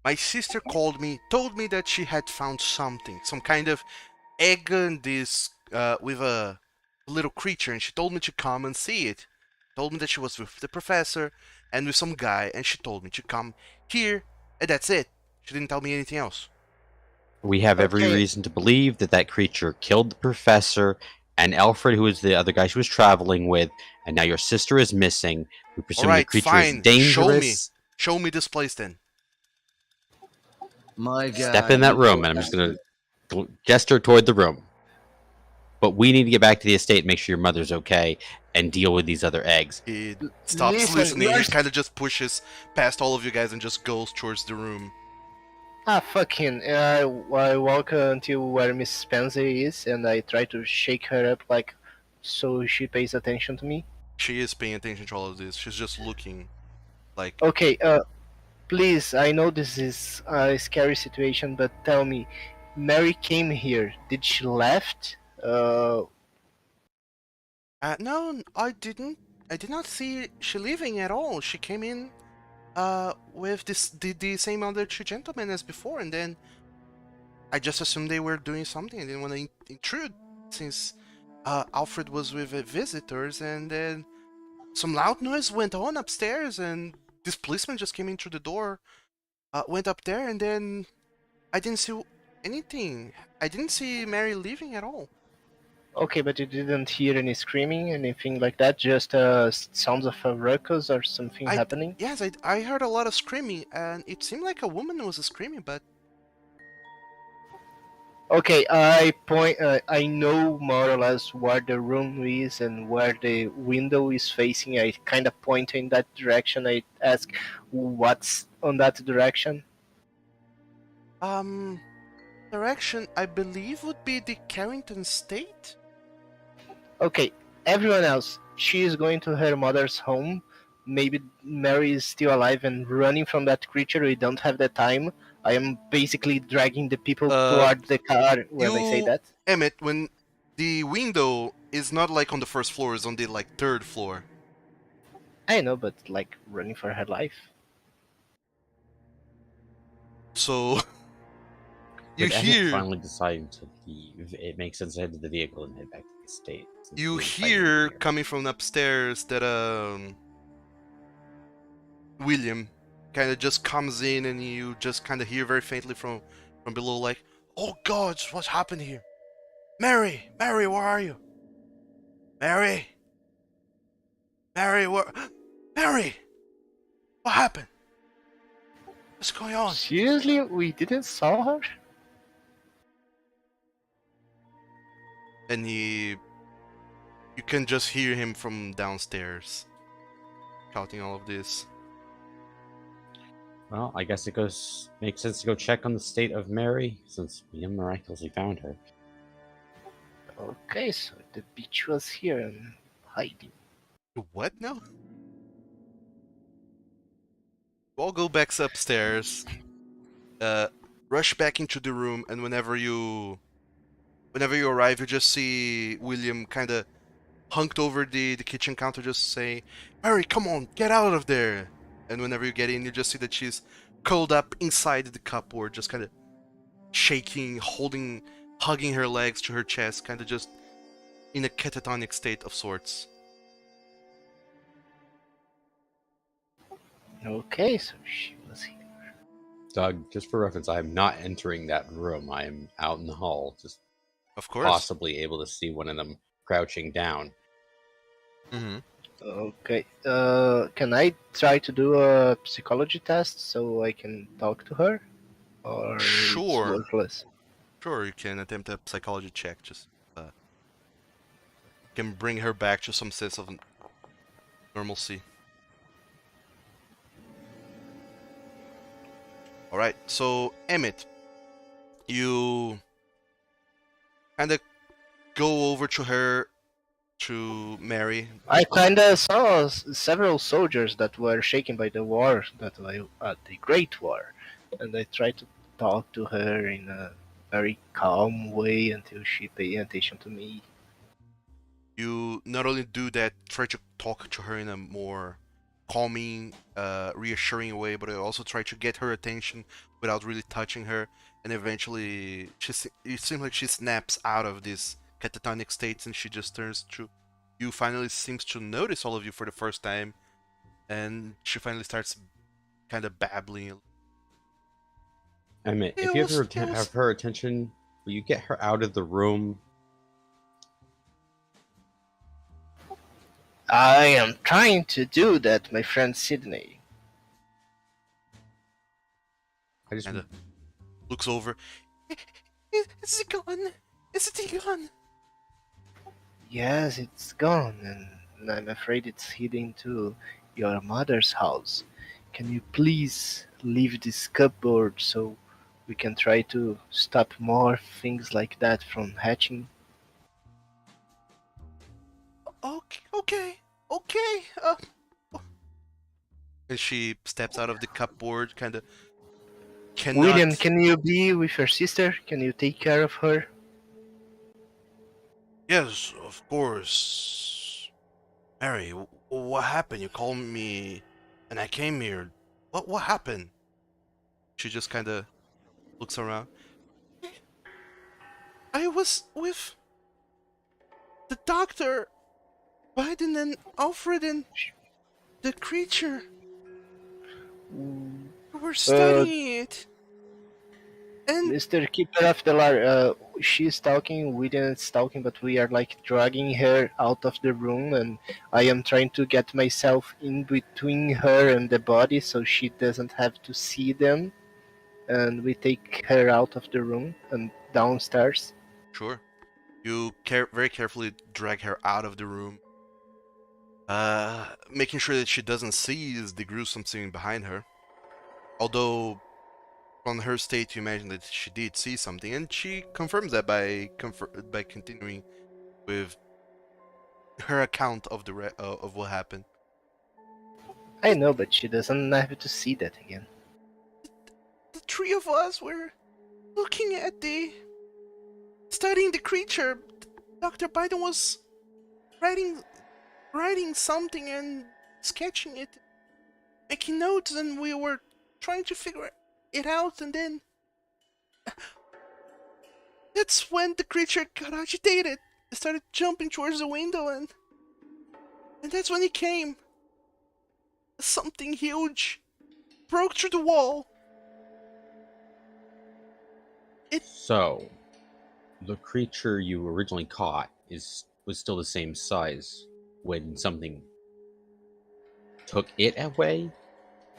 My sister called me, told me that she had found something, some kind of egg in this, with a little creature, and she told me to come and see it. Told me that she was with the professor and with some guy, and she told me to come here, and that's it. She didn't tell me anything else. We have every reason to believe that that creature killed the professor and Alfred, who is the other guy she was traveling with, and now your sister is missing. We presume the creature is dangerous. Show me this place then. My guy. Step in that room, and I'm just gonna gesture toward the room. But we need to get back to the estate and make sure your mother's okay and deal with these other eggs. He stops Listen, listening. you are He kind of just pushes past all of you guys and just goes towards the room. fuck him. I walk until where Miss Spencer is, and I try to shake her up, like, so she pays attention to me. She is paying attention to all of this. She's just looking like Okay, please, I know this is a scary situation, but tell me, Mary came here. Did she left? no, I didn't. I did not see she leaving at all. She came in with the same other two gentlemen as before, and then I just assumed they were doing something. I didn't want to intrude since Alfred was with visitors, and then some loud noise went on upstairs, and this policeman just came in through the door, went up there, and then I didn't see anything. I didn't see Mary leaving at all. Okay, but you didn't hear any screaming, anything like that? Just sounds of a ruckus or something happening? Yes, I heard a lot of screaming, and it seemed like a woman was screaming, but Okay, I point. I know more or less where the room is and where the window is facing. I kind of point in that direction. I ask, "What's on that direction?" direction I believe would be the Carrington State. Okay, everyone else. She is going to her mother's home. Maybe Mary is still alive and running from that creature. We don't have the time. I am basically dragging the people toward the car when I say that. Emmett, when the window is not like on the first floor, it's on the like third floor. I know, but like running for her life. So you With Emmett hear finally deciding to leave, it makes sense to head to the vehicle and head back to the estate. since you the excitement hear here. coming from upstairs that William kind of just comes in, and you just kind of hear very faintly from below, like, "Oh God, what's happened here? Mary, Mary, where are you? Mary, Mary, where? Mary, what happened? What's going on?" Seriously, we didn't saw her. And you can just hear him from downstairs shouting all of this. Well, I guess makes sense to go check on the state of Mary, since we miraculously found her. Okay, so the bitch was here and hiding. What now? You all go back upstairs, rush back into the room, and whenever you arrive, you just see William kind of hunked over the kitchen counter, just say, "Mary, come on, get out of there!" And whenever you get in, you just see that she's curled up inside the cupboard, just kind of shaking, hugging her legs to her chest, kind of just in a catatonic state of sorts. Okay, so she was here. Doug, just for reference, I am not entering that room. I am out in the hall, just Of course. possibly able to see one of them crouching down. Mm-hmm. Okay, can I try to do a psychology test so I can talk to her? Or Sure. it's worthless? Sure, you can attempt a psychology check. Just can bring her back to some sense of normalcy. All right. So Emmett, you kind of go over to her, to Mary. I kinda saw several soldiers that were shaken by the war, the Great War, and I tried to talk to her in a very calm way until she paid attention to me. You not only do that, try to talk to her in a more calming, reassuring way, but you also try to get her attention without really touching her. And eventually, it seems like she snaps out of this catatonic state, and she just turns to you. Finally, seems to notice all of you for the first time, and she finally starts kind of babbling. Emmett, if you have her attention, will you get her out of the room? I am trying to do that, my friend Sydney. I just Kinda. looks over. Is it gone? Is it gone? Yes, it's gone, and I'm afraid it's heading to your mother's house. Can you please leave this cupboard so we can try to stop more things like that from hatching? Okay. And she steps out of the cupboard, kind of William, cannot. can you be with your sister? Can you take care of her? Yes, of course. Mary, what happened? You called me, and I came here. What happened? She just kind of looks around. I was with the doctor, Biden, and Alfred, and the creature. We were Uh, studying it, and Mr. Keeper of the Lar, she's talking, William is talking, but we are like dragging her out of the room, and I am trying to get myself in between her and the body so she doesn't have to see them. And we take her out of the room and downstairs. sure, you very carefully drag her out of the room, making sure that she doesn't see the gruesome scene behind her. Although, on her state, you imagine that she did see something, and she confirms that by continuing with her account of of what happened. I know, but she doesn't have to see that again. The three of us were looking at studying the creature. Dr. Biden was writing something and sketching it, making notes, and we were trying to figure it out, and then that's when the creature got agitated. It started jumping towards the window, and that's when he came. Something huge broke through the wall. So, the creature you originally caught was still the same size when something took it away?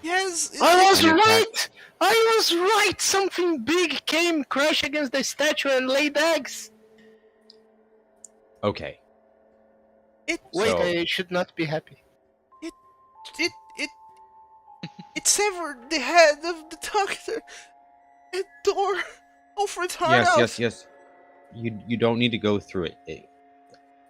Yes, I was And attacked- right! I was right! Something big came, crashed against the statue, and laid eggs! Okay. Wait, So- I should not be happy. it severed the head of the doctor and tore Alfred's heart out. Yes. You don't need to go through it.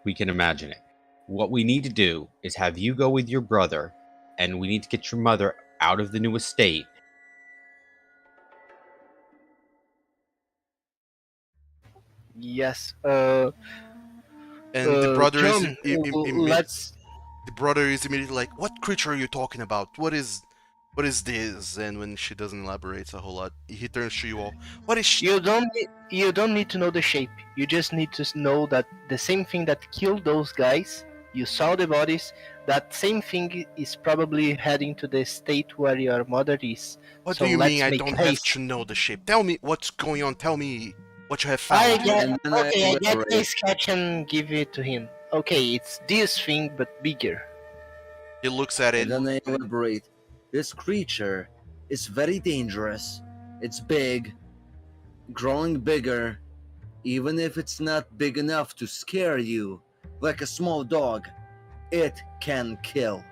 We can imagine it. What we need to do is have you go with your brother, and we need to get your mother out of the new estate. Yes, And the brother is John, let's... the brother is immediately like, "What creature are you talking about? What is this?" And when she doesn't elaborate a whole lot, he turns to you all. What is? You don't need to know the shape. You just need to know that the same thing that killed those guys, you saw the bodies, that same thing is probably heading to the state where your mother is. What So do you let's mean? I make don't have haste. to know the shape. Tell me what's going on. Tell me what you have I found. get And then okay. I get elaborate. this sketch and give it to him. Okay, it's this thing but bigger. He looks at it. And then I elaborate. This creature is very dangerous. It's big, growing bigger. Even if it's not big enough to scare you, like a small dog, it can kill.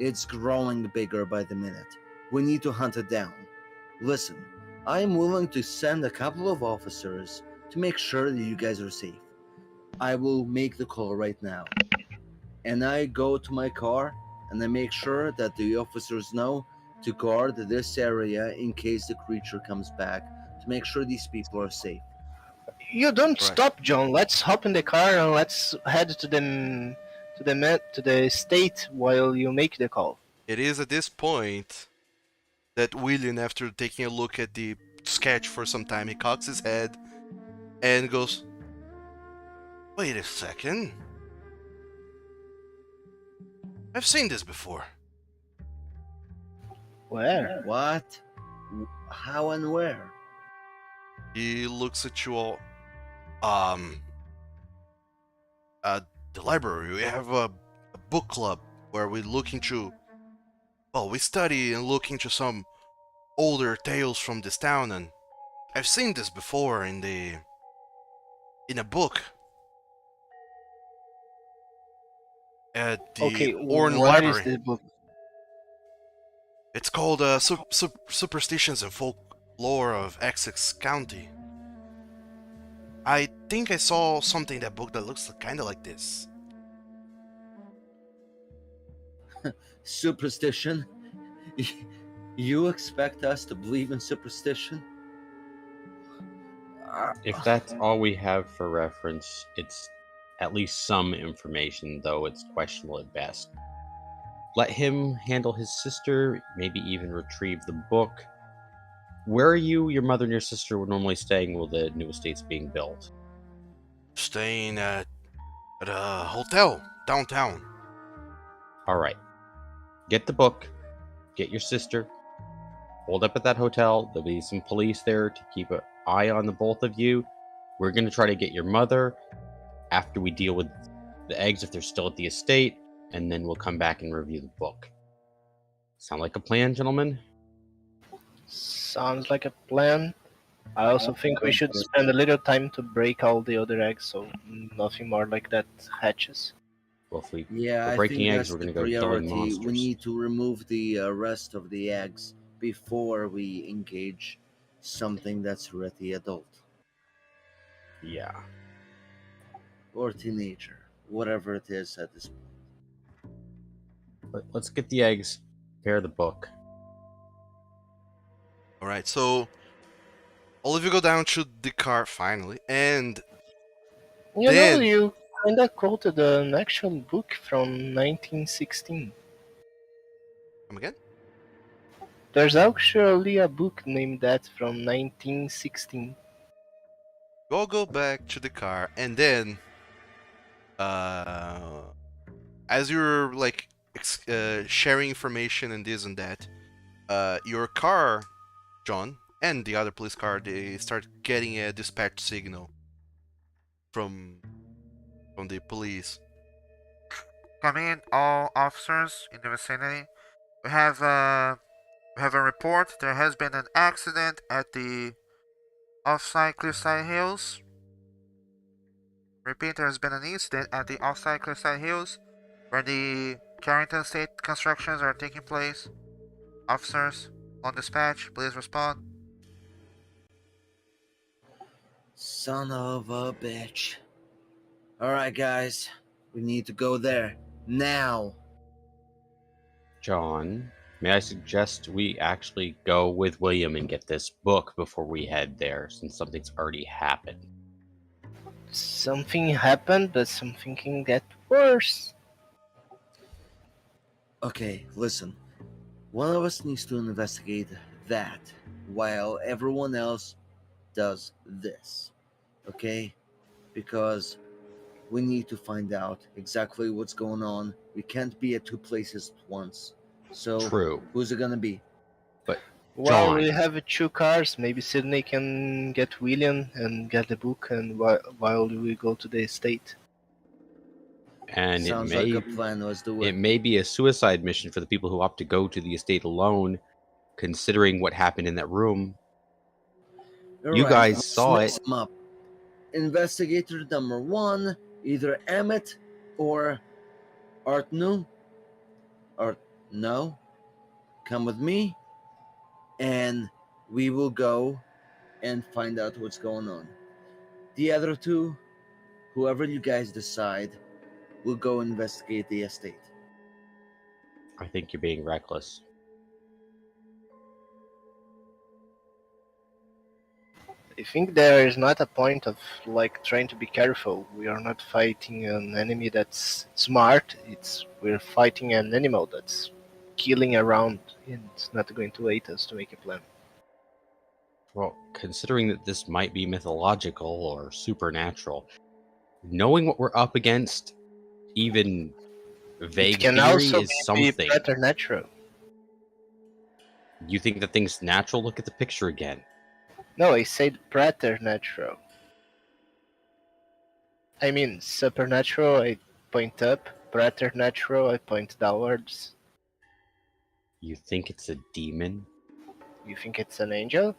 It's growing bigger by the minute. We need to hunt it down. Listen, I am willing to send a couple of officers to make sure that you guys are safe. I will make the call right now. And I go to my car and I make sure that the officers know to guard this area in case the creature comes back, to make sure these people are safe. You don't Right. stop, John. Let's hop in the car and let's head to the state while you make the call. It is at this point that William, after taking a look at the sketch for some time, he cocks his head and goes, "Wait a second. I've seen this before." Where? What? How and where? He looks at you all. At the library, we have a book club where we look into. Well, we study and look into some older tales from this town, and I've seen this before in a book at the Okay, Orne where is Library. this book? It's called Superstitions and Folklore of Essex County. I think I saw something in that book that looks kind of like this. Superstition? You expect us to believe in superstition? If that's all we have for reference, it's at least some information, though it's questionable at best. Let him handle his sister, maybe even retrieve the book. Where are you, your mother, and your sister were normally staying while the new estate's being built? Staying at a hotel downtown. All right. Get the book, get your sister, hold up at that hotel. There'll be some police there to keep an eye on the both of you. We're going to try to get your mother after we deal with the eggs if they're still at the estate, and then we'll come back and review the book. Sound like a plan, gentlemen? Sounds like a plan. I also think we should spend a little time to break all the other eggs so nothing more like that hatches. Well, if Yeah, we're I breaking think eggs, that's we're the going to go killing priority. monsters. We need to remove the rest of the eggs before we engage something that's already adult Yeah. or teenager, whatever it is at this point. But let's get the eggs, prepare the book. Alright, so all of you go down to the car finally, and You know, then you kinda quoted an actual book from 1916. come again? There's actually a book named that from 1916. Go back to the car, and then uh, as you're like sharing information and this and that, your car, John, and the other police car, they start getting a dispatch signal from the police. Come in, all officers in the vicinity. We have a report. There has been an accident at the offside Cliffside Hills. Repeat, there has been an incident at the offside Cliffside Hills where the Carrington State constructions are taking place. Officers on dispatch, please respond. Son of a bitch. Alright, guys, we need to go there now. John, may I suggest we actually go with William and get this book before we head there, since something's already happened? Something happened, but something can get worse. Okay, listen. One of us needs to investigate that while everyone else does this. Okay? Because we need to find out exactly what's going on. We can't be at two places at once. So, True. who's it gonna be? But Well, John, we have two cars. Maybe Sydney can get William and get the book, and while we go to the estate. and Sounds like a plan. Let's do it it. may be a suicide mission for the people who opt to go to the estate alone, considering what happened in that room. You Alright, guys let's saw mix it. them up. Investigator number one, either Emmett or Artnu. Or no, come with me, and we will go and find out what's going on. The other two, whoever you guys decide, will go investigate the estate. I think you're being reckless. I think there is not a point of like trying to be careful. We are not fighting an enemy that's smart. We're fighting an animal that's killing around, and it's not going to wait us to make a plan. Well, considering that this might be mythological or supernatural, knowing what we're up against, even vague It can theory also is be something. preternatural. You think that thing's natural? Look at the picture again. No, I said preternatural. I mean supernatural. I point up. Preternatural. I point downwards. You think it's a demon? You think it's an angel?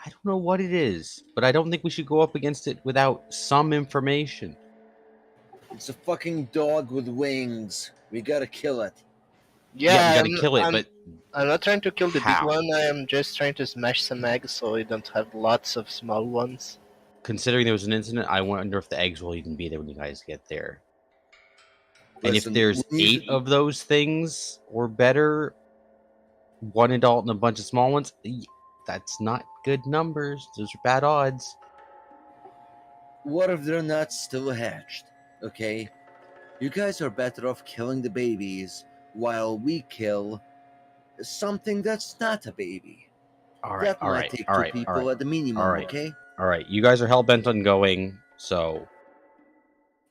I don't know what it is, but I don't think we should go up against it without some information. It's a fucking dog with wings. We gotta kill it. Yeah, we gotta I'm, kill it, I'm, but I'm not trying to kill the big how? one. I am just trying to smash some eggs so we don't have lots of small ones. Considering there was an incident, I wonder if the eggs will even be there when you guys get there. And if Listen, there's we need 8 of those things or better, one adult and a bunch of small ones, that's not good numbers. Those are bad odds. What if they're not still hatched? Okay? You guys are better off killing the babies while we kill something that's not a baby. All right, That all might right, take all two right, all people right, at the minimum, all right. okay? All right, you guys are hell bent on going, so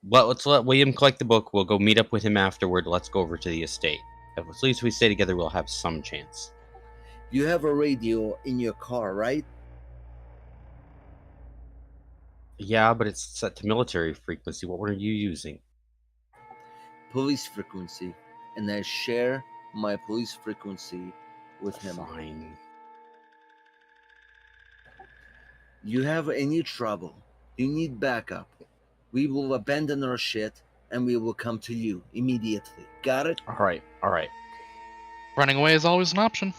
let's let William collect the book. We'll go meet up with him afterward. Let's go over to the estate. If at least we stay together, we'll have some chance. You have a radio in your car, right? Yeah, but it's set to military frequency. What were you using? Police frequency. And I share my police frequency with him. Fine. You have any trouble, you need backup, we will abandon our shit and we will come to you immediately. Got it? All right, all right. Running away is always an option.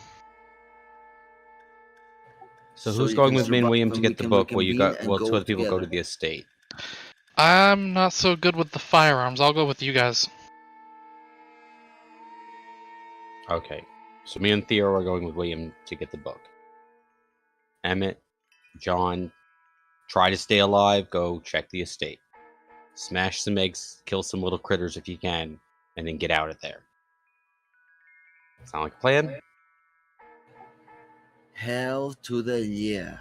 So So who's you going can with me and survive William to and we get the can book? Well, you reconvene got and well. go Two other people go to together. the estate. I'm not so good with the firearms. I'll go with you guys. Okay, so me and Theo are going with William to get the book. Emmett, John, try to stay alive. Go check the estate. Smash some eggs, kill some little critters if you can, and then get out of there. Sound like a plan? Hell to the yeah.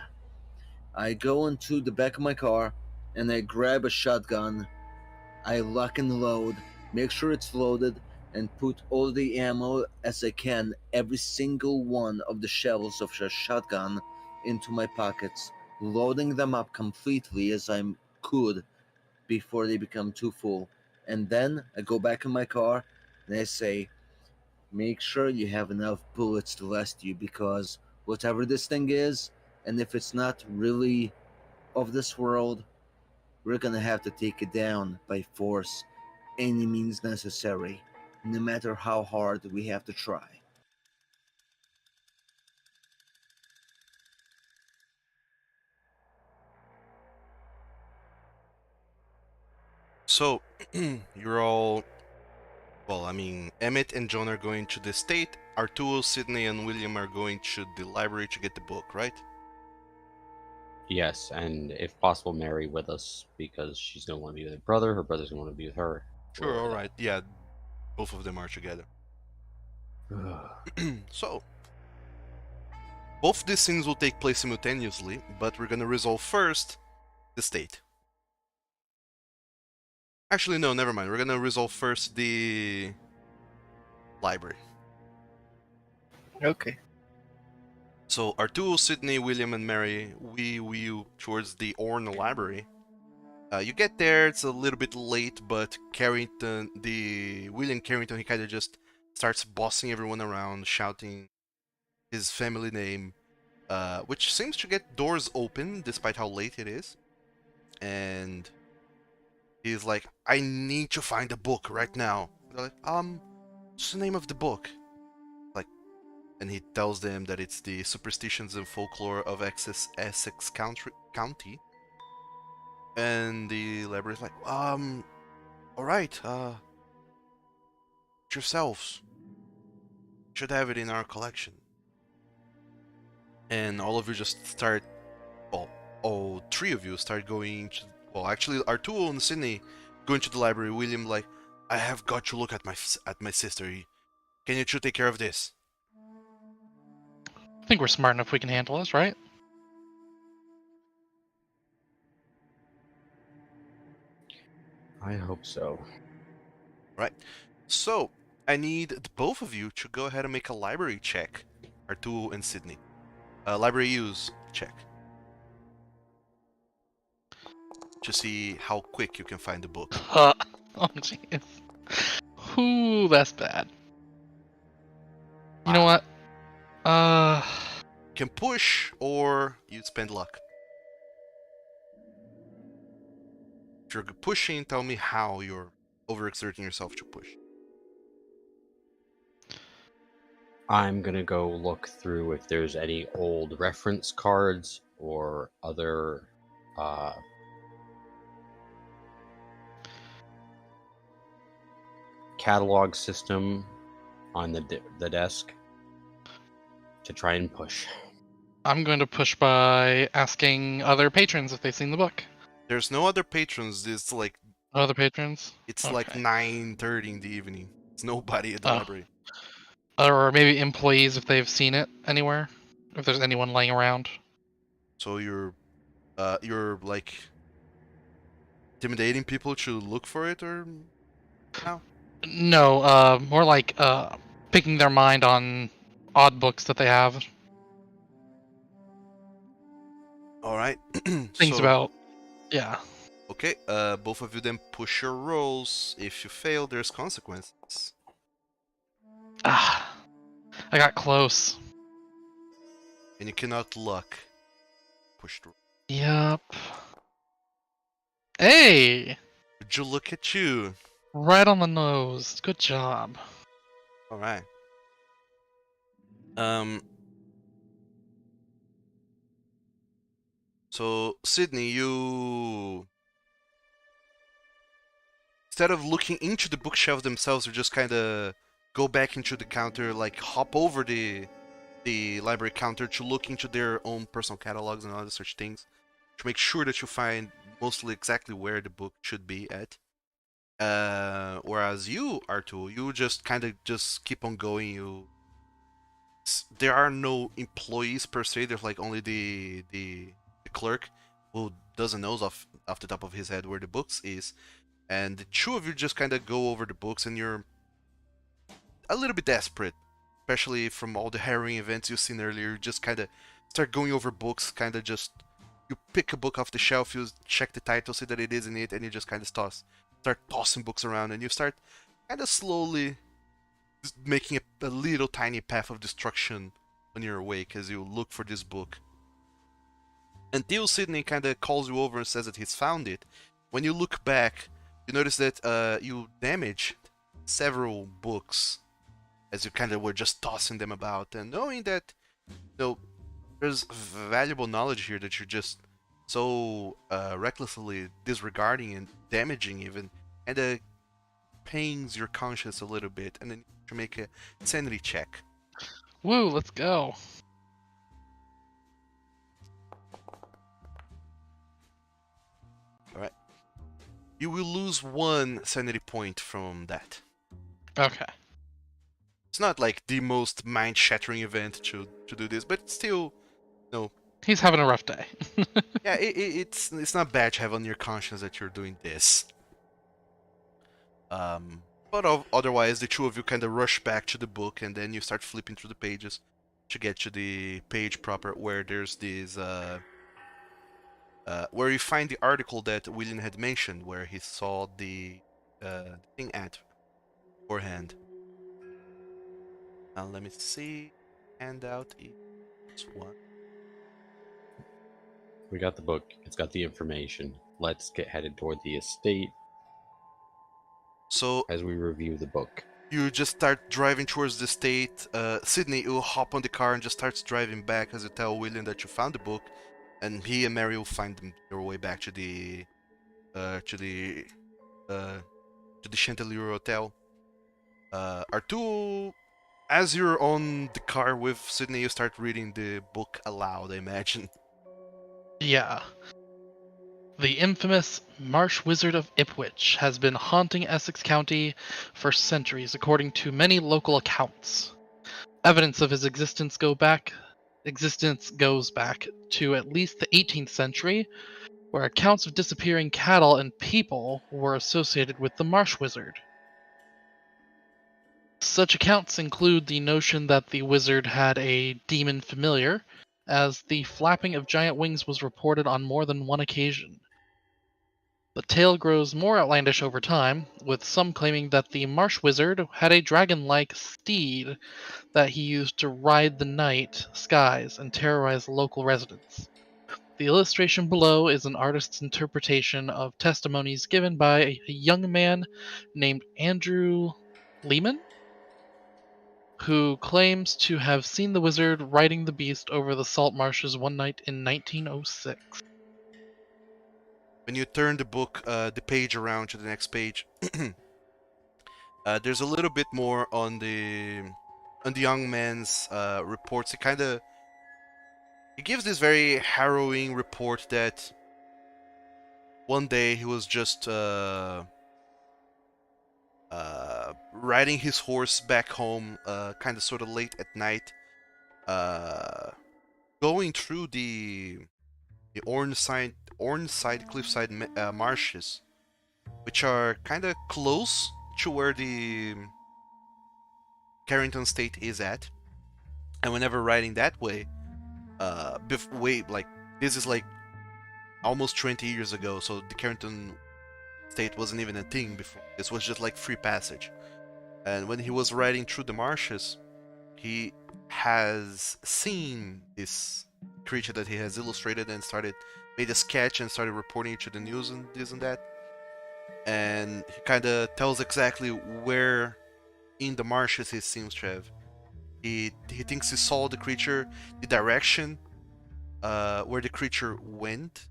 I go into the back of my car and I grab a shotgun. I lock and load, make sure it's loaded, and put all the ammo as I can, every single one of the shells of the shotgun, into my pockets, loading them up completely as I could before they become too full. And then I go back in my car and I say, make sure you have enough bullets to last you, because whatever this thing is, and if it's not really of this world, we're gonna have to take it down by force, any means necessary, no matter how hard we have to try. So, you're all. Well, I mean, Emmett and John are going to the estate. Arturo, Sydney, and William are going to the library to get the book, right? Yes, and if possible, Mary with us because she's gonna want to be with her brother. Her brother's gonna want to be with her. Sure, alright. Yeah, both of them are together. So, both these things will take place simultaneously, but we're gonna resolve first the state. Actually, no, never mind. We're gonna resolve first the library. Okay. So, Arturo, Sydney, William, and Mary, we wheel towards the Orne Library. You get there, it's a little bit late, but William Carrington, he kind of just starts bossing everyone around, shouting his family name, which seems to get doors open despite how late it is. And he's like, I need to find a book right now. They're like, what's the name of the book? Like, and he tells them that it's the Superstitions and Folklore of Essex County. And the library's like, alright, yourselves. Should have it in our collection. And all of you just start, well, all 3 of you start going to, well, actually, Arturo and Sydney going to the library. William like, I have got to look at my sister. Can you 2 take care of this? I think we're smart enough we can handle this, right? I hope so. Right. So, I need both of you to go ahead and make a library check. Arturo and Sydney. Library use check. To see how quick you can find the book. Oh, jeez. Ooh, that's bad. You know Wow. what? can push or you spend luck. If you're pushing, tell me how you're overexerting yourself to push. I'm gonna go look through if there's any old reference cards or other catalog system on the desk to try and push. I'm going to push by asking other patrons if they've seen the book. There's no other patrons. It's like Other patrons? like Okay. 9:30 in the evening. There's nobody at the Oh. library. Or maybe employees if they've seen it anywhere. If there's anyone laying around. So you're like intimidating people to look for it, or how? No, more like picking their mind on odd books that they have. All right. Things So, about, yeah. okay. Both of you then push your rolls. If you fail, there's consequences. Ah, I got close. And you cannot luck. Push through. Yep. Hey! Would you look at you? Right on the nose. Good job. All right. So Sydney, you instead of looking into the bookshelves themselves, you just kind of go back into the counter, like hop over the library counter to look into their own personal catalogs and other such things to make sure that you find mostly exactly where the book should be at. Whereas you, Artu, you just kind of just keep on going. There are no employees per se. There's like only the clerk who doesn't know off the top of his head where the books is, and the two of you just kind of go over the books, and you're a little bit desperate, especially from all the harrowing events you've seen earlier. You just kind of start going over books, kind of just you pick a book off the shelf, you check the title, see that it is in it, and you just kind of start tossing books around, and you start kind of slowly making a little tiny path of destruction on your wake as you look for this book. Until Sydney kind of calls you over and says that he's found it. When you look back, you notice that you damaged several books as you kind of were just tossing them about, and knowing that there's valuable knowledge here that you're just so recklessly disregarding and damaging even, and pains your conscience a little bit, and then to make a sanity check. Woo, let's go. Alright. You will lose 1 sanity point from that. Okay. It's not like the most mind-shattering event to do this, but still, He's having a rough day. yeah, it's not bad to have on your conscience that you're doing this. But otherwise, the two of you kind of rush back to the book, and then you start flipping through the pages to get to the page proper where there's this, where you find the article that William had mentioned, where he saw the thing at beforehand. Now let me see. Handout is one. We got the book. It's got the information. Let's get headed toward the estate So as we review the book. you just start driving towards the estate. Sydney, you hop on the car and just starts driving back as you tell William that you found the book, and he and Mary will find their way back to the Chandelier Hotel. Artu, as you're on the car with Sydney, you start reading the book aloud, I imagine. Yeah. The infamous Marsh Wizard of Ipswich has been haunting Essex County for centuries, according to many local accounts. Evidence of his existence goes back to at least the 18th century, where accounts of disappearing cattle and people were associated with the Marsh Wizard. Such accounts include the notion that the wizard had a demon familiar, as the flapping of giant wings was reported on more than one occasion. The tale grows more outlandish over time, with some claiming that the marsh wizard had a dragon-like steed that he used to ride the night skies and terrorize local residents. The illustration below is an artist's interpretation of testimonies given by a young man named Andrew Lehman, who claims to have seen the wizard riding the beast over the salt marshes one night in 1906. When you turn the page around to the next page, there's a little bit more on the young man's reports. He gives this very harrowing report that one day he was just riding his horse back home, kind of sort of late at night, going through the Ornside Cliffside marshes, which are kind of close to where the Carrington State is at. And whenever riding that way, this is like almost 20 years ago, so the Carrington State wasn't even a thing before. This was just like free passage. And when he was riding through the marshes, he has seen this creature that he has illustrated and made a sketch and started reporting it to the news and this and that. And he kind of tells exactly where in the marshes he seems to have. He thinks he saw the creature, the direction where the creature went,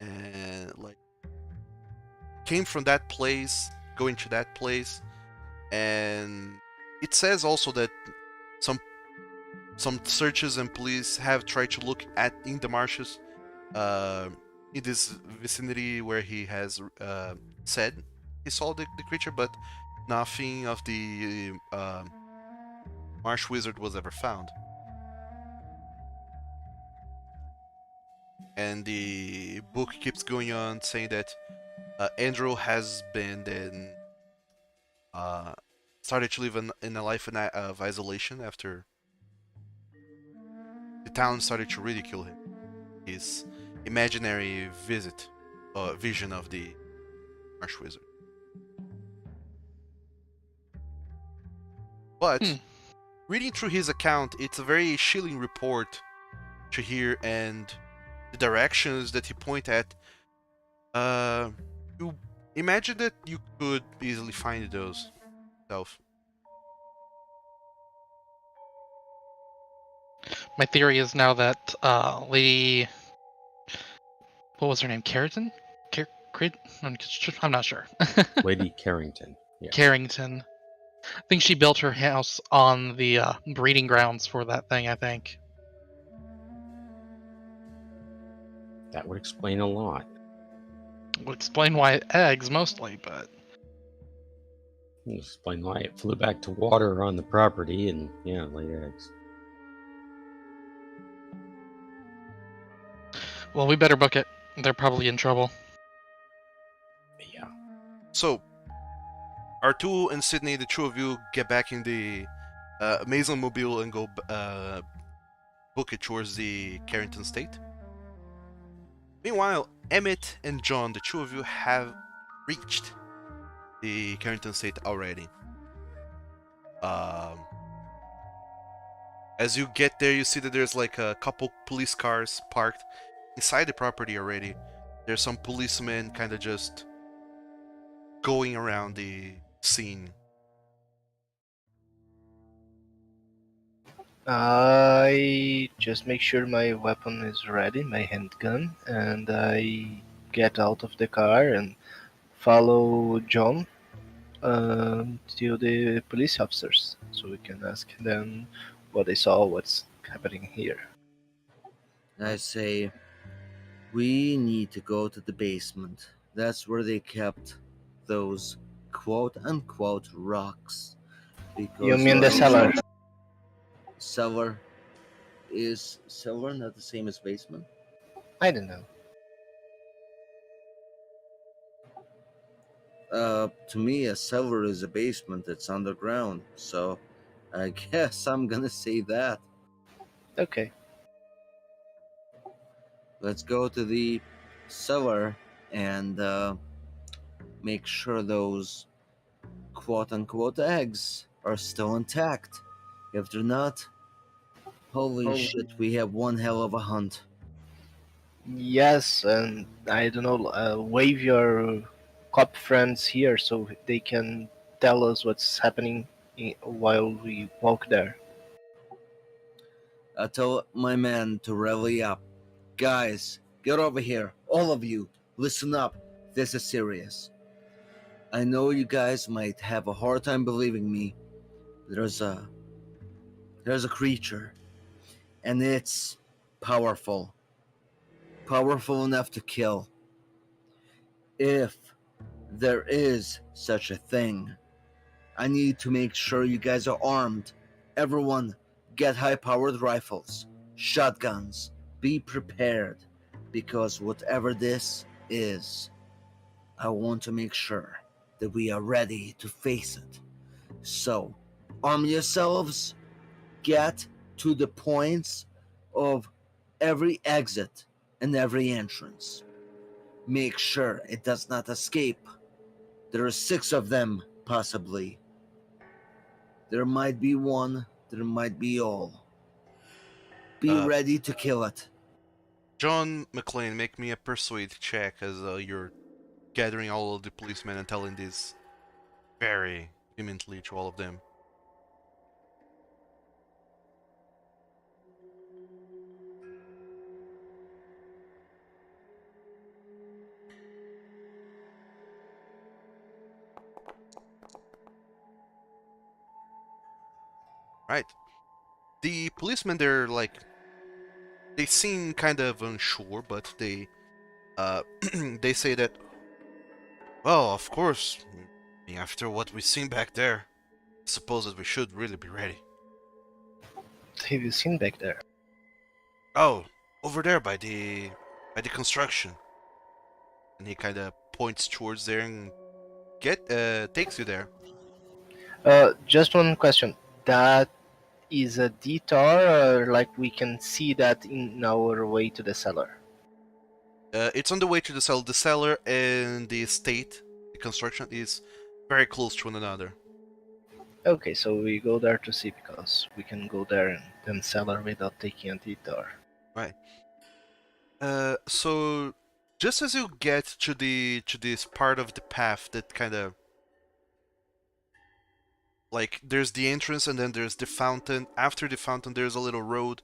and like came from that place, going to that place. And it says also that some searches and police have tried to look in the marshes in this vicinity where he has said he saw the creature, but nothing of the marsh wizard was ever found. And the book keeps going on saying that Andrew has been then started to live in a life of isolation after the town started to ridicule him. His imaginary vision of the marsh wizard. But reading through his account, it's a very chilling report to hear, and the directions that he point at. You imagine that you could easily find those yourself. My theory is now that Lady, what was her name? Carrington? I'm not sure. Lady Carrington. Yes. Carrington. I think she built her house on the breeding grounds for that thing, I think. That would explain a lot. Would explain why eggs, mostly, but... Would explain why it flew back to water on the property and, yeah, laid eggs. Well, we better book it. They're probably in trouble. Yeah. So, Arturo and Sydney, the two of you, get back in the Maison Mobile and go book it towards the Carrington State. Meanwhile, Emmett and John, the two of you, have reached the Carrington State already. As you get there, you see that there's like a couple police cars parked inside the property already. There's some policemen kind of just going around the scene. I just make sure my weapon is ready, my handgun, and I get out of the car and follow John to the police officers so we can ask them what they saw, what's happening here. I say, we need to go to the basement. That's where they kept those quote unquote rocks. Because You mean the cellar? Cellar. Is cellar not the same as basement? I don't know. To me, a cellar is a basement that's underground. So, I guess I'm gonna say that. Okay. Let's go to the cellar and make sure those quote unquote eggs are still intact. If they're not, holy shit, we have one hell of a hunt. Yes, and I don't know, wave your cop friends here so they can tell us what's happening while we walk there. I tell my men to rally up. Guys, get over here. All of you, listen up. This is serious. I know you guys might have a hard time believing me. There's a there's a creature, and it's powerful. Powerful enough to kill. If there is such a thing, I need to make sure you guys are armed. Everyone, get high powered rifles, shotguns. Be prepared, because whatever this is, I want to make sure that we are ready to face it. So, arm yourselves, get to the points of every exit and every entrance. Make sure it does not escape. There are 6 of them, possibly. There might be one, there might be all. Be Uh, ready to kill it. John McClane, make me a persuade check as you're gathering all of the policemen and telling this very vehemently to all of them. Right. The policemen, they're like, they seem kind of unsure, but they they say that, well, of course, after what we've seen back there, I suppose that we should really be ready. What have you seen back there? Oh, over there by the construction. And he kind of points towards there and takes you there. Just one question. That is a detour, or like we can see that in our way to the cellar? It's on the way to the cellar. The cellar and the estate, the construction, is very close to one another. Okay, so we go there to see because we can go there and then cellar without taking a detour. Right. So just as you get to this part of the path that kind of like there's the entrance and then there's the fountain. After the fountain, there's a little road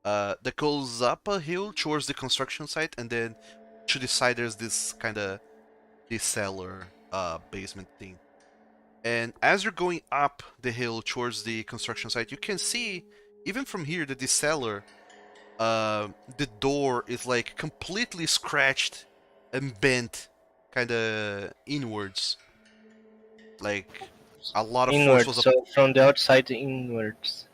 that goes up a hill towards the construction site, and then to the side there's this kind of this cellar basement thing. And as you're going up the hill towards the construction site, you can see even from here that the cellar, the door is like completely scratched and bent, kind of inwards. Like a lot of force Inwards, was so from the outside inwards.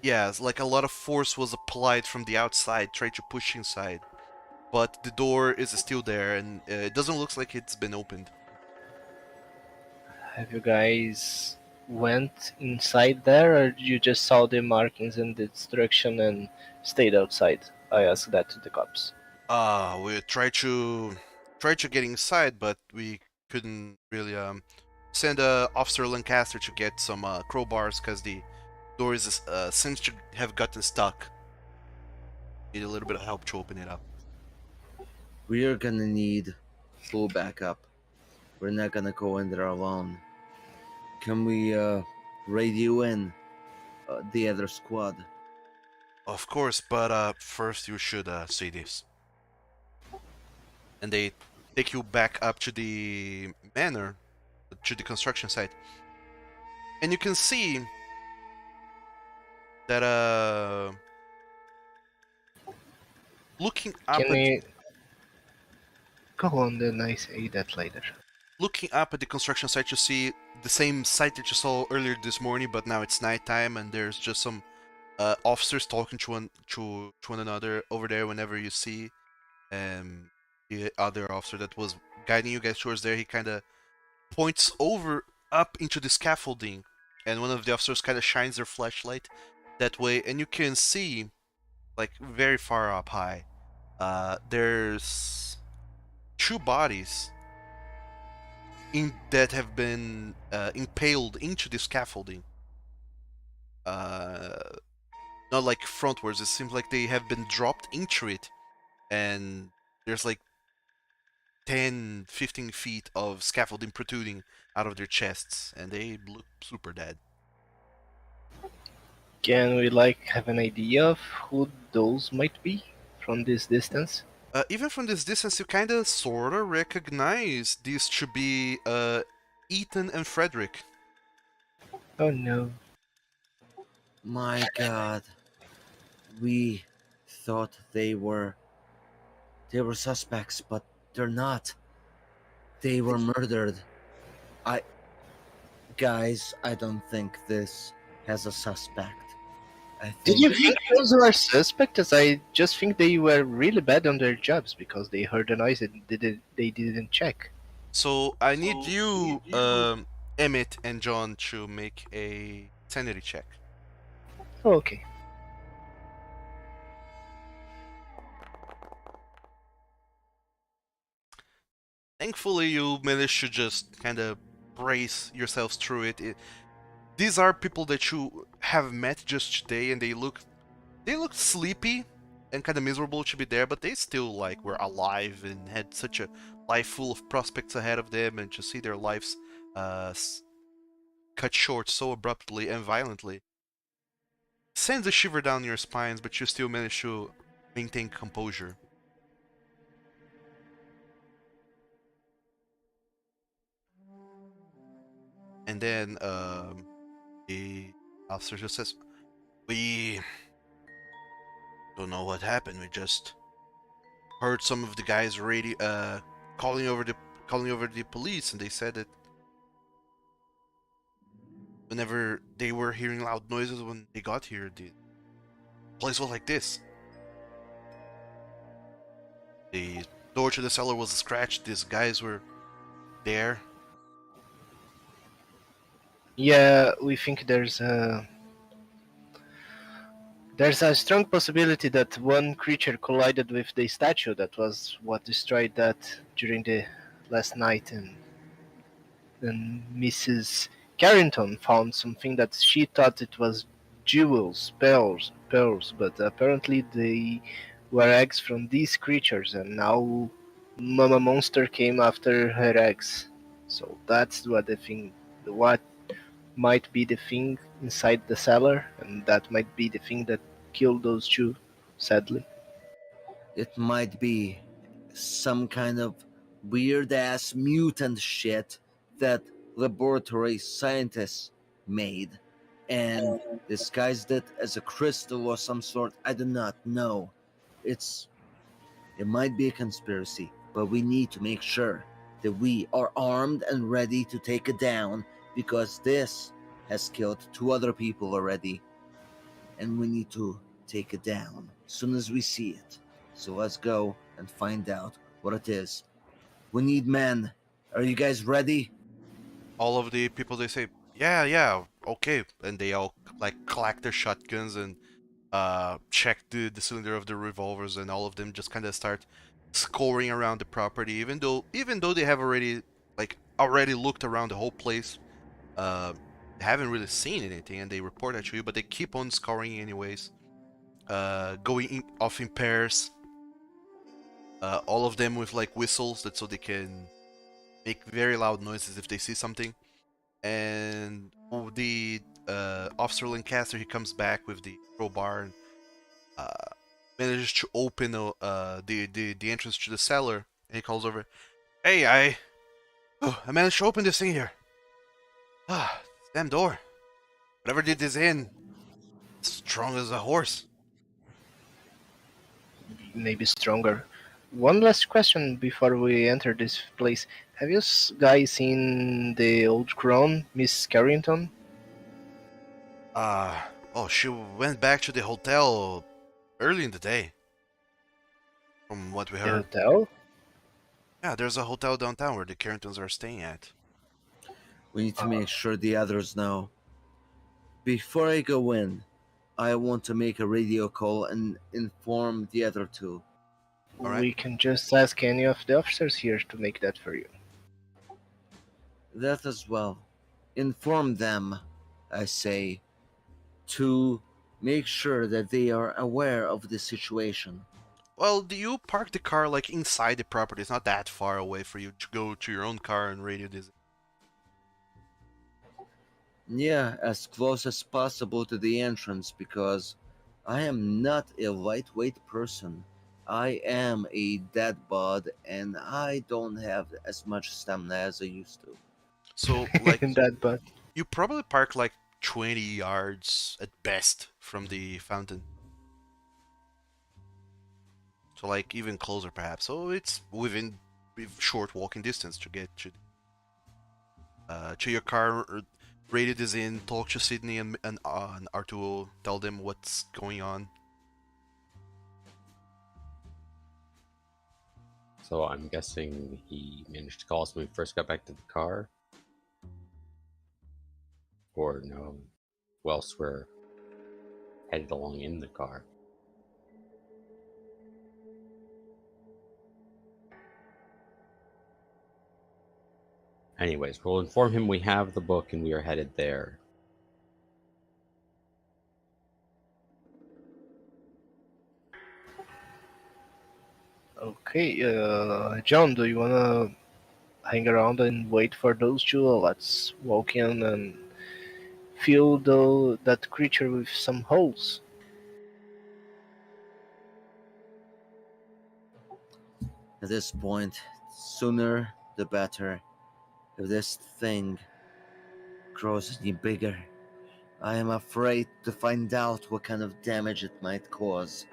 yeah, it's like a lot of force was applied from the outside, trying to push inside. But the door is still there, and it doesn't look like it's been opened. Have you guys went inside there, or you just saw the markings and the destruction and stayed outside? I asked that to the cops. We tried to get inside, but we couldn't really send Officer Lancaster to get some crowbars because the door seems to have gotten stuck. Need a little bit of help to open it up. We are gonna need full backup. We're not gonna go in there alone. Can we radio in the other squad? Of course, but first you should see this. And they take you back up to the manor, to the construction site. And you can see that looking up Can at we go on then? I say that later. the construction site, you see the same site that you saw earlier this morning, but now it's nighttime, and there's just some officers talking to one another over there. Whenever you see the other officer that was guiding you guys towards there, he kind of points over up into the scaffolding, and one of the officers kind of shines their flashlight that way, and you can see, like very far up high, there's two bodies that have been impaled into the scaffolding. Not like frontwards. It seems like they have been dropped into it, and there's like 10, 15 feet of scaffolding protruding out of their chests, and they look super dead. Can we like have an idea of who those might be from this distance? Even from this distance, you kind of sort of recognize these to be Ethan and Frederick. Oh no. My God, we thought they were suspects, but they're not. They were murdered. Guys, I don't think this has a suspect. I Did think you think those were suspects? I just think they were really bad on their jobs because they heard the noise and they didn't check. So I need you, Emmett and John, to make a sanity check. Oh, okay. Thankfully, you managed to just kind of brace yourselves through it. These are people that you have met just today, and they look sleepy and kind of miserable to be there, but they still like were alive and had such a life full of prospects ahead of them, and to see their lives cut short so abruptly and violently sends a shiver down your spines, but you still manage to maintain composure. And then the officer just says, "We don't know what happened. We just heard some of the guys already calling over the police, and they said that whenever they were hearing loud noises when they got here, the place was like this. The door to the cellar was scratched. These guys were there." Yeah, we think there's a strong possibility that one creature collided with the statue that was what destroyed that during the last night, and Mrs. Carrington found something that she thought it was jewels, pearls, but apparently they were eggs from these creatures, and now Mama Monster came after her eggs. So that's what might be the thing inside the cellar, and that might be the thing that killed those two, sadly. it might be some kind of weird ass mutant shit that laboratory scientists made and disguised it as a crystal or some sort. I do not know. It might be a conspiracy, but we need to make sure that we are armed and ready to take it down because this has killed two other people already and we need to take it down as soon as we see it. So let's go and find out what it is. We need men. Are you guys ready? All of the people, they say, yeah, okay, and they all like clack their shotguns and check the cylinder of their revolvers, and all of them just kind of start scoring around the property, even though they have already looked around the whole place. They haven't really seen anything, and they report that to you, but they keep on scouring anyways. Off in pairs. All of them with like whistles, that so they can make very loud noises if they see something. And the Officer Lancaster, he comes back with the crowbar and uh, manages to open the entrance to the cellar. And he calls over, "Hey, I managed to open this thing here. Ah, this damn door. Whatever did this in, strong as a horse." Maybe stronger. One last question before we enter this place. Have you guys seen the old crone, Miss Carrington? Oh, she went back to the hotel early in the day, from what we The heard. hotel? Yeah, there's a hotel downtown where the Carringtons are staying at. We need to make sure the others know. Before I go in, I want to make a radio call and inform the other two. All right. We can just ask any of the officers here to make that for you. That as well. Inform them, I say, to make sure that they are aware of the situation. Well, do you park the car like inside the property? It's not that far away for you to go to your own car and radio this. Yeah, as close as possible to the entrance because I am not a lightweight person. I am a dead bod and I don't have as much stamina as I used to. So, like, That, but you probably park like 20 yards at best from the fountain. So, like, even closer perhaps. So it's within short walking distance to get to your car. Radio this in, talk to Sydney and Arturo, tell them what's going on. So I'm guessing he managed to call us when we first got back to the car? Or no? Who else were headed along in the car? Anyways, we'll inform him we have the book and we are headed there. okay. John, do you wanna hang around and wait for those two? Let's walk in and fill that creature with some holes. At this point, sooner the better. If this thing grows any bigger, I am afraid to find out what kind of damage it might cause.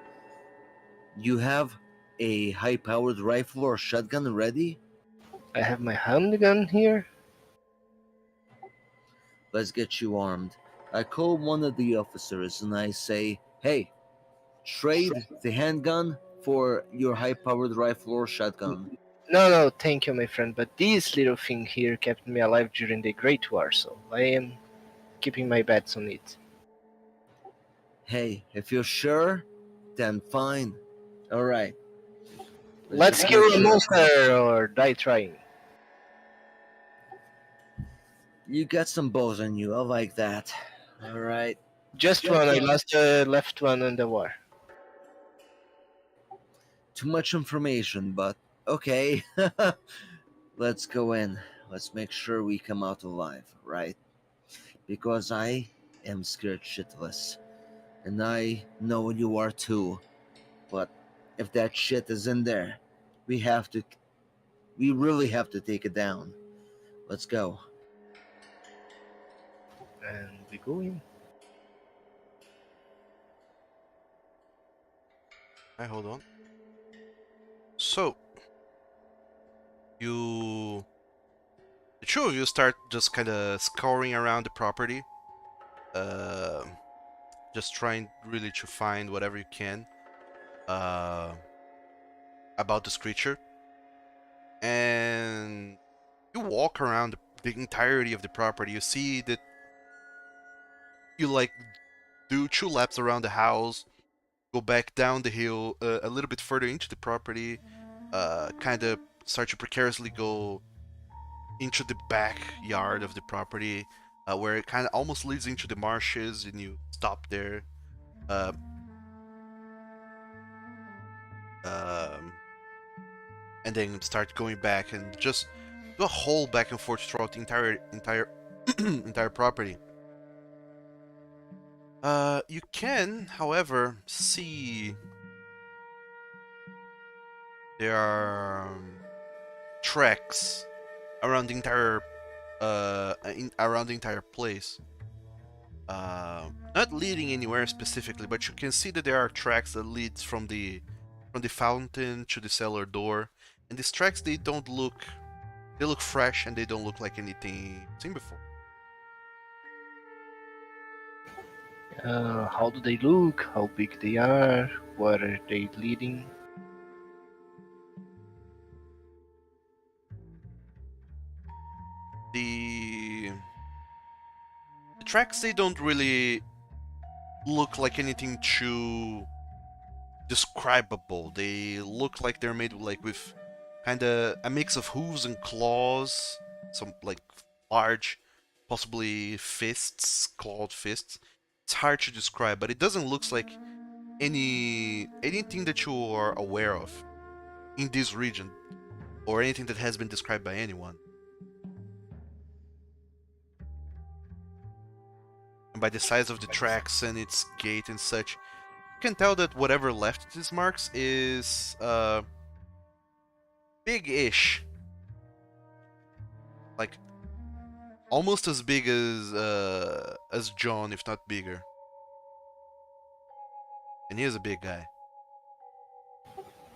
You have a high powered rifle or shotgun ready? I have my handgun here. Let's get you armed. I call one of the officers and I say, hey, trade the handgun for your high powered rifle or shotgun. No, thank you, my friend. But this little thing here kept me alive during the Great War, so I am keeping my bets on it. Hey, if you're sure, then fine. Alright. Let's just kill make a sure- monster or die trying. You got some balls on you, I like that. Alright. Just one. I lost the left one in the war. Too much information, but okay. Let's go in. Let's make sure we come out alive, right? Because I am scared shitless. And I know you are too. But if that shit is in there, we really have to take it down. Let's go. And we go in. Alright, hold on. So, the two of you start just kind of scouring around the property, just trying really to find whatever you can about this creature, and you walk around the entirety of the property. You see that you like do 2 laps around the house, go back down the hill a little bit further into the property, kind of start to precariously go into the backyard of the property, where it kind of almost leads into the marshes, and you stop there. Uh, um, and then start going back and just do a whole back and forth throughout the entire entire property. You can, however, see there are tracks around the entire around the entire place. Not leading anywhere specifically, but you can see that there are tracks that leads from the fountain to the cellar door, and these tracks they look fresh and they don't look like anything seen before. How do they look? How big they are? What are they leading? The tracks they don't really look like anything too describable. They look like they're made like with kind of a mix of hooves and claws, some like large, possibly fists, clawed fists. It's hard to describe, but it doesn't look like anything that you are aware of in this region or anything that has been described by anyone. And by the size of the tracks and its gait and such, you can tell that whatever left these marks is big-ish, like almost as big as John, if not bigger. And he is a big guy.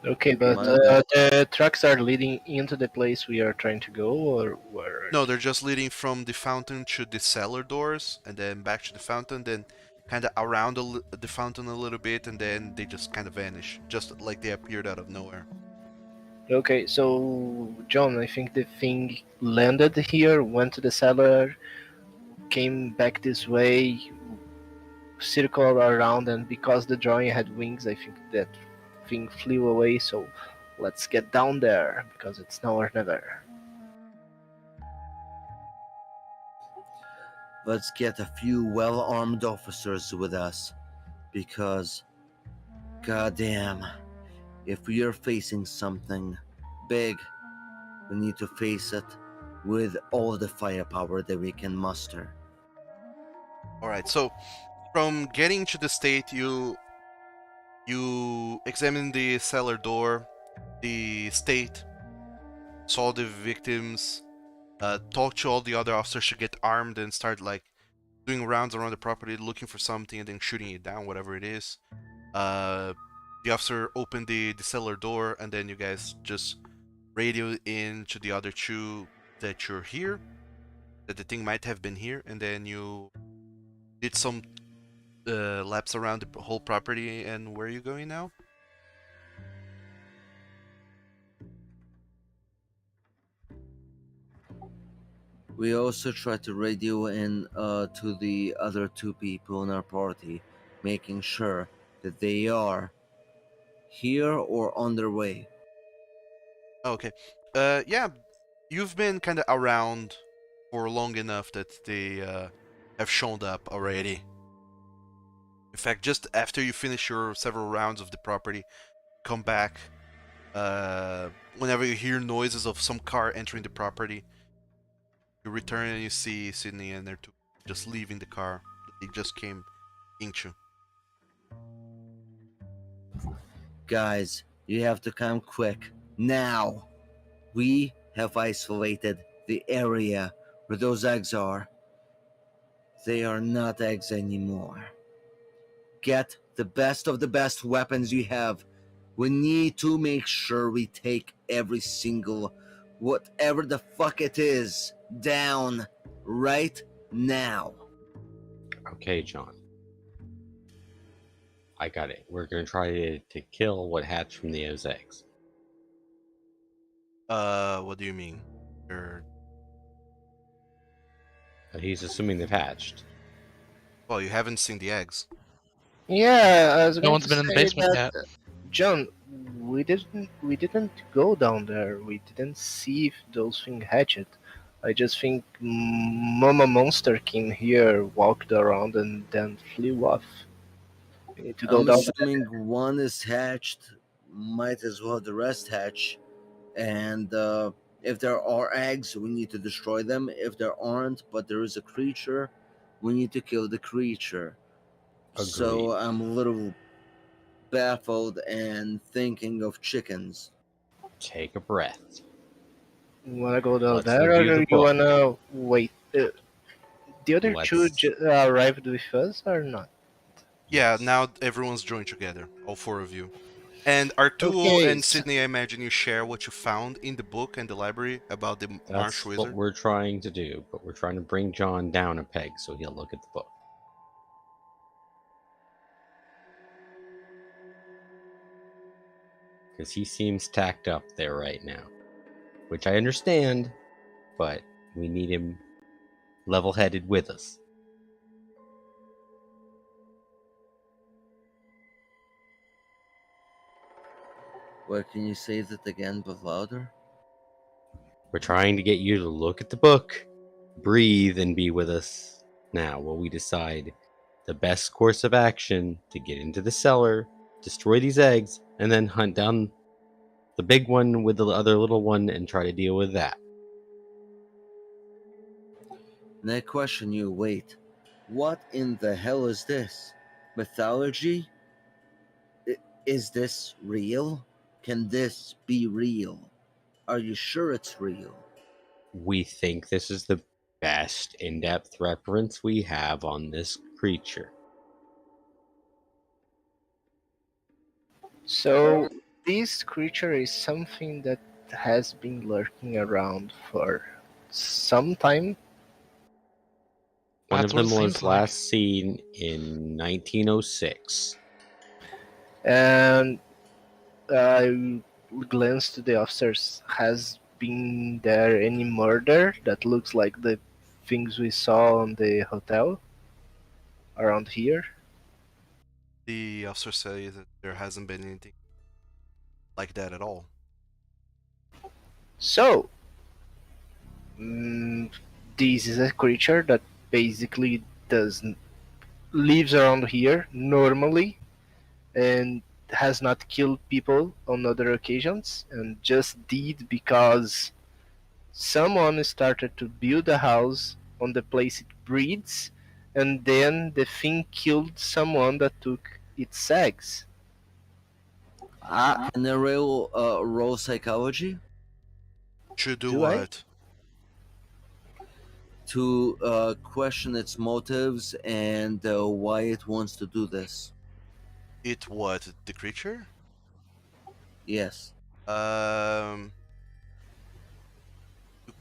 Okay, but My bad. the trucks are leading into the place we are trying to go, or where? No, they're just leading from the fountain to the cellar doors, and then back to the fountain, then kind of around the fountain a little bit, and then they just kind of vanish, just like they appeared out of nowhere. Okay, so John, I think the thing landed here, went to the cellar, came back this way, circled around, and because the drawing had wings, I think that thing flew away. So let's get down there because it's now or never. Let's get a few well-armed officers with us, because, goddamn, if we are facing something big, we need to face it with all the firepower that we can muster. Alright, so from getting to the state, you examine the cellar door, the state, saw the victims, talked to all the other officers to get armed and start like doing rounds around the property looking for something and then shooting it down, whatever it is. The officer opened the cellar door, and then you guys just radio in to the other two that you're here, that the thing might have been here, and then you did some laps around the whole property. And where are you going now? We also try to radio in to the other two people in our party, making sure that they are here or on their way. Okay. Yeah, you've been kind of around for long enough that they have shown up already. In fact, just after you finish your several rounds of the property, come back. Whenever you hear noises of some car entering the property, you return and you see Sydney and their two just leaving the car. They just came into. Guys, you have to come quick. Now! We have isolated the area where those eggs are. They are not eggs anymore. Get the best of the best weapons you have. We need to make sure we take every single, whatever the fuck it is, down right now. Okay, John. I got it. We're going to try to kill what hatched from those eggs. What do you mean? They're... He's assuming they've hatched. Well, you haven't seen the eggs. Yeah, I was No going one's to been in the say basement that, yet. John, we didn't go down there. We didn't see if those things hatched. I just think Mama Monster came here, walked around, and then flew off. We need to go I'm down assuming one is hatched, might as well the rest hatch. And if there are eggs, we need to destroy them. If there aren't, but there is a creature, we need to kill the creature. So Agreed. I'm a little baffled and thinking of chickens. Take a breath. You wanna go down Let's there, review or the you book. wanna wait? The other two Let's. arrived with us or not? Yeah, Yes. now everyone's joined together, all four of you. And Arturo Okay, and Sydney, I imagine you share what you found in the book and the library about the Marsh That's what Wizard. we're trying to do, but we're trying to bring John down a peg so he'll look at the book. Because he seems tacked up there right now. Which I understand, but we need him level headed with us. Well, can you say that again, but louder? We're trying to get you to look at the book, breathe, and be with us. Now, while we decide the best course of action to get into the cellar, destroy these eggs, and then hunt down the big one with the other little one and try to deal with that. And I question you, wait, what in the hell is this? Mythology? Is this real? Can this be real? Are you sure it's real? We think this is the best in depth reference we have on this creature. So this creature is something that has been lurking around for some time. One That's of what it them was seems like. last seen in 1906. And I glanced to the officers. Has been there any murder that looks like the things we saw on the hotel around here? The officer says that there hasn't been anything like that at all. So, mm, this is a creature that basically doesn't lives around here normally and has not killed people on other occasions and just did because someone started to build a house on the place it breeds, and then the thing killed someone that took its eggs. Can I roll psychology To do Do I? what? to question its motives and why it wants to do this? It what? The creature? Yes. Um, you,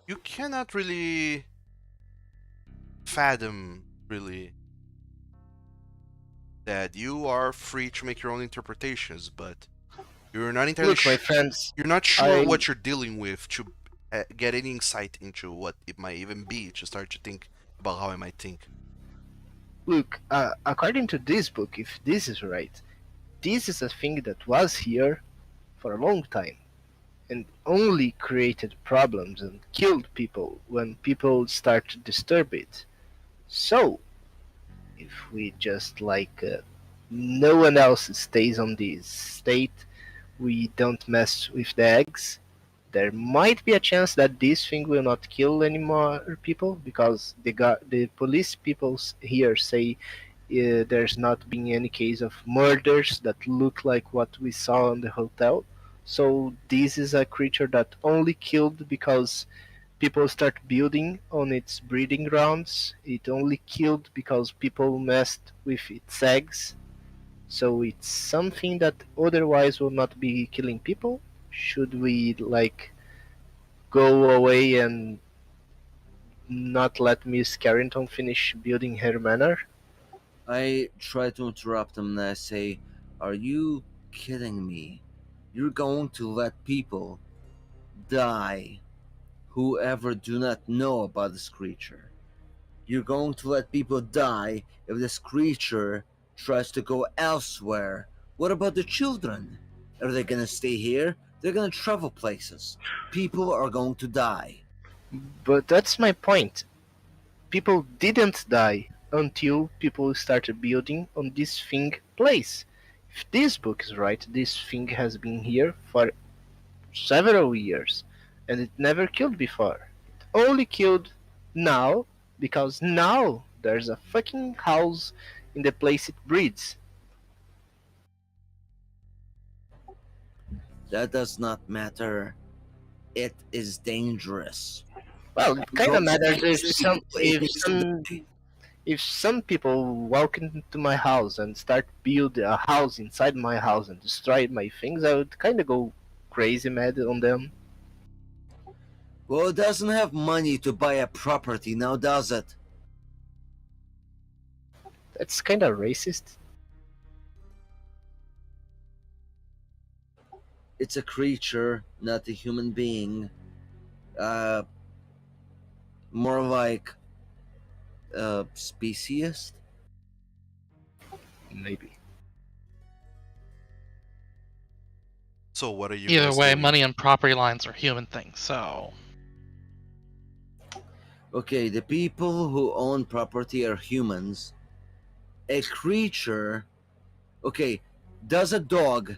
you cannot really fathom, really, that you are free to make your own interpretations, but you're not entirely Look, my friends, you're not sure I what you're dealing with to get any insight into what it might even be to start to think about how I might think. look. According to this book, if this is right, this is a thing that was here for a long time and only created problems and killed people when people start to disturb it. So, if we just no one else stays on this state, we don't mess with the eggs, there might be a chance that this thing will not kill any more people because the police people here say there's not been any case of murders that look like what we saw in the hotel. So this is a creature that only killed because people start building on its breeding grounds. It only killed because people messed with its eggs. So it's something that otherwise will not be killing people. Should we go away and not let Miss Carrington finish building her manor? I try to interrupt him and I say, are you kidding me? You're going to let people die whoever do not know about this creature. You're going to let people die if this creature tries to go elsewhere. What about the children? Are they gonna stay here? They're gonna travel places. People are going to die. But that's my point. People didn't die until people started building on this thing place. If this book is right, this thing has been here for several years and it never killed before. It only killed now because now there's a fucking house in the place it breeds. That does not matter. It is dangerous. Well, it kind of Going to matters make places to die. if some people walk into my house and start build a house inside my house and destroy my things, I would kind of go crazy mad on them. Well, it doesn't have money to buy a property now, does it? That's kind of racist. It's a creature, not a human being. Uh, More like speciest. Maybe. So what are you Either guys way, doing? money and property lines are human things, so Okay, the people who own property are humans. A creature. Okay, does a dog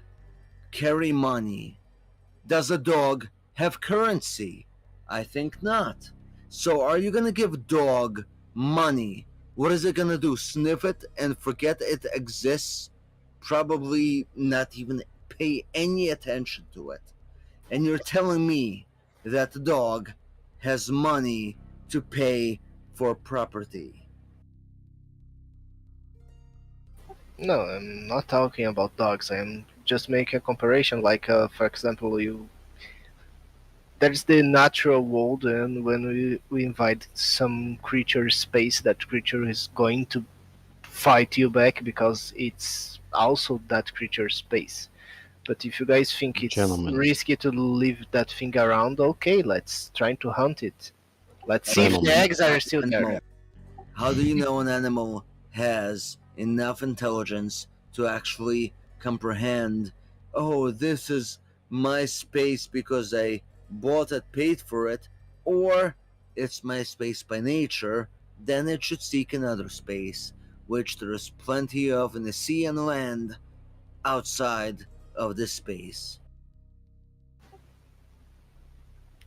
carry money? Does a dog have currency? I think not. So are you gonna give dog money? What is it gonna do? Sniff it and forget it exists? Probably not even pay any attention to it. And you're telling me that the dog has money to pay for property. No, I'm not talking about dogs. I'm just making a comparison. Like, for example, there's the natural world, and when we invite some creature space, that creature is going to fight you back because it's also that creature space. But if you guys think it's Gentlemen, risky to leave that thing around, okay, let's try to hunt it. Let's see if the Gentlemen. eggs are still there. Animal. How do you know an animal has enough intelligence to actually comprehend, oh, this is my space because I bought it, paid for it, or it's my space by nature, then it should seek another space, which there is plenty of in the sea and land outside of this space.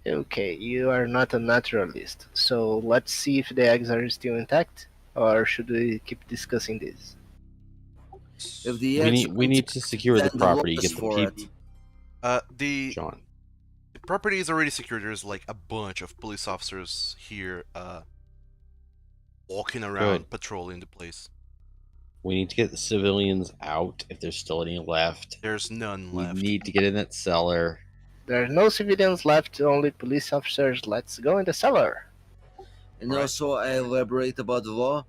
Okay, you are not a naturalist, so let's see if the eggs are still intact, or should we keep discussing this? If the We eggs need are we need to intact, secure the then the law property. is Get the for it. people, The John. property is already secured. There's like a bunch of police officers here, walking around, Good. patrolling the place. We need to get the civilians out if there's still any left. There's none We left. need to get in that cellar. There are no civilians left, only police officers. Let's go in the cellar. And Right. also, I elaborate about the law.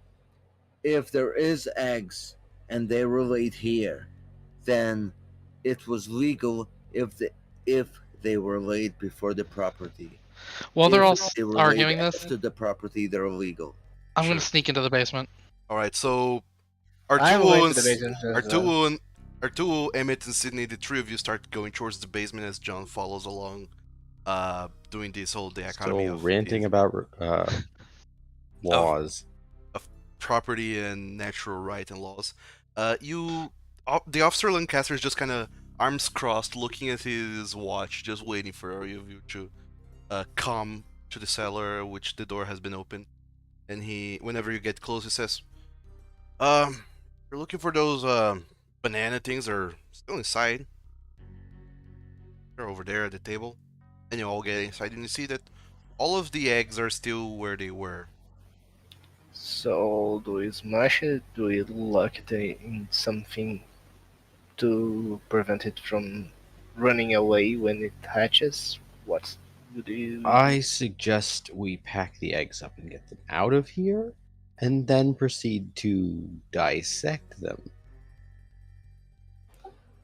If there is eggs and they were laid here, then it was legal if they were laid before the property. while they're all If they were arguing laid this, after the property, they're illegal. I'm Sure. gonna sneak into the basement. All right, so I'm going to the Artuo, basement as well. Artuo, Emmett, and Sydney, the three of you start going towards the basement as John follows along, doing this whole dichotomy Still of ranting his about laws. property and natural right and laws. The officer Lancaster is just kind of arms crossed, looking at his watch, just waiting for you to come to the cellar, which the door has been opened. And whenever you get close, he says, you're looking for those banana things are still inside. They're over there at the table." And you all get inside and you see that all of the eggs are still where they were. So, do we smash it? Do we lock it in something to prevent it from running away when it hatches? What do you... I suggest we pack the eggs up and get them out of here, and then proceed to dissect them.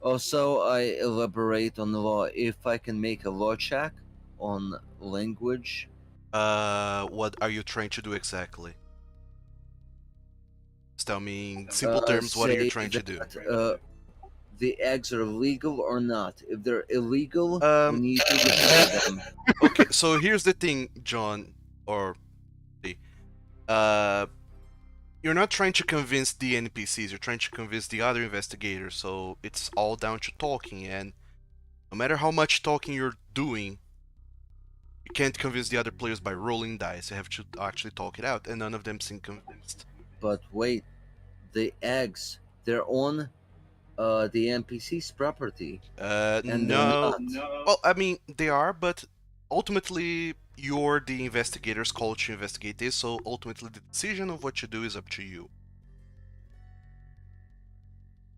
Also, I elaborate on the law. If I can make a law check on language, What are you trying to do exactly? Just tell me in simple terms, what are you say trying to do? that, the eggs are legal or not. If they're illegal, we Um, need to destroy them. okay, so here's the thing, John, or uh, you're not trying to convince the NPCs, you're trying to convince the other investigators, so it's all down to talking, and no matter how much talking you're doing, you can't convince the other players by rolling dice. You have to actually talk it out, and none of them seem convinced. But wait, the eggs, they're on the NPC's property. And No. they're not. Well, I mean, they are, but ultimately, you're the investigators called to investigate this, so ultimately the decision of what you do is up to you.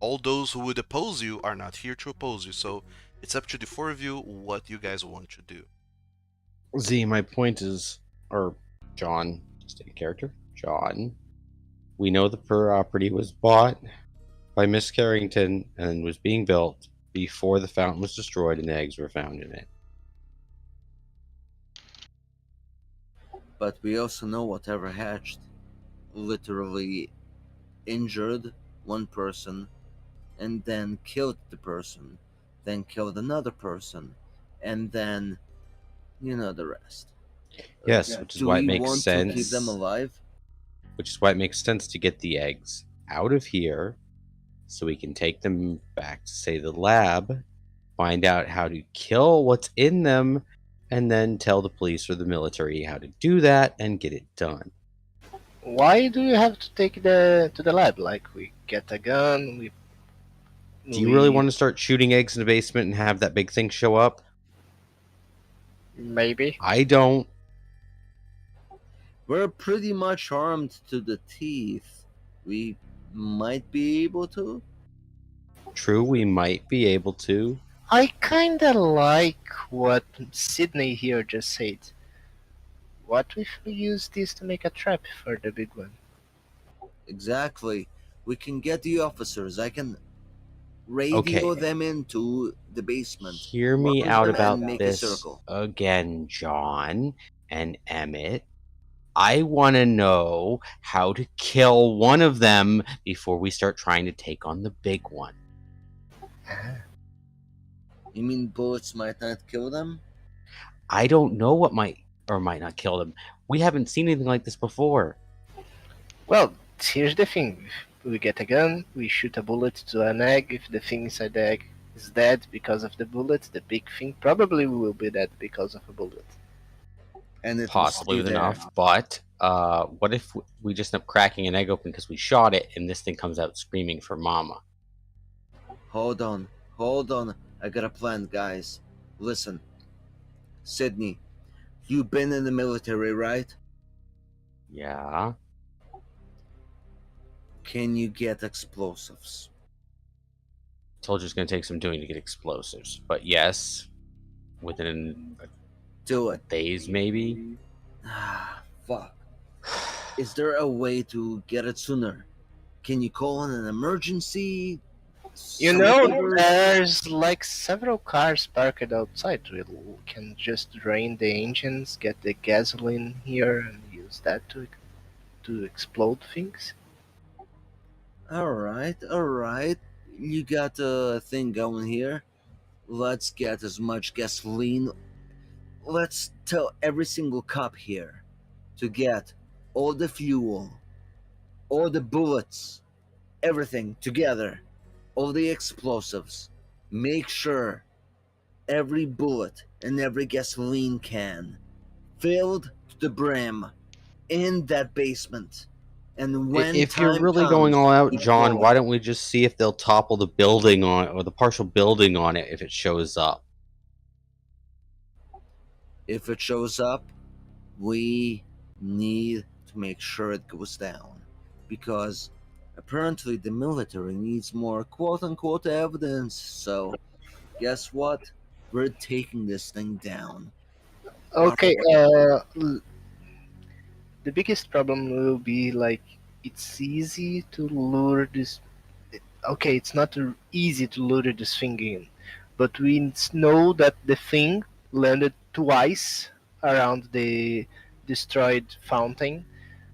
All those who would oppose you are not here to oppose you, so it's up to the four of you what you guys want to do. Z, my point is, or John, stay in character, John. We know the property was bought by Miss Carrington and was being built before the fountain was destroyed and the eggs were found in it. But we also know whatever hatched literally injured one person and then killed the person. then killed another person, and then you know the rest. Yes, which is Do why it we makes want to keep them sense. alive? Which is why it makes sense to get the eggs out of here so we can take them back to, say, the lab, find out how to kill what's in them, and then tell the police or the military how to do that and get it done. Why do you have to take the to the lab? Like we get a gun, Do you really we want to start shooting eggs in the basement and have that big thing show up? maybe. I don't. We're pretty much armed to the teeth. We might be able to. True, we might be able to. I kinda like what Sydney here just said. What if we use this to make a trap for the big one? Exactly. We can get the officers. I can Okay, radio them into the basement. hear me Mark out them about and make a this circle. again, John and Emmett. I want to know how to kill one of them before we start trying to take on the big one. You mean bullets might not kill them? I don't know what might or might not kill them. We haven't seen anything like this before. Well, here's the thing. We get a gun, we shoot a bullet to an egg. If the thing inside the egg is dead because of the bullet, the big thing probably will be dead because of a bullet. And it Possibly will with stay there. enough, but what if we just end up cracking an egg open because we shot it and this thing comes out screaming for mama? Hold on. I got a plan, guys. Listen. Sydney, you've been in the military, right? Yeah. Can you get explosives? Told you it's going to take some doing to get explosives. But yes, within Do it. days maybe. Ah, fuck. Is there a way to get it sooner? Can you call in an emergency? You Some know, favors? there's like several cars parked outside. We can just drain the engines, get the gasoline here, and use that to explode things. Alright. You got a thing going here. Let's get as much gasoline. Let's tell every single cop here to get all the fuel, all the bullets, everything together, all the explosives. Make sure every bullet and every gasoline can filled to the brim in that basement. And when If you're time really comes, going all out, we John, blow why it. don't we just see if they'll topple the building on or the partial building on it if it shows up? If it shows up, we need to make sure it goes down. Because apparently the military needs more quote unquote evidence. So, guess what? We're taking this thing down. Okay, the biggest problem will be like it's easy to lure this. Okay, it's not easy to lure this thing in, but we know that the thing landed twice around the destroyed fountain.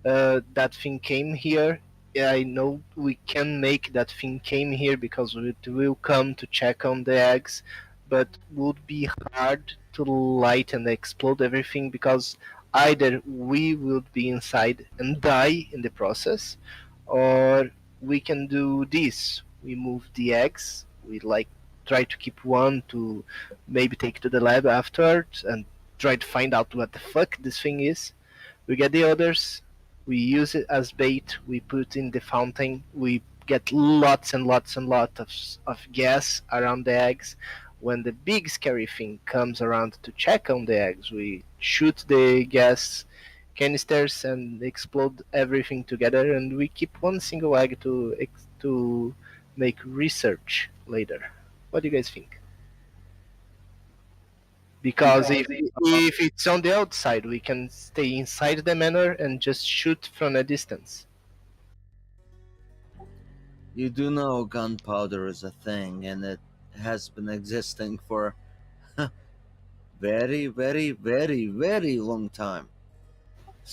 That thing came here. Yeah, I know we can make that thing came here because it will come to check on the eggs, but would be hard to light and explode everything because either we would be inside and die in the process, or we can do this. We move the eggs. We like try to keep one to maybe take to the lab afterwards and try to find out what the fuck this thing is. We get the others, we use it as bait, we put in the fountain, we get lots and lots and lots of gas around the eggs. When the big scary thing comes around to check on the eggs, we shoot the gas canisters and explode everything together, and we keep one single egg to make research later. What do you guys think? Because if it's on the outside, we can stay inside the manor and just shoot from a distance. You do know gunpowder is a thing, and it has been existing for very, very, very, very long time.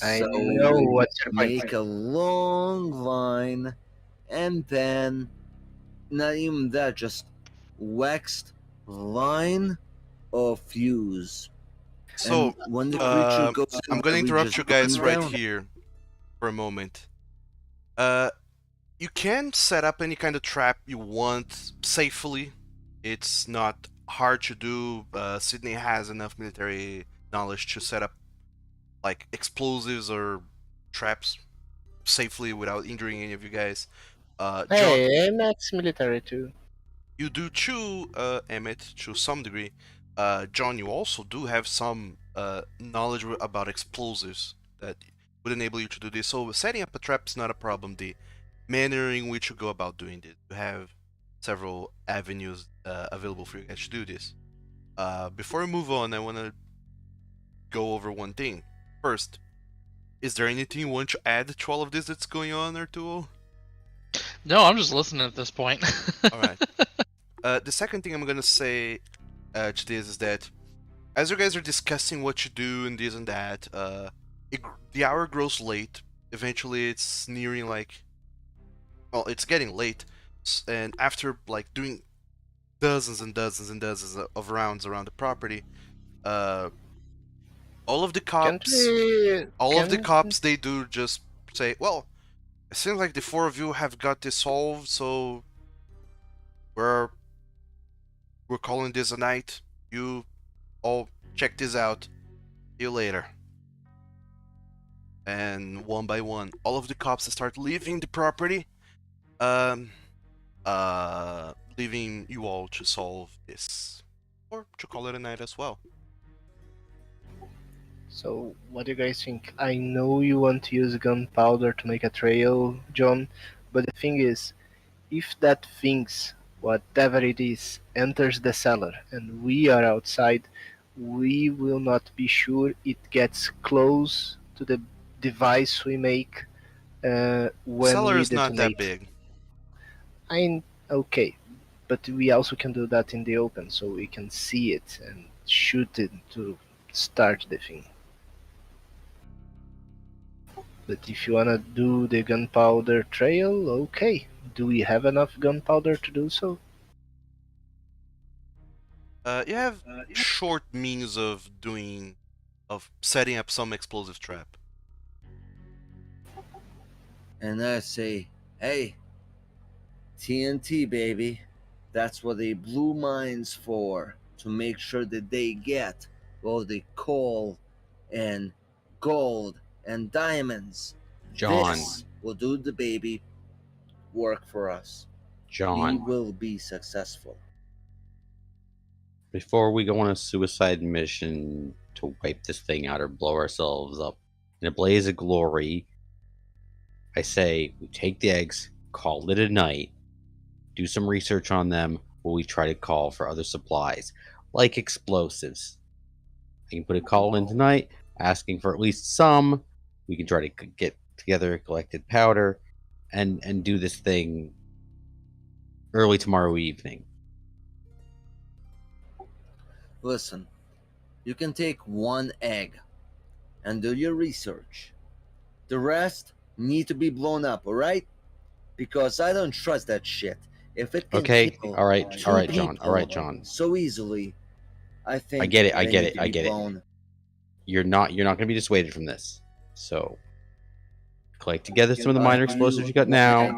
I So know what's your point. make a long line, and then not even that, just waxed line of fuse. So, And when the creature um, goes I'm in gonna there, we interrupt just you guys run right down. here for a moment. You can set up any kind of trap you want safely. It's not hard to do. Sydney has enough military knowledge to set up like explosives or traps safely without injuring any of you guys. John, Hey, I'm ex-military too. you do too, Emmett, to some degree. John, you also do have some knowledge about explosives that would enable you to do this. So setting up a trap is not a problem. The manner in which you go about doing this, you have several avenues available for you guys to do this. Before we move on, I want to go over one thing. First, is there anything you want to add to all of this that's going on, Arturo? No, I'm just listening at this point. All right. The second thing I'm gonna say to this is that as you guys are discussing what you do and this and that, the hour grows late. Eventually, it's nearing like, well, it's getting late, and after like doing dozens and dozens and dozens of rounds around the property, uh, all of the Can't cops, we? all of the Can cops, they do just say, well, it seems like the four of you have got this solved, so we're we're calling this a night. You all check this out. See you later. And one by one, all of the cops start leaving the property. Um, leaving you all to solve this, or to call it a night as well. So, what do you guys think? I know you want to use gunpowder to make a trail, John, but the thing is, if that things, whatever it is, enters the cellar and we are outside, we will not be sure it gets close to the device we make The when cellar we is not that detonate. big. Okay, but we also can do that in the open, so we can see it and shoot it to start the thing. But if you wanna do the gunpowder trail, okay. Do we have enough gunpowder to do so? You have short means of setting up some explosive trap. And I say, hey, TNT, baby. That's what the blue mine's for. To make sure that they get all the coal and gold and diamonds. John, This will do the baby work for us. We John, will be successful. before we go on a suicide mission to wipe this thing out or blow ourselves up in a blaze of glory, I say we take the eggs, call it a night, do some research on them while we try to call for other supplies, like explosives. I can put a call in tonight asking for at least some. We can try to get together collected powder and do this thing early tomorrow evening. Listen, you can take one egg and do your research. The rest need to be blown up, alright? Because I don't trust that shit. If it can Okay, kill all right, two all right, John, all right, people John. so easily, I think I get it, I they get need it, to I be get it. blown. You're not going to be dissuaded from this. So collect together some of the I minor explosives you got one now. egg.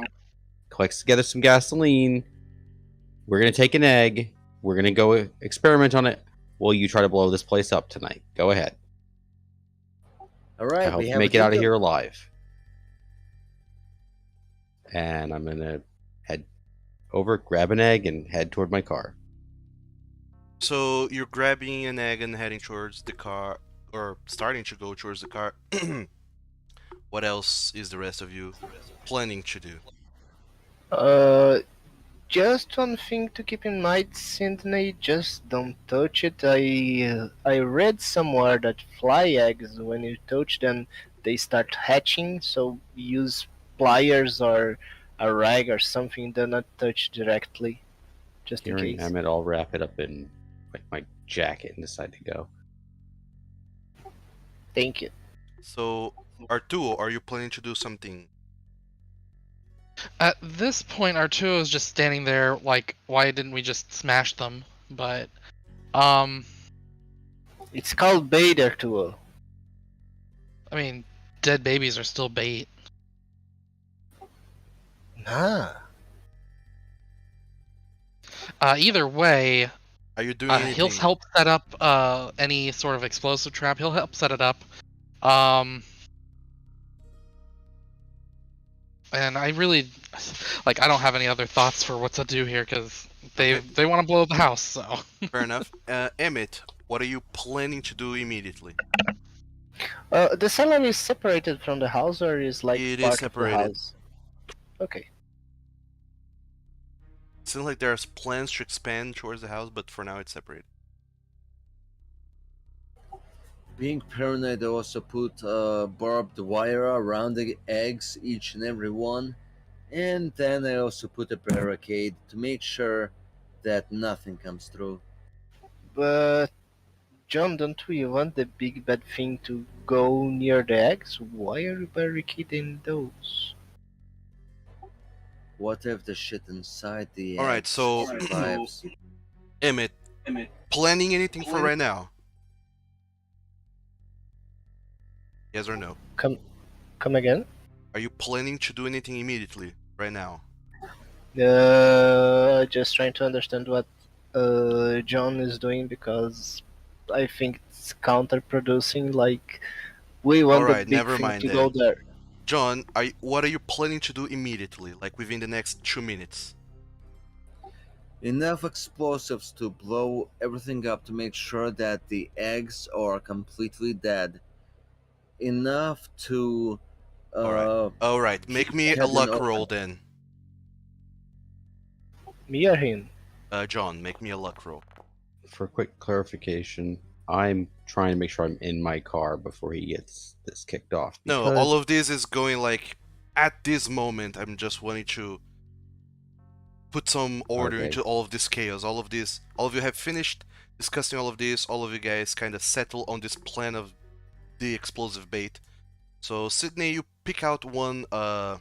Collect together some gasoline. We're gonna take an egg. We're gonna go experiment on it while you try to blow this place up tonight. Go ahead. All I right, we hope you have make a it out of deal. here alive. And I'm gonna head over, grab an egg, and head toward my car. So you're grabbing an egg and heading towards the car, or starting to go towards the car. What else is the rest of you planning to do? Uh, just one thing to keep in mind, Sydney, just don't touch it. I read somewhere that fly eggs, when you touch them, they start hatching, so use pliers or a rag or something, do not touch directly, just in Hearing case. Emmett, I'll wrap it up in my jacket and decide to go. Thank you. So, Arturo, are you planning to do something? At this point, Arturo is just standing there like, why didn't we just smash them? but um, It's called bait, Arturo. I mean, dead babies are still bait. Nah. Either way, Are you doing he'll anything? help set up any sort of explosive trap. He'll help set it up. And I really, like, I don't have any other thoughts for what to do here because Okay. they want to blow the house. So Fair enough. Emmett, what are you planning to do immediately? The cellar is separated from the house, or is like It is part of the separated. house? Okay. Seems like there's plans to expand towards the house, but for now it's separated. Being paranoid, I also put barbed wire around the eggs, each and every one, and then I also put a barricade to make sure that nothing comes through. But John, don't we want the big bad thing to go near the eggs? Why are you barricading those? What if the shit inside the All right, eggs so survives? Emmett, planning anything for right now? Yes or no? Come again? Are you planning to do anything immediately right now? Just trying to understand what John is doing, because I think it's counterproducing. Like, we All want the right, big never thing mind to go then. there. John, what are you planning to do immediately, like within the next 2 minutes? Enough explosives to blow everything up to make sure that the eggs are completely dead. Enough to All right. keep Make the me a cabin luck open. roll then. Me or him? John, make me a luck roll. For quick clarification, I'm trying to make sure I'm in my car before he gets this kicked off. No, Because all of this is going like at this moment. I'm just wanting to put some order Okay. into all of this chaos. All of you have finished discussing all of this. All of you guys kind of settle on this plan of the explosive bait. So Sydney, you pick out one of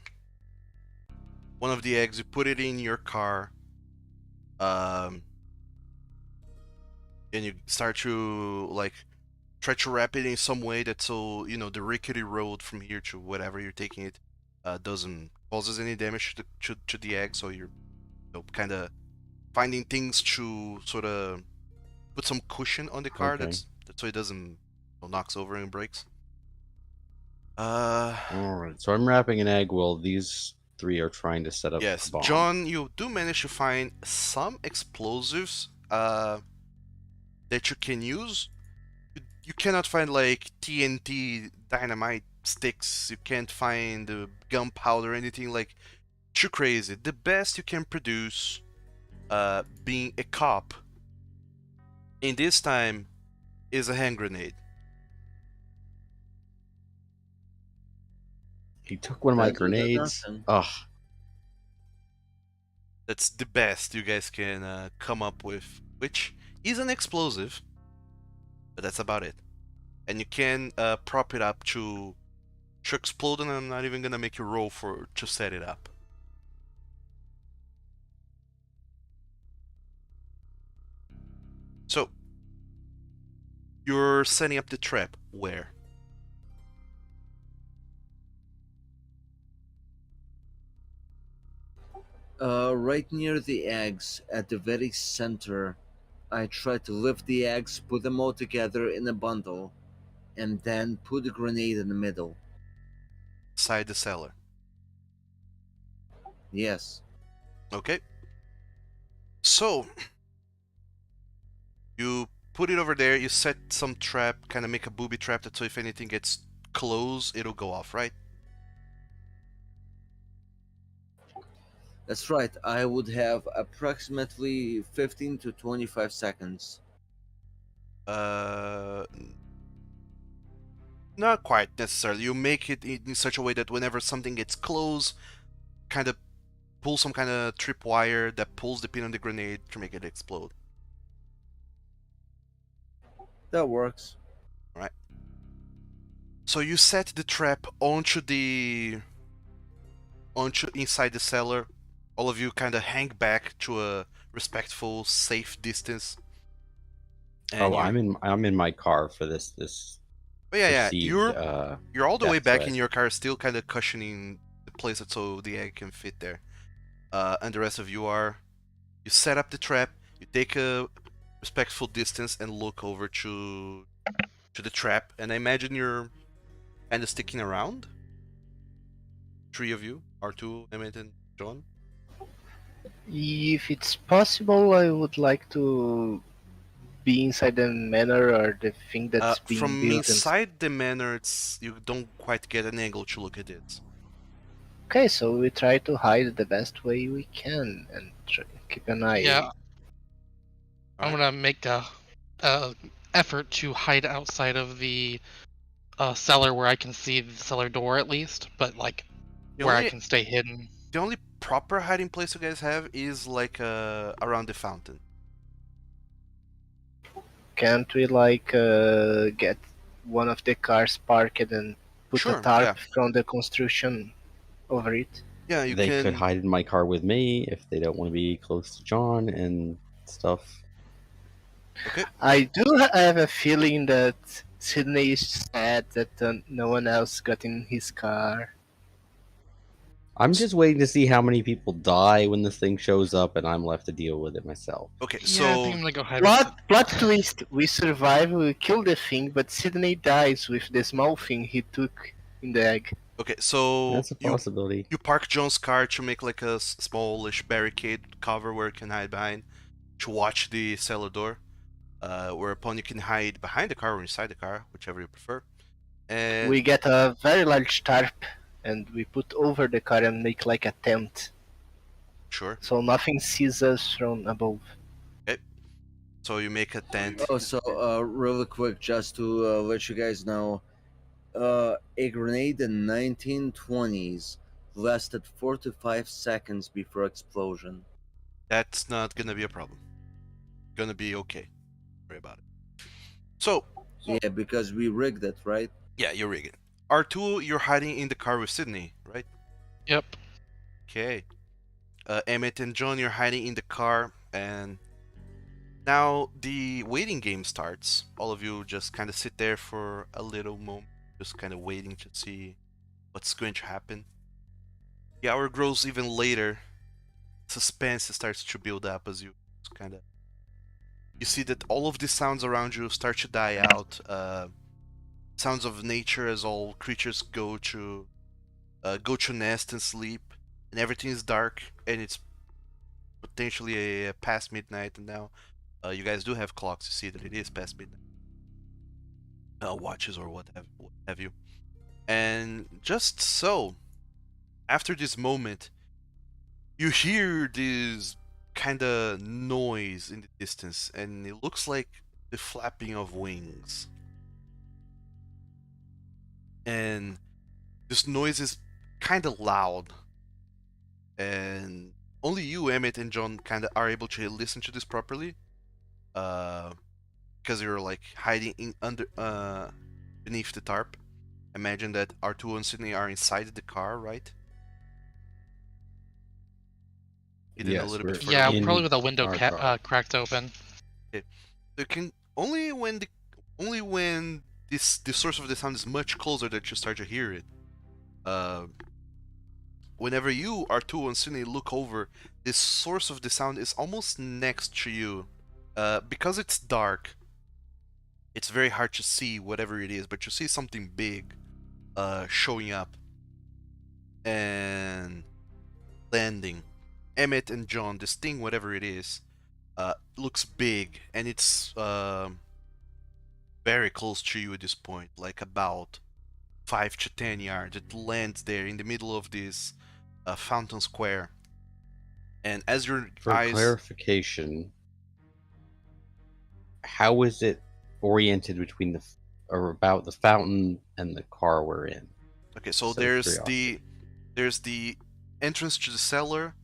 the eggs, you put it in your car, and you start to like try to wrap it in some way that so the rickety road from here to whatever you're taking it doesn't causes any damage to the egg. So you're kind of finding things to sort of put some cushion on the car Okay. that's so it doesn't knocks over and breaks. All right. So I'm wrapping an egg while these three are trying to set up Yes, a bomb. John, you do manage to find some explosives that you can use. You cannot find like TNT dynamite sticks. You can't find gunpowder or anything like too crazy. The best you can produce, being a cop, in this time, is a hand grenade. He took one of my Better than grenades. nothing. Ugh. That's the best you guys can come up with, which is an explosive, but that's about it. And you can prop it up to explode, and I'm not even gonna make you roll to set it up. So you're setting up the trap where? Right near the eggs, at the very center, I try to lift the eggs, put them all together in a bundle, and then put the grenade in the middle. Inside the cellar. Yes. Okay. So you put it over there, you set some trap, kind of make a booby trap that so if anything gets close, it'll go off, right? That's right, I would have approximately 15 to 25 seconds. Uh, Not quite necessarily. You make it in such a way that whenever something gets close, kind of pull some kind of tripwire that pulls the pin on the grenade to make it explode. That works. Right. So you set the trap onto inside the cellar. All of you kind of hang back to a respectful, safe distance. Oh, And you're, I'm in my car for this but yeah, perceived you're all the way death back threat. in your car, still kind of cushioning the place so the egg can fit there. And the rest of you are, you set up the trap, you take a respectful distance and look over to the trap, and I imagine you're kind of sticking around. Three of you, R2, Emmett, and John. If it's possible, I would like to be inside the manor or the thing that's being From built. And inside the manor, it's you don't quite get an angle to look at it. okay, so we try to hide the best way we can and keep an eye. Yeah, I'm Alright. gonna make a effort to hide outside of the cellar where I can see the cellar door at least, but like The where I only can stay hidden. the only proper hiding place you guys have is like around the fountain. Can't we get one of the cars parked and put a Sure, tarp yeah. from the construction over it? Yeah, you They could can. hide in my car with me if they don't want to be close to John and stuff. Okay. I do have a feeling that Sydney is sad that no one else got in his car. I'm just waiting to see how many people die when this thing shows up, and I'm left to deal with it myself. Okay, Yeah, I think so I'm gonna go hide. Plot twist: we survive, we kill the thing, but Sydney dies with the small thing he took in the egg. okay, so That's a possibility. you park John's car to make like a smallish barricade cover where you can hide behind to watch the cellar door. Whereupon you can hide behind the car or inside the car, whichever you prefer. And We get a very large tarp and we put over the car and make like a tent, sure. so nothing sees us from above. Okay. So you make a tent. Oh, so really quick, just to let you guys know, a grenade in 1920s lasted 4 to 5 seconds before explosion. That's not gonna be a problem. Gonna be okay. Don't worry about it. So Yeah, because we rigged it, right? yeah, you're rigging. R2, you're hiding in the car with Sydney, right? Yep. Okay. Emmett and John, you're hiding in the car, and now the waiting game starts. All of you just kind of sit there for a little moment, just kind of waiting to see what's going to happen. The hour grows even later. Suspense starts to build up as you kind of. You see that all of the sounds around you start to die out. Sounds of nature as all creatures go to nest and sleep, and everything is dark, and it's potentially past midnight. And now you guys do have clocks to see that it is past midnight. Watches or what have you. And just so, after this moment, you hear this kind of noise in the distance, and it looks like the flapping of wings. And this noise is kind of loud, and only you, Emmett, and John kind of are able to listen to this properly, because you're like hiding in under beneath the tarp. Imagine that R2 and Sydney are inside the car, right? Hidden a Yes, little we're bit further Yeah, away. in probably with a window our car. cracked open. You can only when the source of the sound is much closer that you start to hear it. Whenever you, R2 and Sydney look over, this source of the sound is almost next to you. Because it's dark, it's very hard to see whatever it is, but you see something big showing up and landing. Emmett and John, this thing, whatever it is, looks big, and it's very close to you at this point, like about 5 to 10 yards. It lands there in the middle of this fountain square. And as your For eyes. clarification, how is it oriented between or about the fountain and the car we're in? Okay, so Just out of curiosity. there's the entrance to the cellar.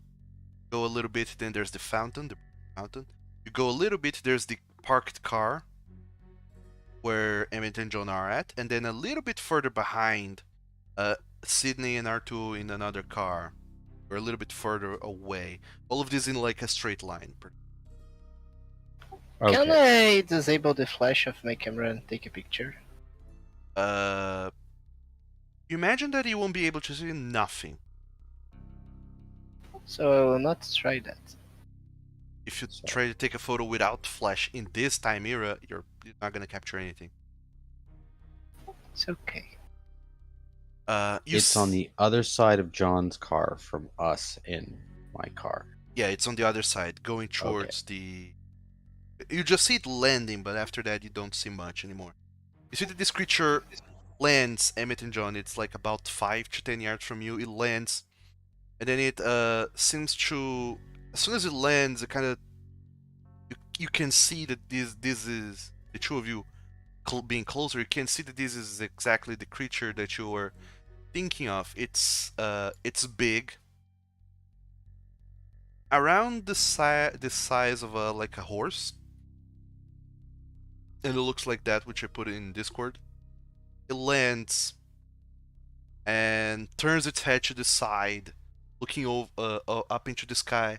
Go a little bit, then there's the fountain. You go a little bit, there's the parked car where Emmett and John are at, and then a little bit further behind, Sydney and R2 in another car. You're a little bit further away. All of this in like a straight line. Can Okay. I disable the flash of my camera and take a picture? You imagine that you won't be able to see nothing. So I will not try that. If you So- try to take a photo without flash in this time era, you're not gonna capture anything. It's okay. It's on the other side of John's car from us in my car. Yeah, it's on the other side, going towards the. You just see it landing, but after that you don't see much anymore. You see that this creature lands, Emmett and John. It's like about 5 to 10 yards from you. It lands, and then it seems to. As soon as it lands, it kind of. You can see that this is the two of you being closer. You can see that this is exactly the creature that you were thinking of. It's big, around the size of like a horse, and it looks like that, which I put in Discord. It lands and turns its head to the side, looking over up into the sky,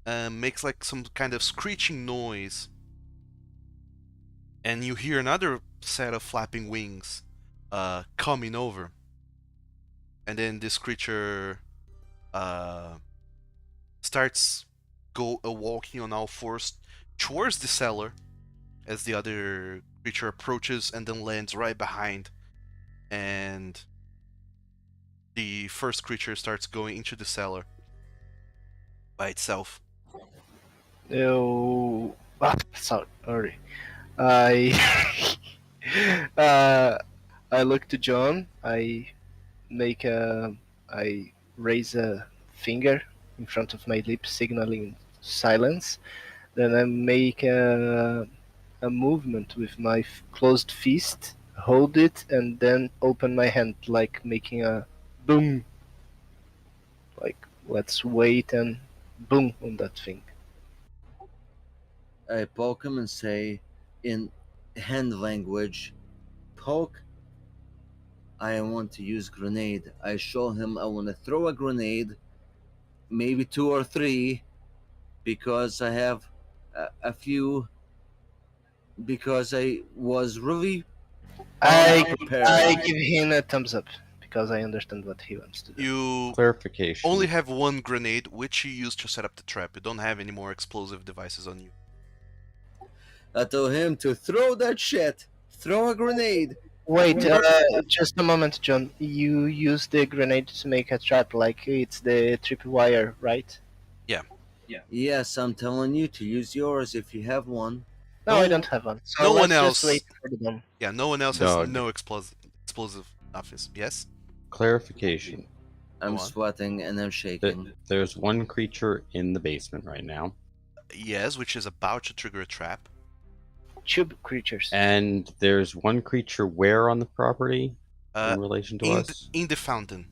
and makes like some kind of screeching noise. And you hear another set of flapping wings coming over. And then this creature starts walking on all fours towards the cellar as the other creature approaches, and then lands right behind. And the first creature starts going into the cellar by itself. No. Sorry. I I look to John. I raise a finger in front of my lips, signaling silence. Then I make a movement with my closed fist, hold it, and then open my hand, like making a boom. Like, let's wait and boom on that thing. I poke him and say, in hand language, poke. I want to use grenade. I show him I want to throw a grenade, maybe 2 or 3, because I have a few. Because I was really I unprepared. give him a thumbs up because I understand what he wants to do. You Clarification. only have one grenade, which you use to set up the trap. You don't have any more explosive devices on you. I told him to throw that shit. Throw a grenade. Wait, just a moment, John. You use the grenade to make a trap, like it's the tripwire, right? Yes, I'm telling you to use yours if you have one. No, No- I don't have one. So no one let's just else- wait for the bomb. Yeah, no one else has Doug. no explosive office. Yes? Clarification. I'm Go on. sweating and I'm shaking. There's one creature in the basement right now, Yes, which is about to trigger a trap. Tube creatures. and there's one creature where on the property Uh, in relation to in us? in the fountain.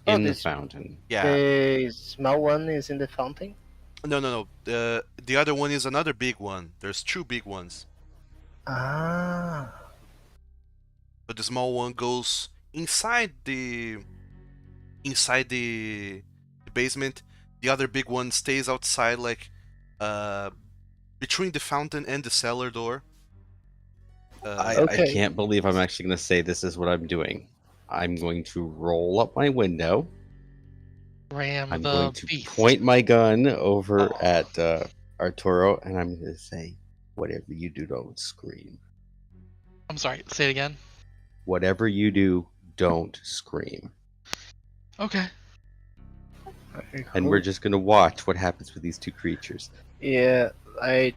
Oh, In the this- fountain. Yeah. The small one is in the fountain. No. The other one is another big one. There's 2 big ones. Ah. But the small one goes inside the basement. The other big one stays outside, like between the fountain and the cellar door. I Okay. can't believe I'm actually going to say this is what I'm doing. I'm going to roll up my window. Ram I'm the going to beast. point my gun over at Arturo, and I'm going to say, whatever you do, don't scream. I'm sorry. Say it again. Whatever you do, don't scream. Okay. And we're just going to watch what happens with these 2 creatures. Yeah, I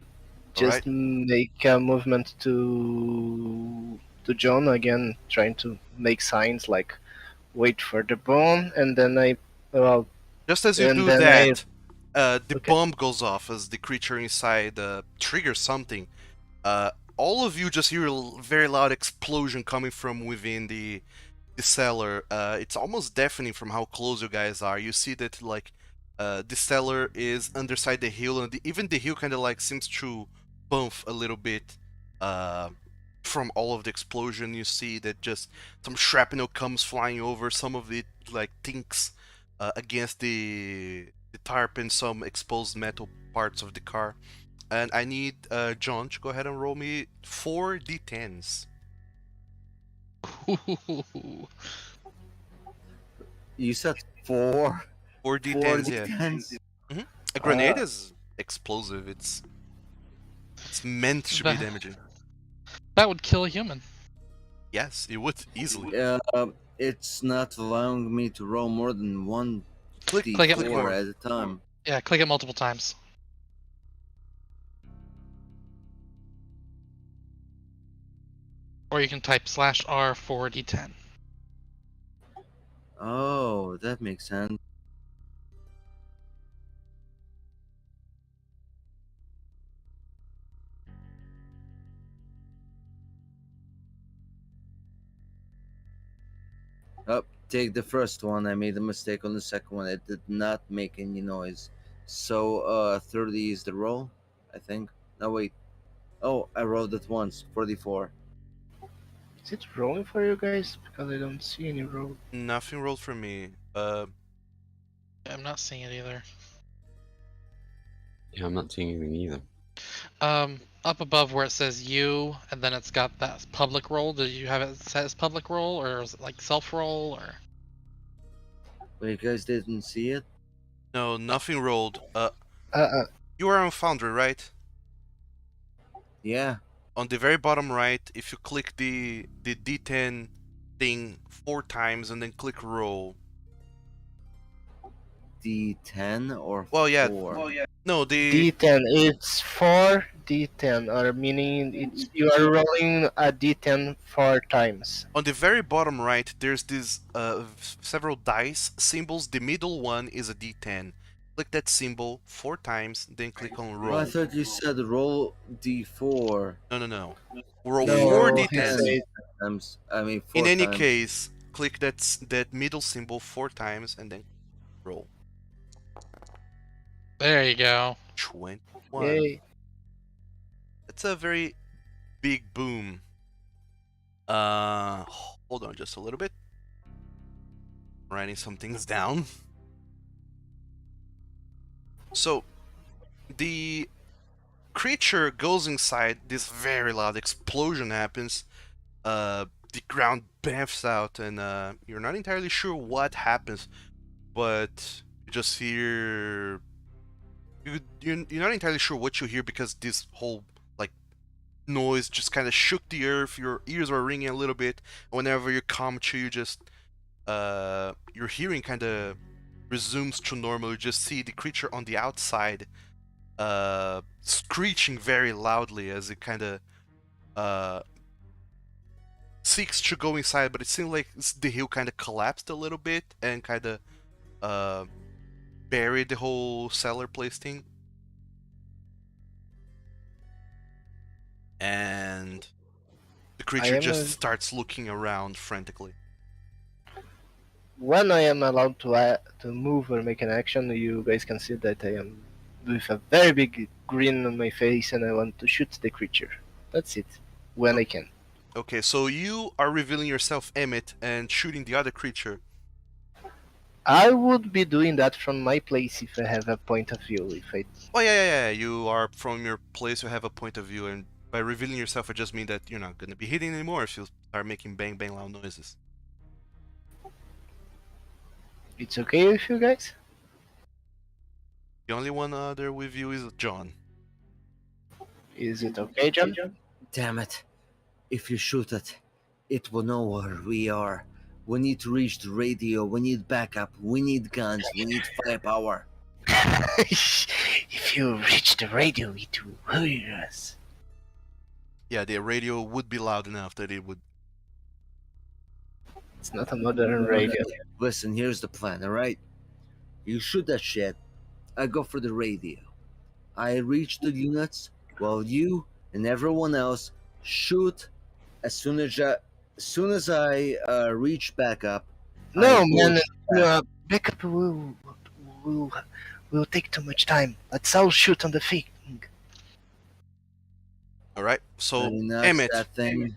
just Alright. make a movement to John again, trying to make signs like wait for the bomb, and then Just as you And do then that, the Okay. bomb goes off as the creature inside triggers something. All of you just hear a very loud explosion coming from within the cellar. It's almost deafening from how close you guys are. You see that like the cellar is underside the hill, and even the hill kind of like seems to bump a little bit from all of the explosion. You see that just some shrapnel comes flying over. Some of it like tinks against the tarp and some exposed metal parts of the car. And I need John to go ahead and roll me 4 d10s. Ooh. You said 4? 4 4 d10s, yeah. d10s? A grenade is explosive. It's meant to be That- damaging. That would kill a human. Yes, it would easily. It's not allowing me to roll more than one Click it. d4 at a time. Yeah, click it multiple times. Or you can type /R 4d10. Oh, that makes sense. Take the first one. I made a mistake on the second one. It did not make any noise. So, 30 is the roll, I think. No, wait. Oh, I rolled it once. 44. Is it rolling for you guys? Because I don't see any roll. Nothing rolled for me. I'm not seeing it either. Yeah, I'm not seeing anything either. Up above where it says you, and then it's got that public roll. Do you have it set as public roll, or is it like self roll, or? Well, you guys didn't see it? No, nothing rolled. Uh, You are on Foundry, right? Yeah. On the very bottom right, if you click the D10 thing 4 times and then click roll. D10 or Well, yeah. 4? No, the D10. It's 4 D10, or meaning it's you are rolling a D10 4 times. on the very bottom right, there's this several dice symbols. The middle one is a D10. Click that symbol 4 times, then click on Oh, roll. I thought you said roll D4. No. Roll No, 4 he D10s. said- Times. I mean, 4 In any times. case, click that middle symbol 4 times and then roll. There you go. 21. Yay. That's a very big boom. Hold on just a little bit. Writing some things down. So, the creature goes inside. This very loud explosion happens. The ground bamfs out, and you're not entirely sure what happens, but you just hear. You're not entirely sure what you hear because this whole noise just kind of shook the earth. Your ears were ringing a little bit. Whenever you come to, you just your hearing kind of resumes to normal. You just see the creature on the outside screeching very loudly as it kind of seeks to go inside, but it seems like the hill kind of collapsed a little bit and kind of buried the whole cellar place thing. And the creature am just a- starts looking around frantically. When I am allowed to move or make an action, you guys can see that I am with a very big grin on my face and I want to shoot the creature. That's it. When I can. Okay, so you are revealing yourself, Emmett, and shooting the other creature. I would be doing that from my place if I have a point of view. If I Oh yeah. You are from your place. You have a point of view, and by revealing yourself, I just mean that you're not gonna be hitting anymore if you start making bang bang loud noises. It's okay with you guys? The only one there with you is John. Is it okay, John? Damn it. If you shoot it, it will know where we are. We need to reach the radio. We need backup. We need guns. We need firepower. If you reach the radio, it will hear us. Yeah, the radio would be loud enough that it would. It's not a modern radio. Listen, here's the plan, alright? You shoot that shit. I go for the radio. I reach the units while you and everyone else shoot as soon as I reach backup. No, I man. push Backup will take too much time. Let's all shoot on the thing. All right. So and that's Emmett, that thing.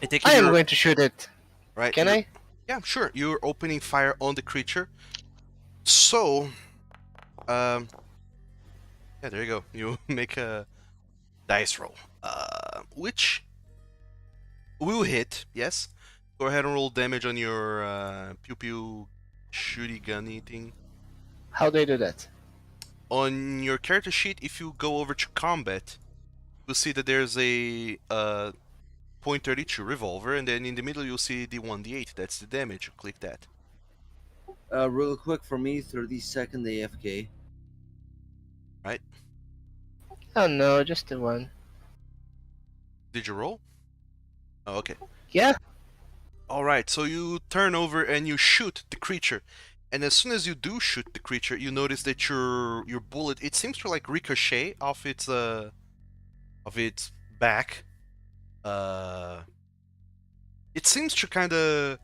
I take I am your going to shoot it. right. Can you- I? Yeah, sure. You're opening fire on the creature. So, yeah, there you go. You make a dice roll, which will hit. Yes. Go ahead and roll damage on your pew pew shooty gunny thing. How do I do that? On your character sheet, if you go over to combat, you'll see that there's a .32 revolver, and then in the middle you'll see the 1d8. That's the damage. You click that. Real quick for me, 30-second AFK. Right? Oh no, just the one. Did you roll? Oh, okay. Yeah. Alright, so you turn over and you shoot the creature. And as soon as you do shoot the creature, you notice that your bullet, it seems to like ricochet off its back. It seems to kind of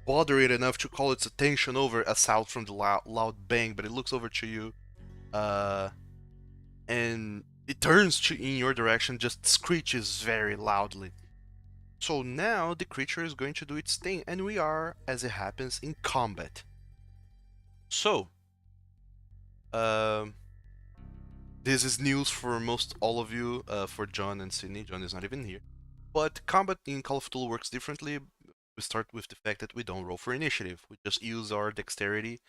bother it enough to call its attention over aside from the loud bang, but it looks over to you, and it turns in your direction, just screeches very loudly. So now the creature is going to do its thing, and we are, as it happens, in combat. So, this is news for most all of you, for John and Sydney. John is not even here. But combat in Call of Cthulhu works differently. We start with the fact that we don't roll for initiative. We just use our dexterity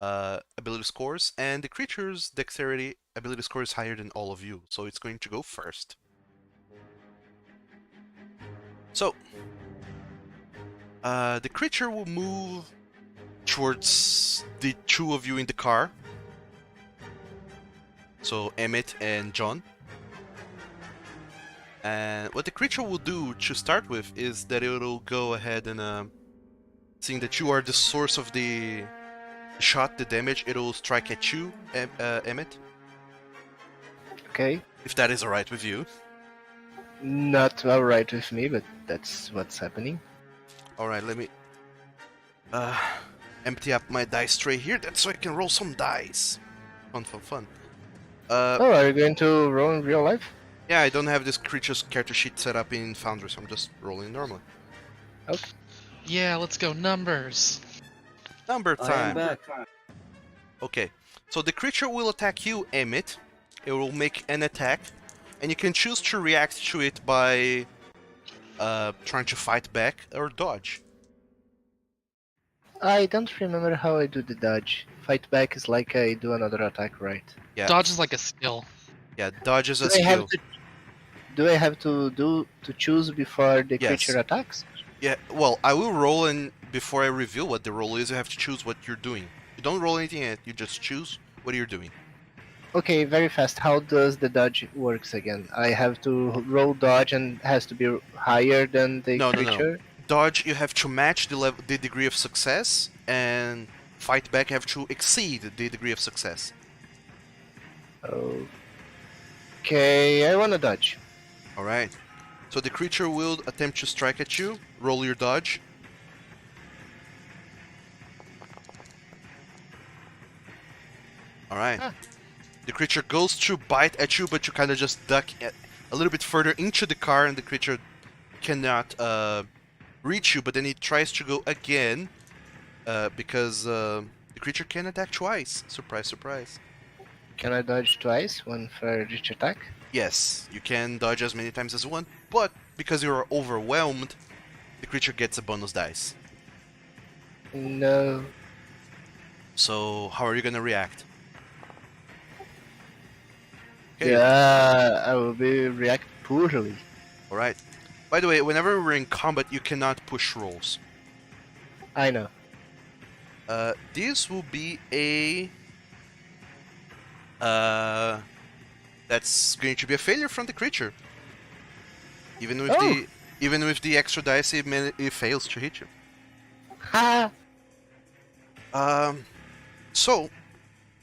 ability scores, and the creature's dexterity ability score is higher than all of you, so it's going to go first. So, the creature will move towards the two of you in the car. So, Emmett and John. And what the creature will do to start with is that it'll go ahead and, seeing that you are the source of the shot, the damage, it'll strike at you, Emmett. Okay. If that is alright with you. Not alright with me, but that's what's happening. Alright, let me empty up my dice tray here, that's so I can roll some dice. Fun. Oh, are you going to roll in real life? Yeah, I don't have this creature's character sheet set up in Foundry, so I'm just rolling normally. Okay. Yeah, let's go numbers. Number I am time. back. Okay, so the creature will attack you, Emmett. It will make an attack, and you can choose to react to it by trying to fight back or dodge. I don't remember how I do the dodge. Fight back is like I do another attack, right? Yeah, Dodge is like a skill. yeah, dodge is a Do I have skill. Do I have to choose before the Yes. creature attacks? Yeah, well, I will roll, and before I reveal what the roll is, you have to choose what you're doing. You don't roll anything yet, you just choose what you're doing. Okay, very fast. How does the dodge works again? I have to roll dodge and has to be higher than the No. creature? Dodge, you have to match the degree of success, and fight back, you have to exceed the degree of success. Okay, I wanna dodge. Alright. So the creature will attempt to strike at you. Roll your dodge. Alright. Ah. The creature goes to bite at you, but you kind of just duck a little bit further into the car, and the creature cannot reach you, but then it tries to go again, because the creature can attack twice. Surprise, surprise. Can I dodge twice? One for each attack? Yes, you can dodge as many times as you want, but because you are overwhelmed, the creature gets a bonus dice. No. So, how are you gonna react? Okay, Yeah, I will be react poorly. alright. By the way, whenever we're in combat, you cannot push rolls. I know. This will be a... that's going to be a failure from the creature. Even with the extra dice, it fails to hit you. Ha! So,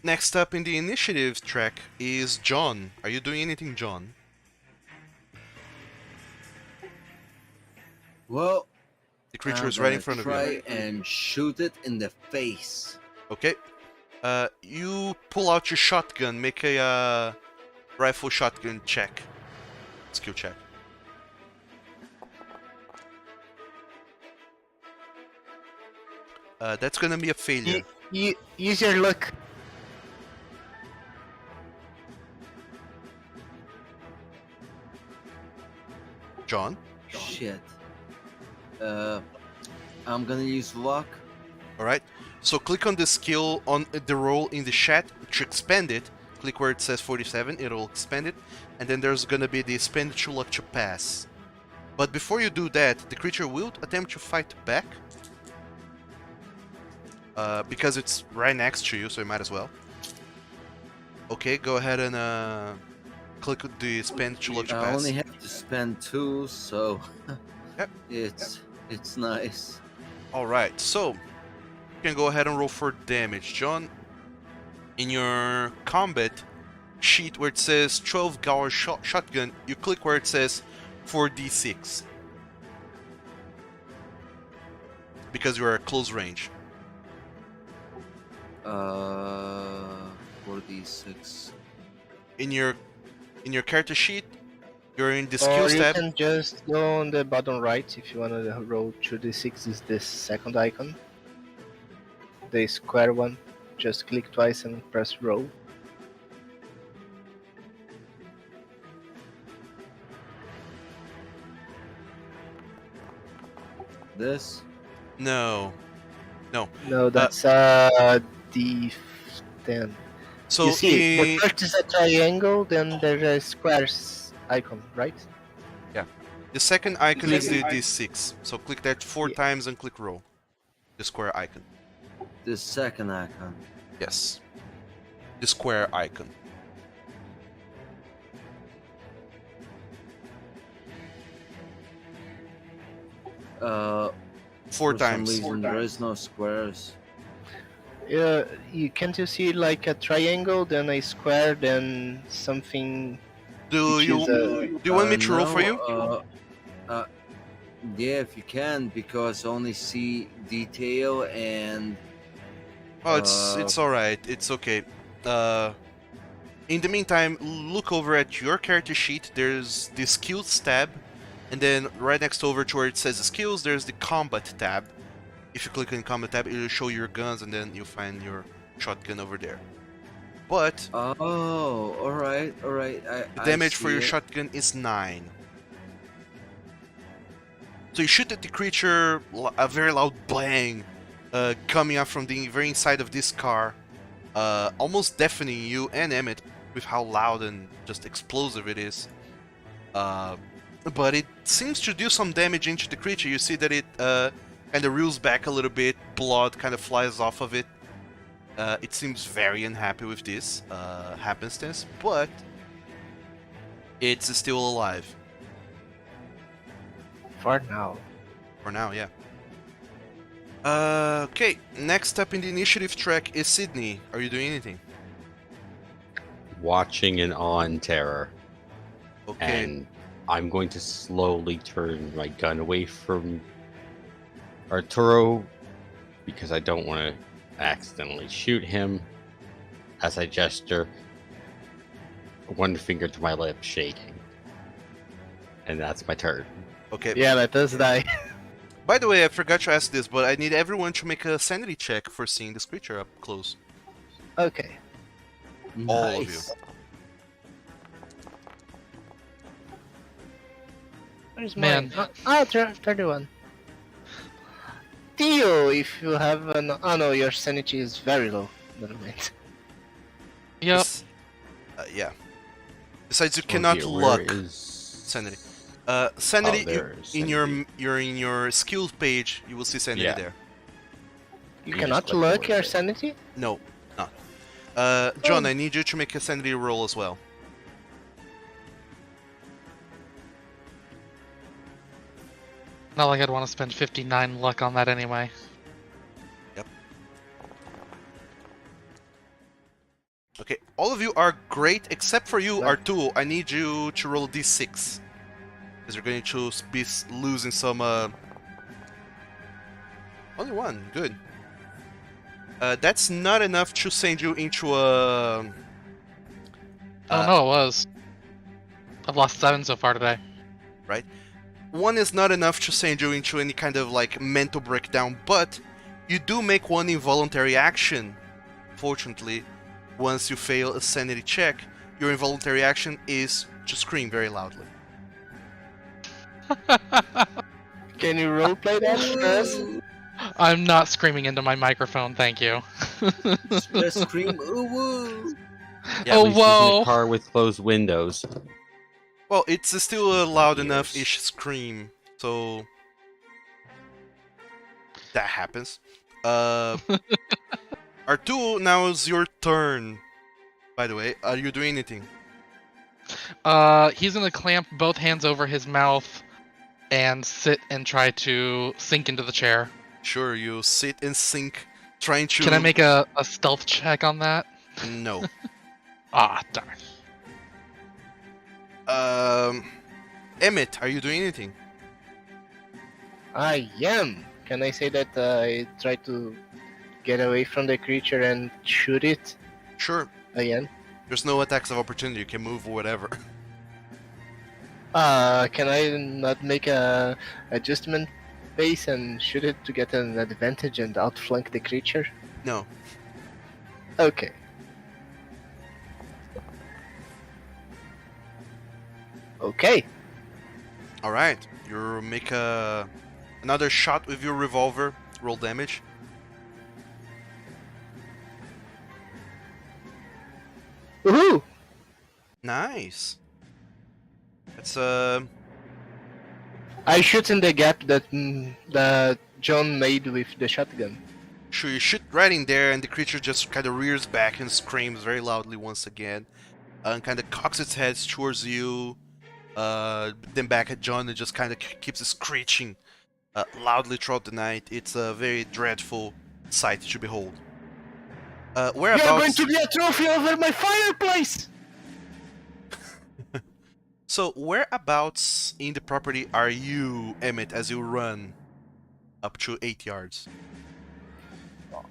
next up in the initiative track is John. Are you doing anything, John? Well, The creature I'm is right in gonna front of you. try and shoot it in the face. Okay. You pull out your shotgun. Make a rifle shotgun check. Skill check. That's gonna be a failure. Use your luck. John? Shit. I'm gonna use luck. Alright. So click on the skill on the roll in the chat to expand it. Click where it says 47, it'll expand it. And then there's gonna be the expand to luck to pass. But before you do that, the creature will attempt to fight back. Because it's right next to you, so you might as well. Okay, go ahead and click the spend to luck to I pass. only have to spend 2, so Yep. it's nice. Alright, so you can go ahead and roll for damage. John, in your combat sheet where it says 12 Gauss shotgun, you click where it says 4d6. Because you are at close range. 4d6. In your character sheet, you're in the skills Or you tab. can just go on the bottom right if you want to roll 2d6 is the second icon. The square one. Just click twice and press roll. This? No. No, that's d10. So You see, the in- first is a triangle, then there's a square icon, right? the second icon The is the second d6. So click that 4 Yeah. times and click roll. The square icon. The second icon. Yes. The square icon. Uh, 4 for times. some reason, there is no squares. Can't you see like a triangle, then a square, then something? Do which you is do you want me to roll for you? Yeah, if you can, because I only see detail and Oh, it's all right. It's okay. In the meantime, look over at your character sheet. There's the skills tab, and then right next over to where it says skills, there's the combat tab. If you click on combat tab, it'll show your guns, and then you'll find your shotgun over there. But oh, all right. the damage for your shotgun is 9. So you shoot at the creature, a very loud bang, coming up from the very inside of this car, almost deafening you and Emmett with how loud and just explosive it is. But it seems to do some damage into the creature. You see that it kind of reels back a little bit, blood kind of flies off of it. It seems very unhappy with this happenstance, but it's still alive. For now. For now, yeah. Okay, next up in the initiative track is Sydney. Are you doing anything? Watching in awe and terror. Okay. And I'm going to slowly turn my gun away from Arturo because I don't want to accidentally shoot him as I gesture, one finger to my lip shaking. And that's my turn. Okay. Yeah, let us die. By the way, I forgot to ask this, but I need everyone to make a sanity check for seeing this creature up close. Okay. All of you. Nice. Where's Man. mine? 31. Theo, if you have an... Oh no, your sanity is very low. Never mind. Yep. Yeah. Besides, you Oh cannot dear, luck where is... sanity. Sanity, there is in sanity. your skills page, you will see sanity Yeah. there. You You cannot just click look the your word. sanity? No, not. John, Oh. I need you to make a sanity roll as well. Not like I'd want to spend 59 luck on that anyway. Okay, all of you are great except for you, What? Arturo. I need you to roll d6. Because you're going to be losing some. Only one, good. That's not enough to send you into a. Oh no, it was. I've lost 7 so far today. One is not enough to send you into any kind of like mental breakdown, but You do make one involuntary action. Fortunately, once you fail a sanity check, your involuntary action is to scream very loudly. Can you roleplay that for us? Ooh, I'm not screaming into my microphone, thank you. just scream ooh woo. Yeah, Oh, at least he's in a whoa. car with closed windows. Well, it's still a loud Years. enough-ish scream, so that happens. Arturo, now is your turn. By the way, are you doing anything? He's gonna clamp both hands over his mouth and sit and try to sink into the chair. Sure, you sit and sink, trying to... Can I make a stealth check on that? No. Ah, darn. Emmett, are you doing anything? I am. Can I say that I try to get away from the creature and shoot it Sure. again? There's no attacks of opportunity, you can move or whatever. Can I not make a adjustment base and shoot it to get an advantage and outflank the creature? No. Okay. Okay. Alright, you make another shot with your revolver. Roll damage. Woohoo! Nice. That's I shoot in the gap that John made with the shotgun. sure, you shoot right in there, and the creature just kind of rears back and screams very loudly once again, and kind of cocks its head towards you, then back at John, and just kind of keeps screeching loudly throughout the night. It's a very dreadful sight to behold. You're Whereabouts? going to be a trophy over my fireplace! So, whereabouts in the property are you, Emmett, as you run up to 8 yards?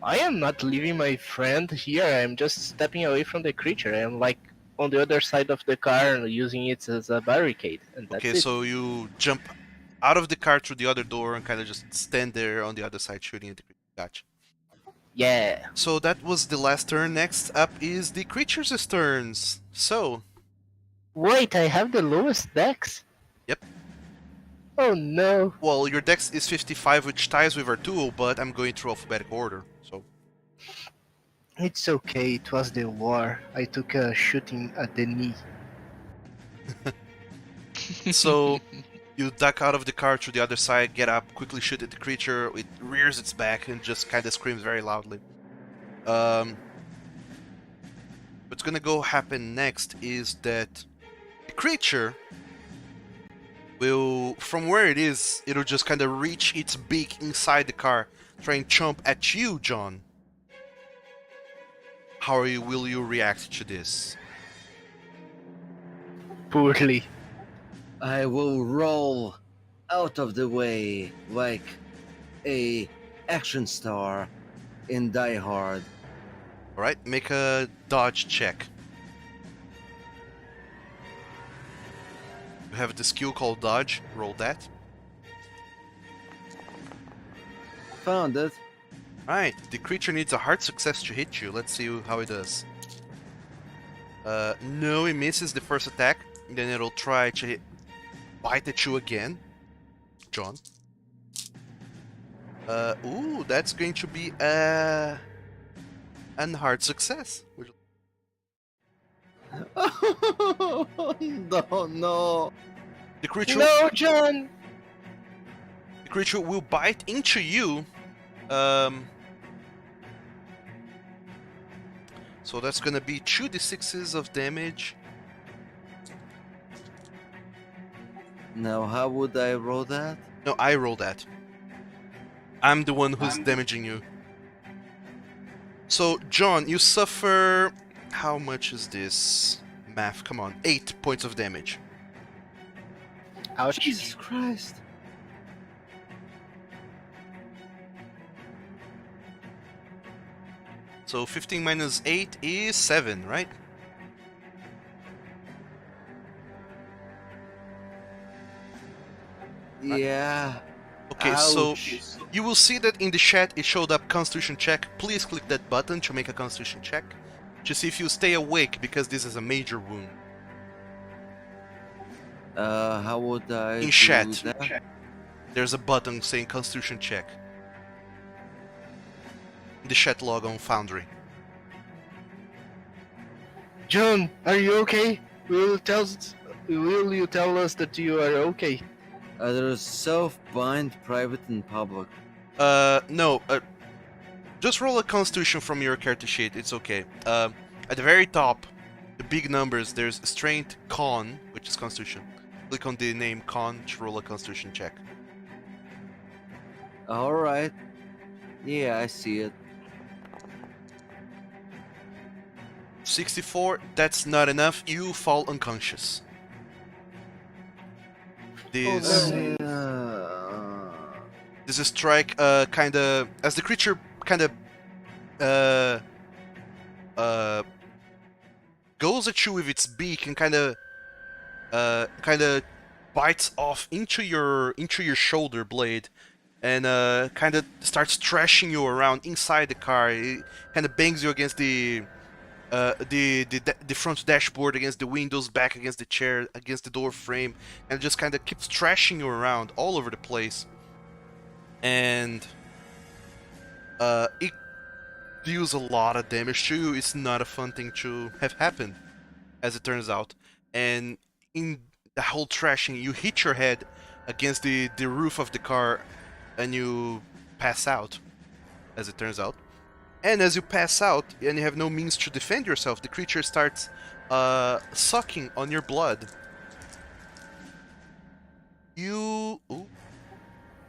I am not leaving my friend here. I'm just stepping away from the creature. I am like on the other side of the car and using it as a barricade. And that's Okay, it. so you jump out of the car through the other door and kind of just stand there on the other side shooting at the creature. Gotcha. Yeah. So that was the last turn. Next up is the creatures' turns. So, Wait, I have the lowest dex? Yep. Oh no. well, your dex is 55, which ties with our duel, but I'm going through alphabetic order. So, It's okay, it was the war. I took a shooting at the knee. so you duck out of the car through the other side, get up, quickly shoot at the creature. It rears its back and just kind of screams very loudly. What's gonna go happen next is that the creature will, from where it is, it'll just kind of reach its beak inside the car, try and chomp at you, John. How will you react to this? Poorly. I will roll out of the way like a action star in Die Hard. Alright, make a dodge check. You have the skill called dodge, roll that. Found it. Alright, the creature needs a hard success to hit you. Let's see how it does. No, it misses the first attack. Then it'll try to bite at you again. John. Ooh, that's going to be a hard success. No, no. The creature, No, John! the creature will bite into you. So that's gonna be 2d6s of damage. Now, how would I roll that? No, I roll that. I'm the one who's damaging you. So, John, you suffer... How much is this? Math, come on. 8 points of damage. Ouch. Jesus Christ. So 15 minus 8 is 7, right? Yeah. Okay, so Ouch. You will see that in the chat it showed up Constitution check. Please click that button to make a Constitution check to see if you stay awake, because this is a major wound. How would I In do chat, that? there's a button saying Constitution check. In the chat log on Foundry. John, are you okay? Will you tell us that you are okay? There's self-bind, private, and public. No. Just roll a Constitution from your character sheet. It's okay. At the very top, the big numbers, there's Strength, Con, which is Constitution. Click on the name Con to roll a Constitution check. Alright. Yeah, I see it. 64, that's not enough. You fall unconscious. This this is strike kind of as the creature kind of goes at you with its beak and kind of bites off into your shoulder blade and kind of starts thrashing you around inside the car. It kind of bangs you against the front dashboard, against the windows, back against the chair, against the door frame, and just kind of keeps thrashing you around all over the place. And it deals a lot of damage to you. It's not a fun thing to have happened, as it turns out. And in the whole thrashing, you hit your head against the roof of the car, and you pass out, as it turns out. And as you pass out, and you have no means to defend yourself, the creature starts sucking on your blood. You... Ooh,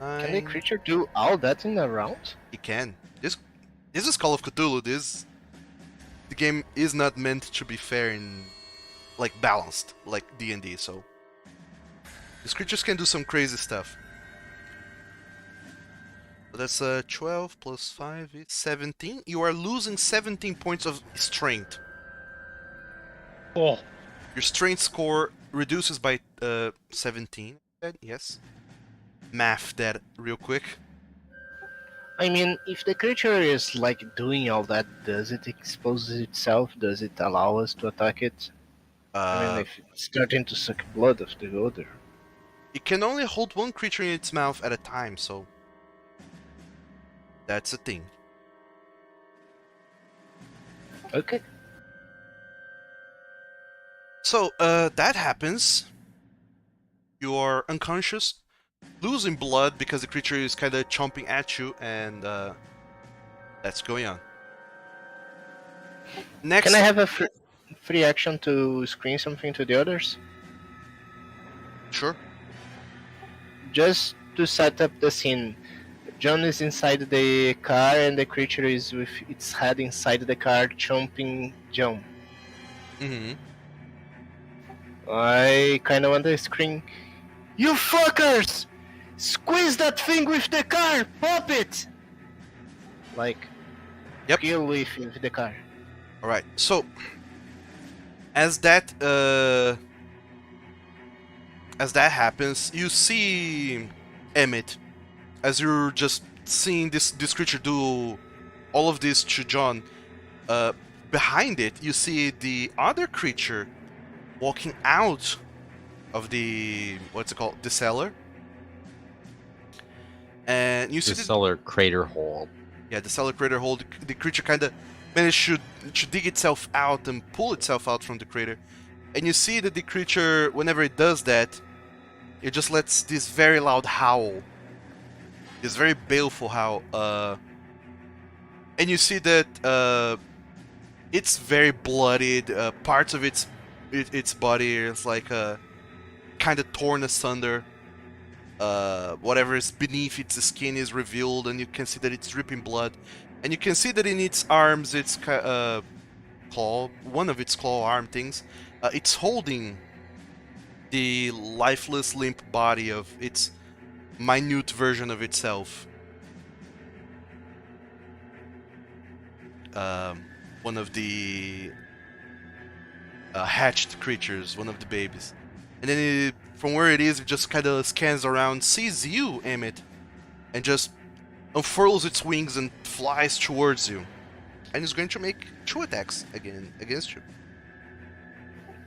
Can the creature do all that in a round? It can. This is Call of Cthulhu. The game is not meant to be fair and like balanced like D&D. So these creatures can do some crazy stuff. So that's 12 plus 5 is 17. You are losing 17 points of strength. Oh. Your strength score reduces by 17. Yes. Math that real quick. I mean, if the creature is like doing all that, does it expose itself? Does it allow us to attack it? I mean, if it's starting to suck blood of the other. It can only hold one creature in its mouth at a time, so that's a thing. Okay. So, that happens. You are unconscious, losing blood because the creature is kind of chomping at you, and that's going on. Next, Can I have a free action to screen something to the others? Sure. Just to set up the scene. John is inside the car and the creature is with its head inside the car chomping John. Mm-hmm. I kinda want to scream, "You fuckers! Squeeze that thing with the car! Pop it!" Like, Yep. kill with the car. Alright, so as that happens, you see Emmett, as you're just seeing this creature do all of this to John. Behind it, you see the other creature walking out of the the cellar, and you see The cellar crater hole. Yeah, the cellar crater hole. The creature kind of managed to dig itself out and pull itself out from the crater. And you see that the creature, whenever it does that, it just lets this very loud howl. This very baleful howl. And you see that it's very bloodied. Parts of its body is like kind of torn asunder. Whatever is beneath its skin is revealed, and you can see that it's dripping blood. And you can see that in its arms, its claw, one of its claw arm things, it's holding the lifeless, limp body of its minute version of itself. One of the hatched creatures, one of the babies. And then from where it is, it just kind of scans around, sees you, Emmett, and just unfurls its wings and flies towards you. And is going to make 2 attacks again against you.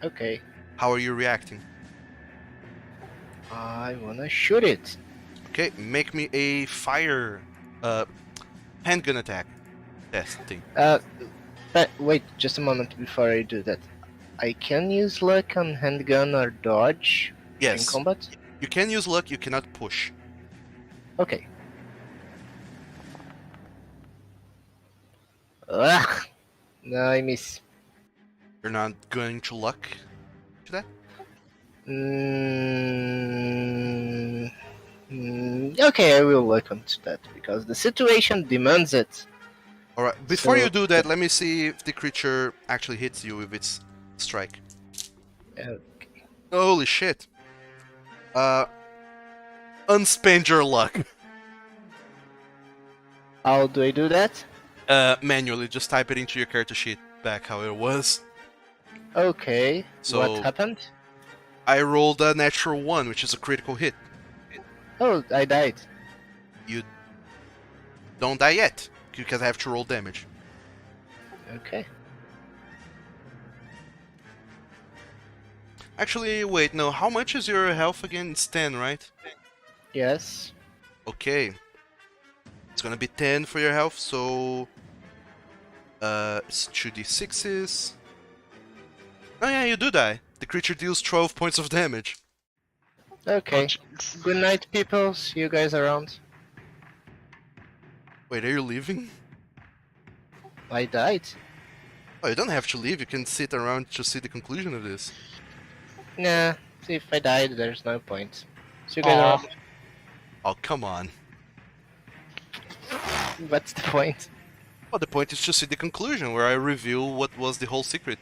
Okay. How are you reacting? I wanna shoot it. Okay, make me a fire handgun attack test thing. But wait, just a moment before I do that. I can use luck on handgun or dodge in Yes. combat? You can use luck, you cannot push. Okay. Ugh! No, I miss. You're not going to luck to that? Okay, I will look into that because the situation demands it. Alright, before So- you do that, let me see if the creature actually hits you with its strike. Okay. Holy shit. Unspend your luck. How do I do that? Manually, just type it into your character sheet back how it was. Okay. So- What happened? I rolled a natural 1, which is a critical hit. Oh, I died. You don't die yet, because I have to roll damage. Okay. Actually, wait, no, how much is your health again? It's 10, right? Yes. Okay. It's gonna be 10 for your health, so... it's 2d6s. Oh yeah, you do die. The creature deals 12 points of damage. Okay. Oh, jeez. Good night, people. See you guys around. Wait, are you leaving? I died. Oh, you don't have to leave, you can sit around to see the conclusion of this. Nah. See, if I died, there's no point. See you guys Aw. around. Oh, come on. What's the point? Well, the point is to see the conclusion, where I reveal what was the whole secret,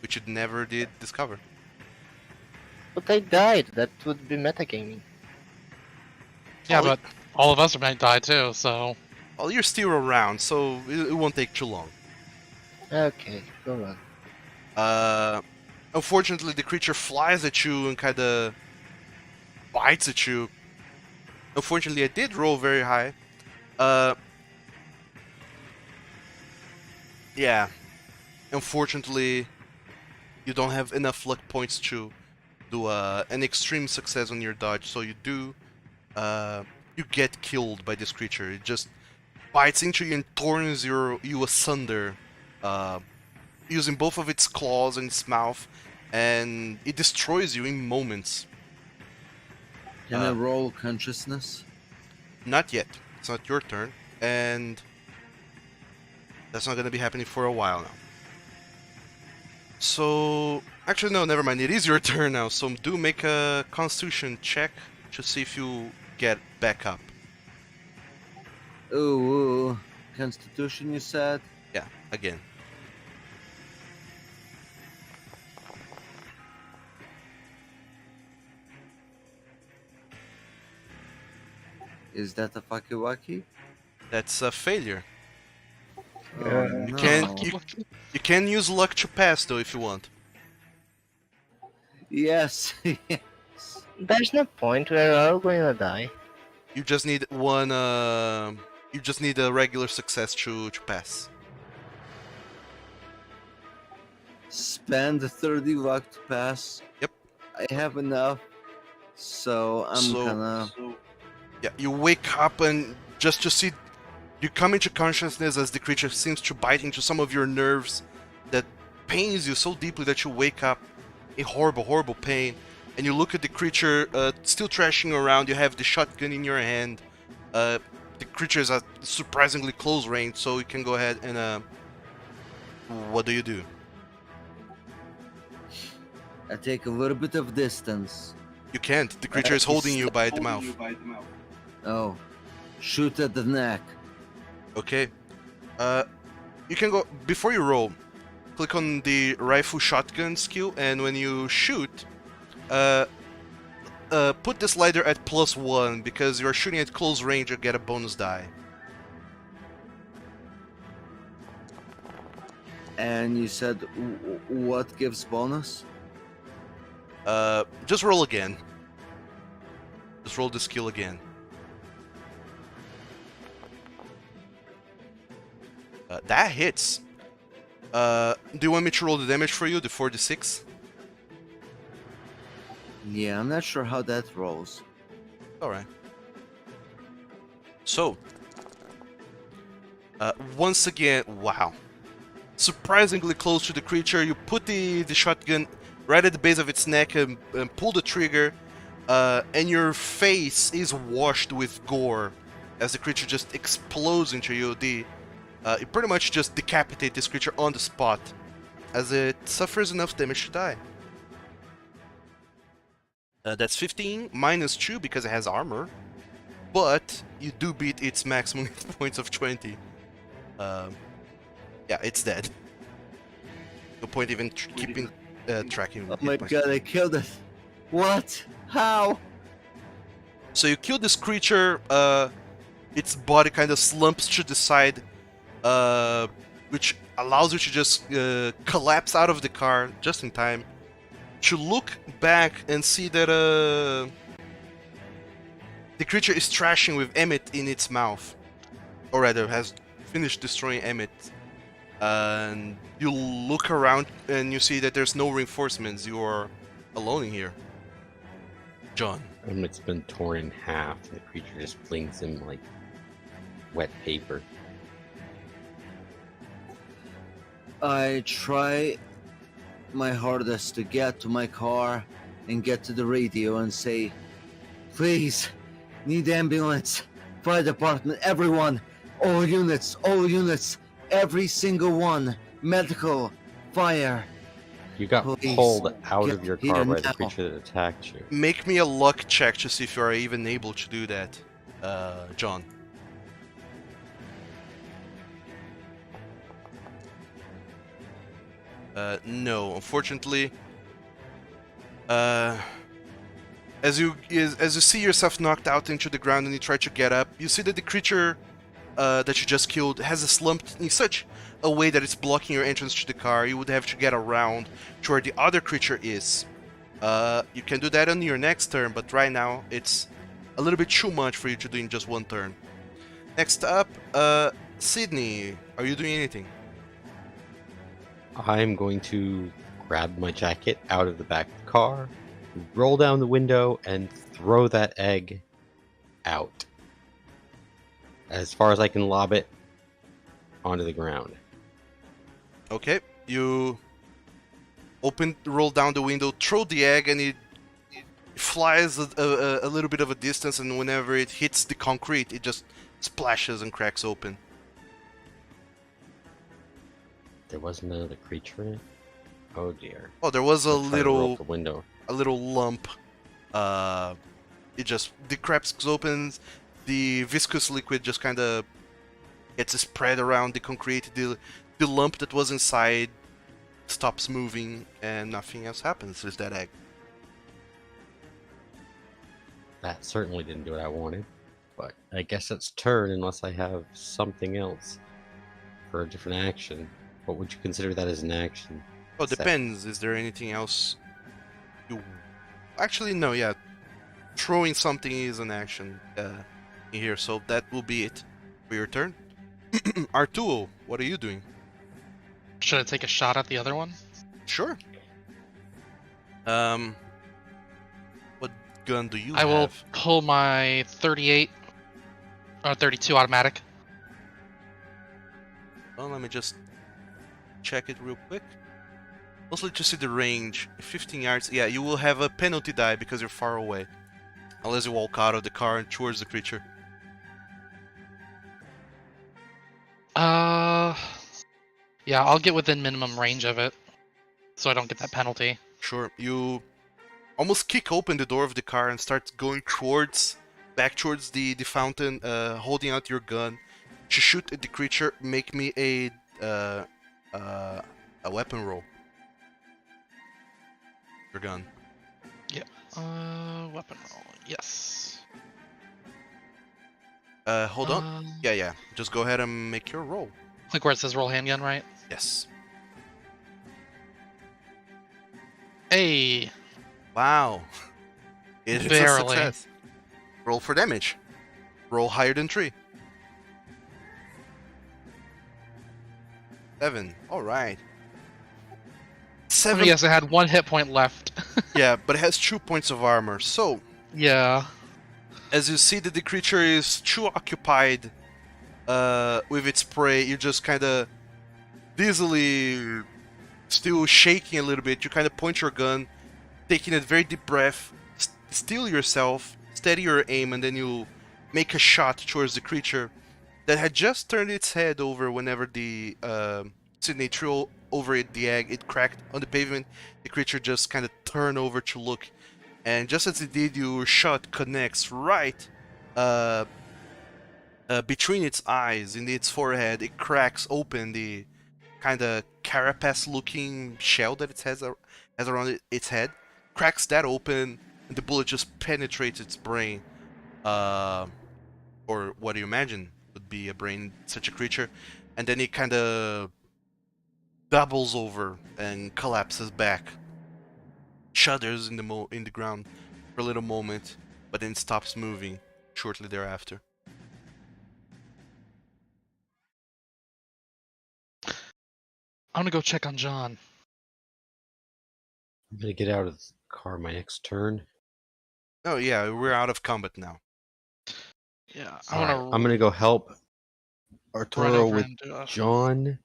which you never did discover. But I died. That would be metagaming. Yeah, Oh, but all of us are might die too, so. Well, you're still around, so it won't take too long. Okay, go on. Unfortunately, the creature flies at you and kinda bites at you. Unfortunately, I did roll very high. Yeah. Unfortunately, you don't have enough luck points to do an extreme success on your dodge, so you do, you get killed by this creature. It just bites into you and torns you asunder, using both of its claws and its mouth, and it destroys you in moments. Can I roll consciousness? Not yet. It's not your turn, and that's not gonna be happening for a while now. So, actually no, never mind. It is your turn now, so do make a Constitution check to see if you get back up. Ooh, Constitution, you said? Yeah, again. Is that a fucky wacky? That's a failure. Oh, no. You can use luck to pass though if you want. Yes, yes. There's no point. We're all going to die. You just need one. You just need a regular success to pass. Spend 30 luck to pass. Yep. I have enough, so I'm gonna. Yeah, you wake up and just to see, you come into consciousness as the creature seems to bite into some of your nerves that pains you so deeply that you wake up in horrible, horrible pain. And you look at the creature still thrashing around. You have the shotgun in your hand. The creature is at surprisingly close range, so you can go ahead and what do you do? I take a little bit of distance. You can't. The creature is holding you by the mouth. Oh, shoot at the neck. Okay. You can go before you roll. Click on the rifle shotgun skill, and when you shoot, put the slider at +1 because you are shooting at close range. You get a bonus die. And you said what gives bonus? Just roll again. Just roll the skill again. That hits. Do you want me to roll the damage for you, the 4d6? Yeah, I'm not sure how that rolls. Alright. So, once again, wow. Surprisingly close to the creature, you put the shotgun right at the base of its neck and pull the trigger, and your face is washed with gore as the creature just explodes into you. You pretty much just decapitate this creature on the spot as it suffers enough damage to die. That's 15 minus 2 because it has armor, but you do beat its maximum hit points of 20. Yeah, it's dead. No point even keeping tracking. Oh hit my points. god, I killed it. What? How? So you kill this creature, its body kind of slumps to the side, which allows you to just collapse out of the car just in time to look back and see that the creature is trashing with Emmett in its mouth, or rather has finished destroying Emmett. And you look around and you see that there's no reinforcements. You are alone in here. John. It's been torn in half, and the creature just flings him like wet paper. I try my hardest to get to my car and get to the radio and say, please, need ambulance, fire department, everyone, all units, every single one, medical, fire. You got Please, pulled out get of your here car by the now. creature that attacked you. Make me a luck check to see if you are even able to do that, John. No, unfortunately. As you see yourself knocked out into the ground and you try to get up, you see that the creature that you just killed has slumped in such a way that it's blocking your entrance to the car. You would have to get around to where the other creature is. You can do that on your next turn, but right now it's a little bit too much for you to do in just one turn. Next up, Sydney, are you doing anything? I'm going to grab my jacket out of the back of the car, roll down the window, and throw that egg out. As far as I can lob it onto the ground. Okay, you roll down the window, throw the egg, and it flies a little bit of a distance, and whenever it hits the concrete, it just splashes and cracks open. There wasn't another creature in it? Oh dear. Oh, there was a I'll try to roll little up the window. lump. The cracks open, the viscous liquid just kind of gets spread around the concrete. The lump that was inside stops moving, and nothing else happens. There's that egg. That certainly didn't do what I wanted. But I guess it's turn unless I have something else for a different action. What would you consider that as an action? Oh, depends. Is there anything else you... Actually, no, yeah. Throwing something is an action here, so that will be it for your turn. Arturo, what are you doing? Should I take a shot at the other one? Sure. What gun do you I will have? pull my 38 or 32 automatic. Well, let me just check it real quick. Mostly to see the range. 15 yards. Yeah, you will have a penalty die because you're far away. Unless you walk out of the car and towards the creature. Yeah, I'll get within minimum range of it, so I don't get that penalty. Sure. You almost kick open the door of the car and start going back towards the fountain, holding out your gun to shoot at the creature. Make me a weapon roll. Your gun. Weapon roll. Yes. Hold on. Yeah. Just go ahead and make your roll. Click where it says roll handgun, right? Yes. Hey. Wow. It is a Barely. success. Roll for damage. Roll higher than 3. 7. All right. Let 7. me guess, it had 1 hit point left. Yeah, but it has 2 points of armor. So, Yeah. as you see that the creature is too occupied with its prey, you just kind of dizzily, still shaking a little bit. You kind of point your gun, taking a very deep breath, still yourself, steady your aim, and then you make a shot towards the creature that had just turned its head over whenever the Sydney threw over it the egg. It cracked on the pavement. The creature just kind of turned over to look, and just as it did, your shot connects right between its eyes, in its forehead. It cracks open the kind of carapace-looking shell that it has around its head. Cracks that open, and the bullet just penetrates its brain. Or what do you imagine would be a brain such a creature, and then it kind of doubles over and collapses back, shudders in the ground for a little moment, but then stops moving shortly thereafter. I'm gonna go check on John. I'm gonna get out of the car my next turn. Oh yeah, we're out of combat now. Yeah, All I'm right, gonna I'm gonna go help run Arturo over with and John,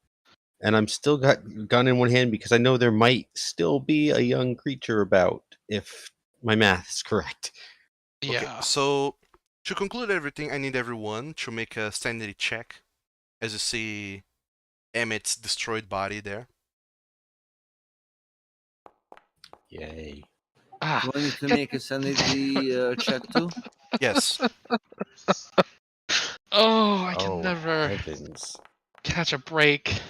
and I'm still got gun in one hand because I know there might still be a young creature about if my math is correct. Okay, yeah. so to conclude everything, I need everyone to make a sanity check as you see Emmett's destroyed body there. Yay! Ah. Do I need to make a sanity check too? Yes. Oh, I can Oh never heavens! catch a break.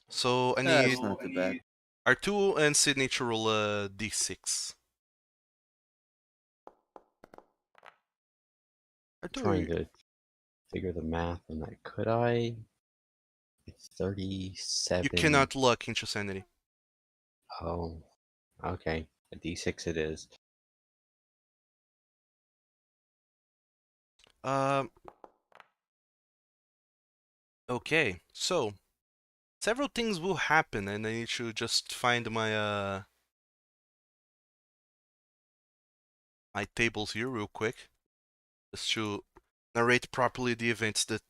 So I That's need not too bad. Arturo and Sydney to roll a d6. Trying Arturo, to figure the math on that. Could I? It's 37. you cannot luck into sanity. Oh, okay. A D6 it is. Um. Okay, so several things will happen, and I need to just find my tables here real quick, just to narrate properly the events that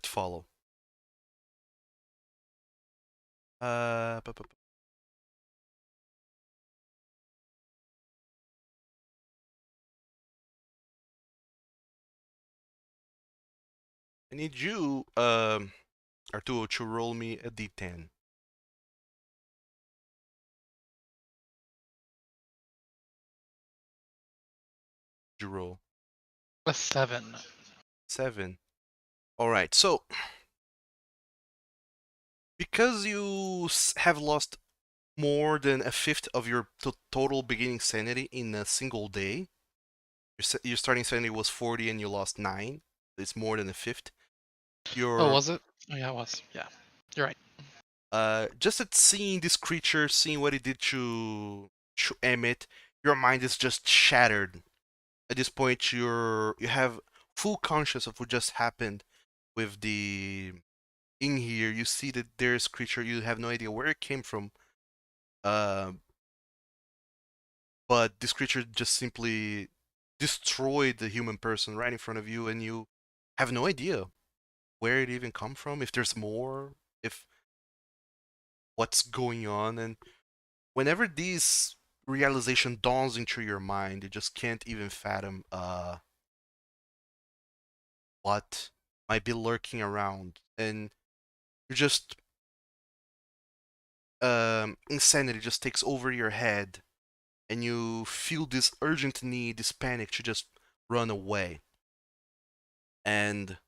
follow. Uh. bu- bu- bu- I need you, Arturo, to roll me a d10. You roll A 7. 7. All right, so because you have lost more than a fifth of your total beginning sanity in a single day, your starting sanity was 40 and you lost 9. It's more than a fifth. Oh, Your was it? Oh, yeah, it was. Yeah. You're right. just at seeing this creature, seeing what it did to Emmett, your mind is just shattered. At this point, you have full conscious of what just happened with the in here. You see that there's creature. You have no idea where it came from. Uh, but this creature just simply destroyed the human person right in front of you, and you have no idea where it even come from, if there's more, if what's going on. And whenever this realization dawns into your mind, you just can't even fathom what might be lurking around, and you just insanity just takes over your head, and you feel this urgent need, this panic to just run away. And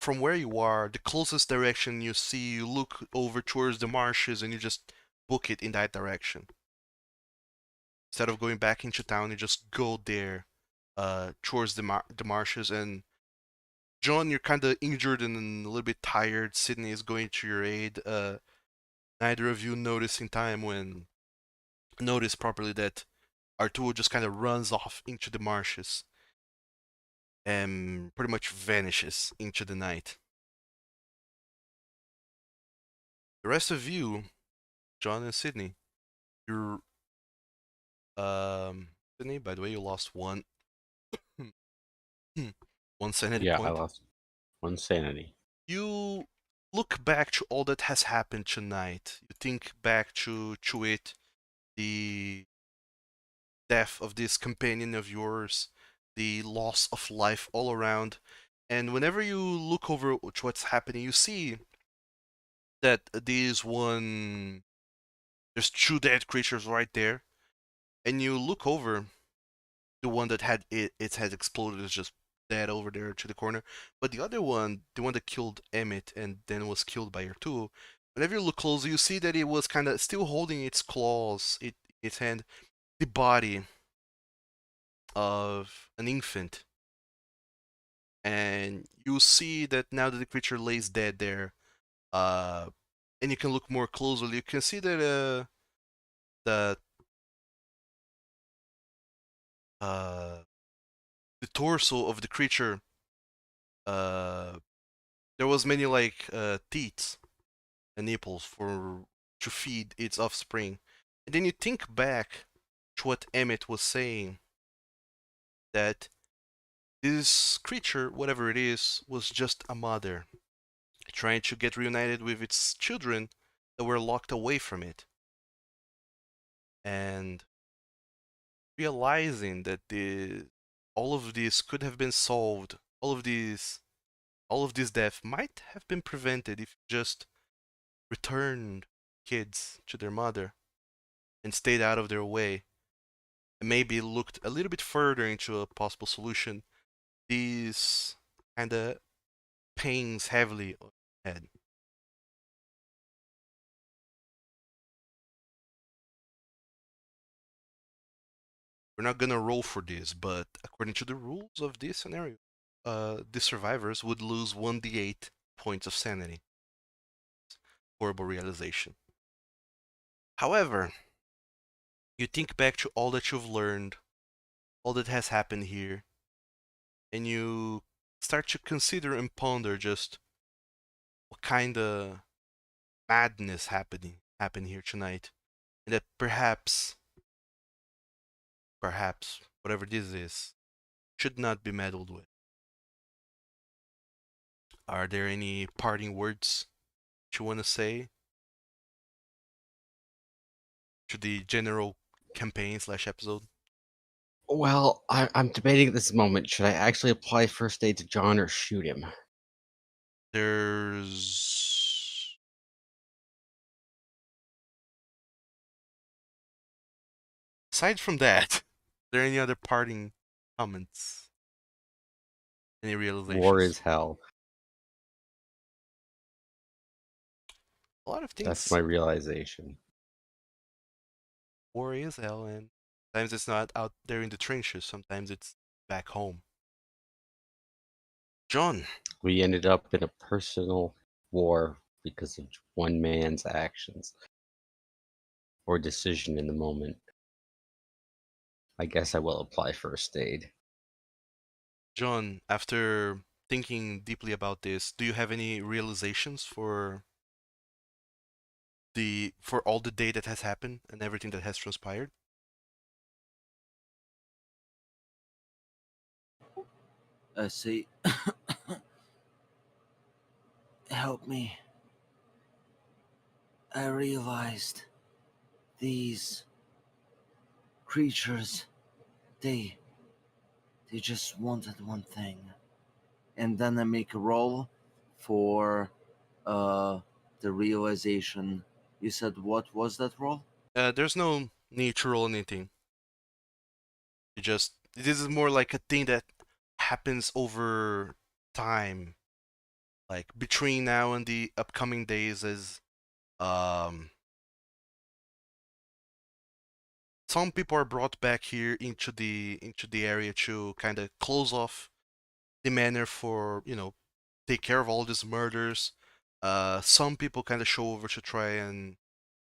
from where you are, the closest direction you see, you look over towards the marshes and you just book it in that direction. Instead of going back into town, you just go there, towards the marshes. And John, you're kind of injured and a little bit tired. Sydney is going to your aid. Neither of you notice properly that Arturo just kind of runs off into the marshes and pretty much vanishes into the night. The rest of you, John and Sydney, you're Sydney, by the way, you lost one one sanity Yeah, I point. lost one sanity. You look back to all that has happened tonight. You think back to it, the death of this companion of yours, the loss of life all around. And whenever you look over what's happening, you see that there's two dead creatures right there. And you look over, the one that had its head exploded is just dead over there to the corner. But the other one, the one that killed Emmett and then was killed by her too, whenever you look closer, you see that it was kind of still holding its claws, its hand, the body of an infant. And you see that now that the creature lays dead there, uh, and you can look more closely, you can see that the uh, the torso of the creature, uh, there was many like teats and nipples for to feed its offspring. And then you think back to what Emmett was saying, that this creature, whatever it is, was just a mother trying to get reunited with its children that were locked away from it. And realizing that all of this could have been solved, all of this death might have been prevented if you just returned kids to their mother and stayed out of their way, and maybe looked a little bit further into a possible solution. These kinda pains heavily on your head. We're not gonna roll for this, but according to the rules of this scenario, the survivors would lose 1d8 points of sanity. Horrible realization. However, you think back to all that you've learned, all that has happened here, and you start to consider and ponder just what kind of madness happened here tonight, and that perhaps whatever this is should not be meddled with. Are there any parting words that you want to say to the general campaign slash episode? Well, I'm debating at this moment. Should I actually apply first aid to John or shoot him? There's aside from that, are there any other parting comments? Any War realizations? is hell. A lot of That's things. my realization. War is hell, and sometimes it's not out there in the trenches. Sometimes it's back home. John, We ended up in a personal war because of one man's actions or decision in the moment. I guess I will apply first aid. John, after thinking deeply about this, do you have any realizations for all the day that has happened and everything that has transpired? I see. Help me. I realized these creatures, they they just wanted one thing. And then I make a roll for uh the realization. You said what was that roll? There's no need to roll anything. This is more like a thing that happens over time, like between now and the upcoming days. As um, some people are brought back here into the area to kind of close off the manor for take care of all these murders. Some people kind of show over to try and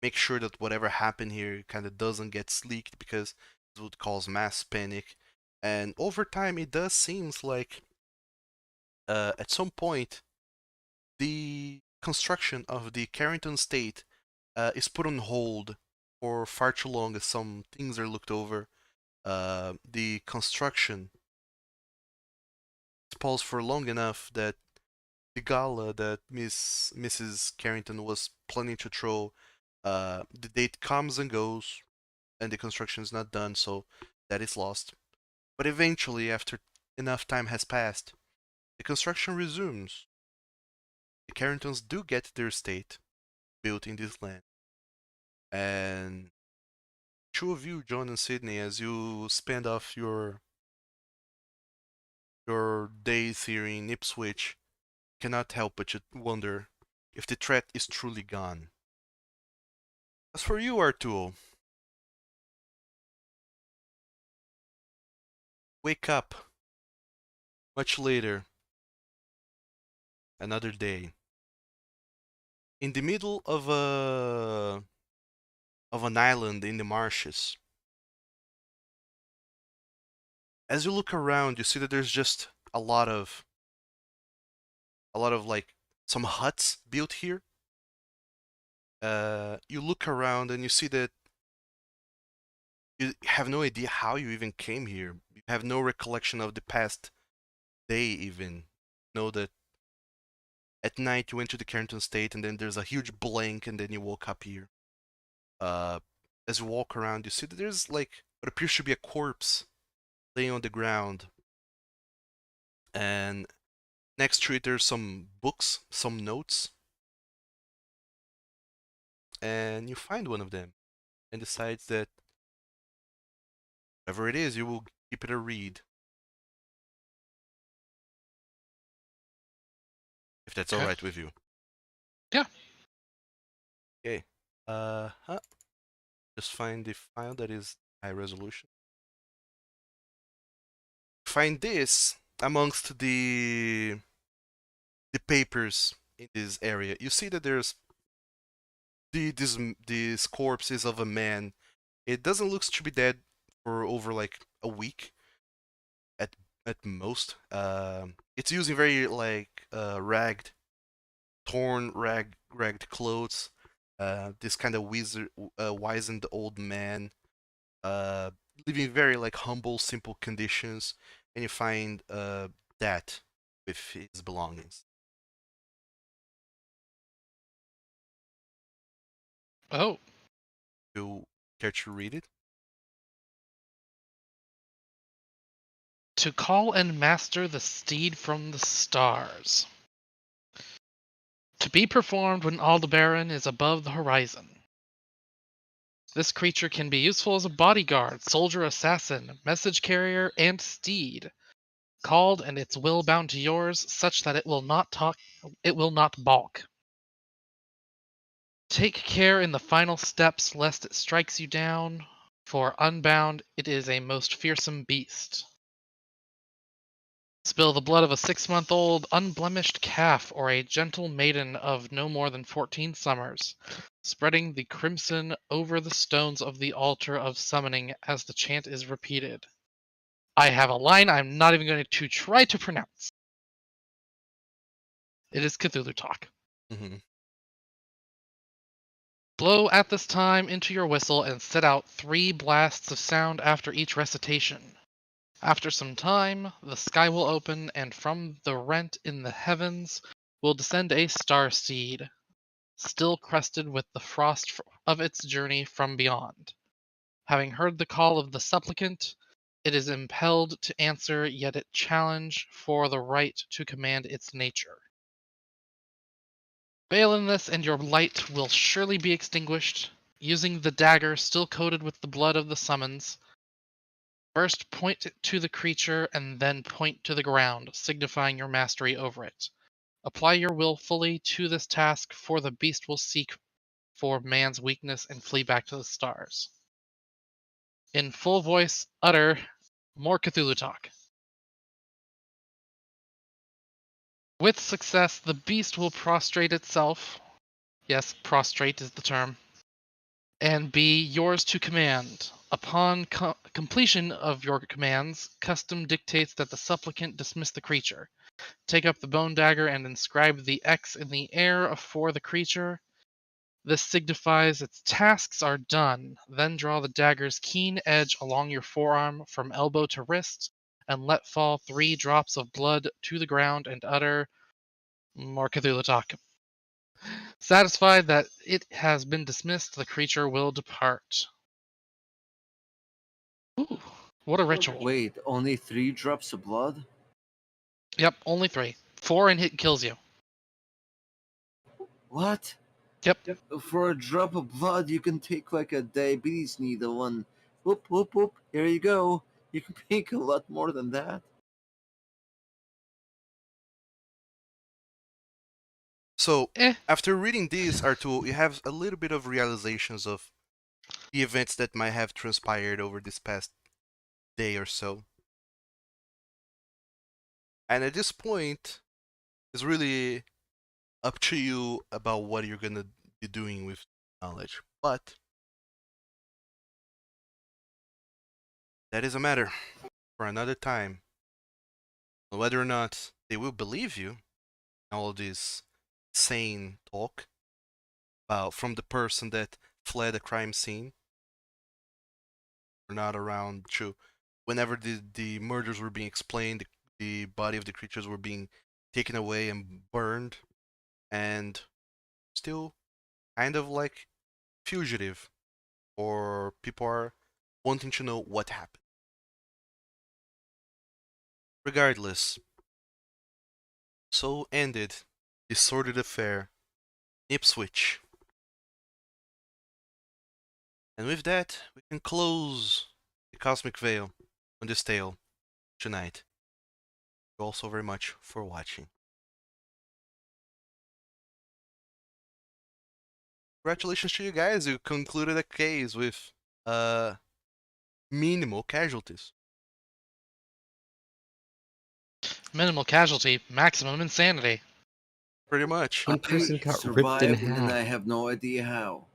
make sure that whatever happened here kind of doesn't get leaked because it would cause mass panic. And over time, it does seems like at some point the construction of the Carrington State is put on hold for far too long as some things are looked over. The construction is paused for long enough that the gala that Mrs. Carrington was planning to throw, the date comes and goes, and the construction is not done, so that is lost. But eventually, after enough time has passed, the construction resumes. The Carringtons do get their estate built in this land, and two of you, John and Sydney, as you spend off your days here in Ipswich, cannot help but to wonder if the threat is truly gone. As for you, Arturo, wake up much later, another day, in the middle of an island in the marshes. As you look around, you see that there's just a lot of like some huts built here. You look around and you see that you have no idea how you even came here. You have no recollection of the past day even. You know that at night you went to the Carrington State and then there's a huge blank and then you woke up here. As you walk around, you see that there's like what appears to be a corpse laying on the ground. And next to it there's some books, some notes. And you find one of them and decides that whatever it is, you will keep it a read. If that's Okay. alright with you. Yeah. Okay. Just find the file that is high resolution. Find this amongst the papers in this area. You see that there's this corpse is of a man. It doesn't look to be dead for over like a week at most. It's using very like ragged, torn, ragged clothes. This kind of wizened old man, living very like humble, simple conditions, and you find that with his belongings. Oh, You care to read it? to call and master the steed from the stars. To be performed when Aldebaran is above the horizon. This creature can be useful as a bodyguard, soldier assassin, message carrier, and steed. Called and its will bound to yours, such that it will not balk. Take care in the final steps lest it strikes you down, for unbound it is a most fearsome beast. Spill the blood of a 6-month-old unblemished calf or a gentle maiden of no more than 14 summers, spreading the crimson over the stones of the altar of summoning as the chant is repeated. I have a line I'm not even going to try to pronounce. It is Cthulhu talk. Mm-hmm. Blow at this time into your whistle and set out 3 blasts of sound after each recitation. After some time, the sky will open, and from the rent in the heavens will descend a star seed, still crested with the frost of its journey from beyond. Having heard the call of the supplicant, it is impelled to answer, yet it challenge for the right to command its nature. Fail in this, and your light will surely be extinguished. Using the dagger still coated with the blood of the summons, first point to the creature and then point to the ground, signifying your mastery over it. Apply your will fully to this task, for the beast will seek for man's weakness and flee back to the stars. In full voice, utter more Cthulhu talk. With success, the beast will prostrate itself. Yes, prostrate is the term. And be yours to command. Upon completion of your commands, custom dictates that the supplicant dismiss the creature. Take up the bone dagger and inscribe the X in the air for the creature. This signifies its tasks are done. Then draw the dagger's keen edge along your forearm from elbow to wrist, and let fall 3 drops of blood to the ground and utter more Cthulhu talk. Satisfied that it has been dismissed, the creature will depart. Ooh, what a ritual. Wait, only 3 drops of blood? Yep, only 3. 4 and hit kills you. What? Yep. For a drop of blood, you can take like a diabetes needle and whoop, whoop, whoop, here you go. You can make a lot more than that. So, Eh. after reading these, Artu, you have a little bit of realizations of the events that might have transpired over this past day or so. And at this point, it's really up to you about what you're gonna be doing with knowledge. But that is a matter for another time. Whether or not they will believe you, all this sane talk about from the person that fled a crime scene or not around to whenever the murders were being explained, the body of the creatures were being taken away and burned, and still kind of like fugitive, or people are wanting to know what happened. Regardless, so ended the sordid affair in Ipswich. And with that, we can close the Cosmic Veil on this tale tonight. Thank you all so very much for watching. Congratulations to you guys, you concluded a case with minimal casualties. Minimal casualty, maximum insanity. Pretty much. I One person got ripped in survived and half. I have no idea how.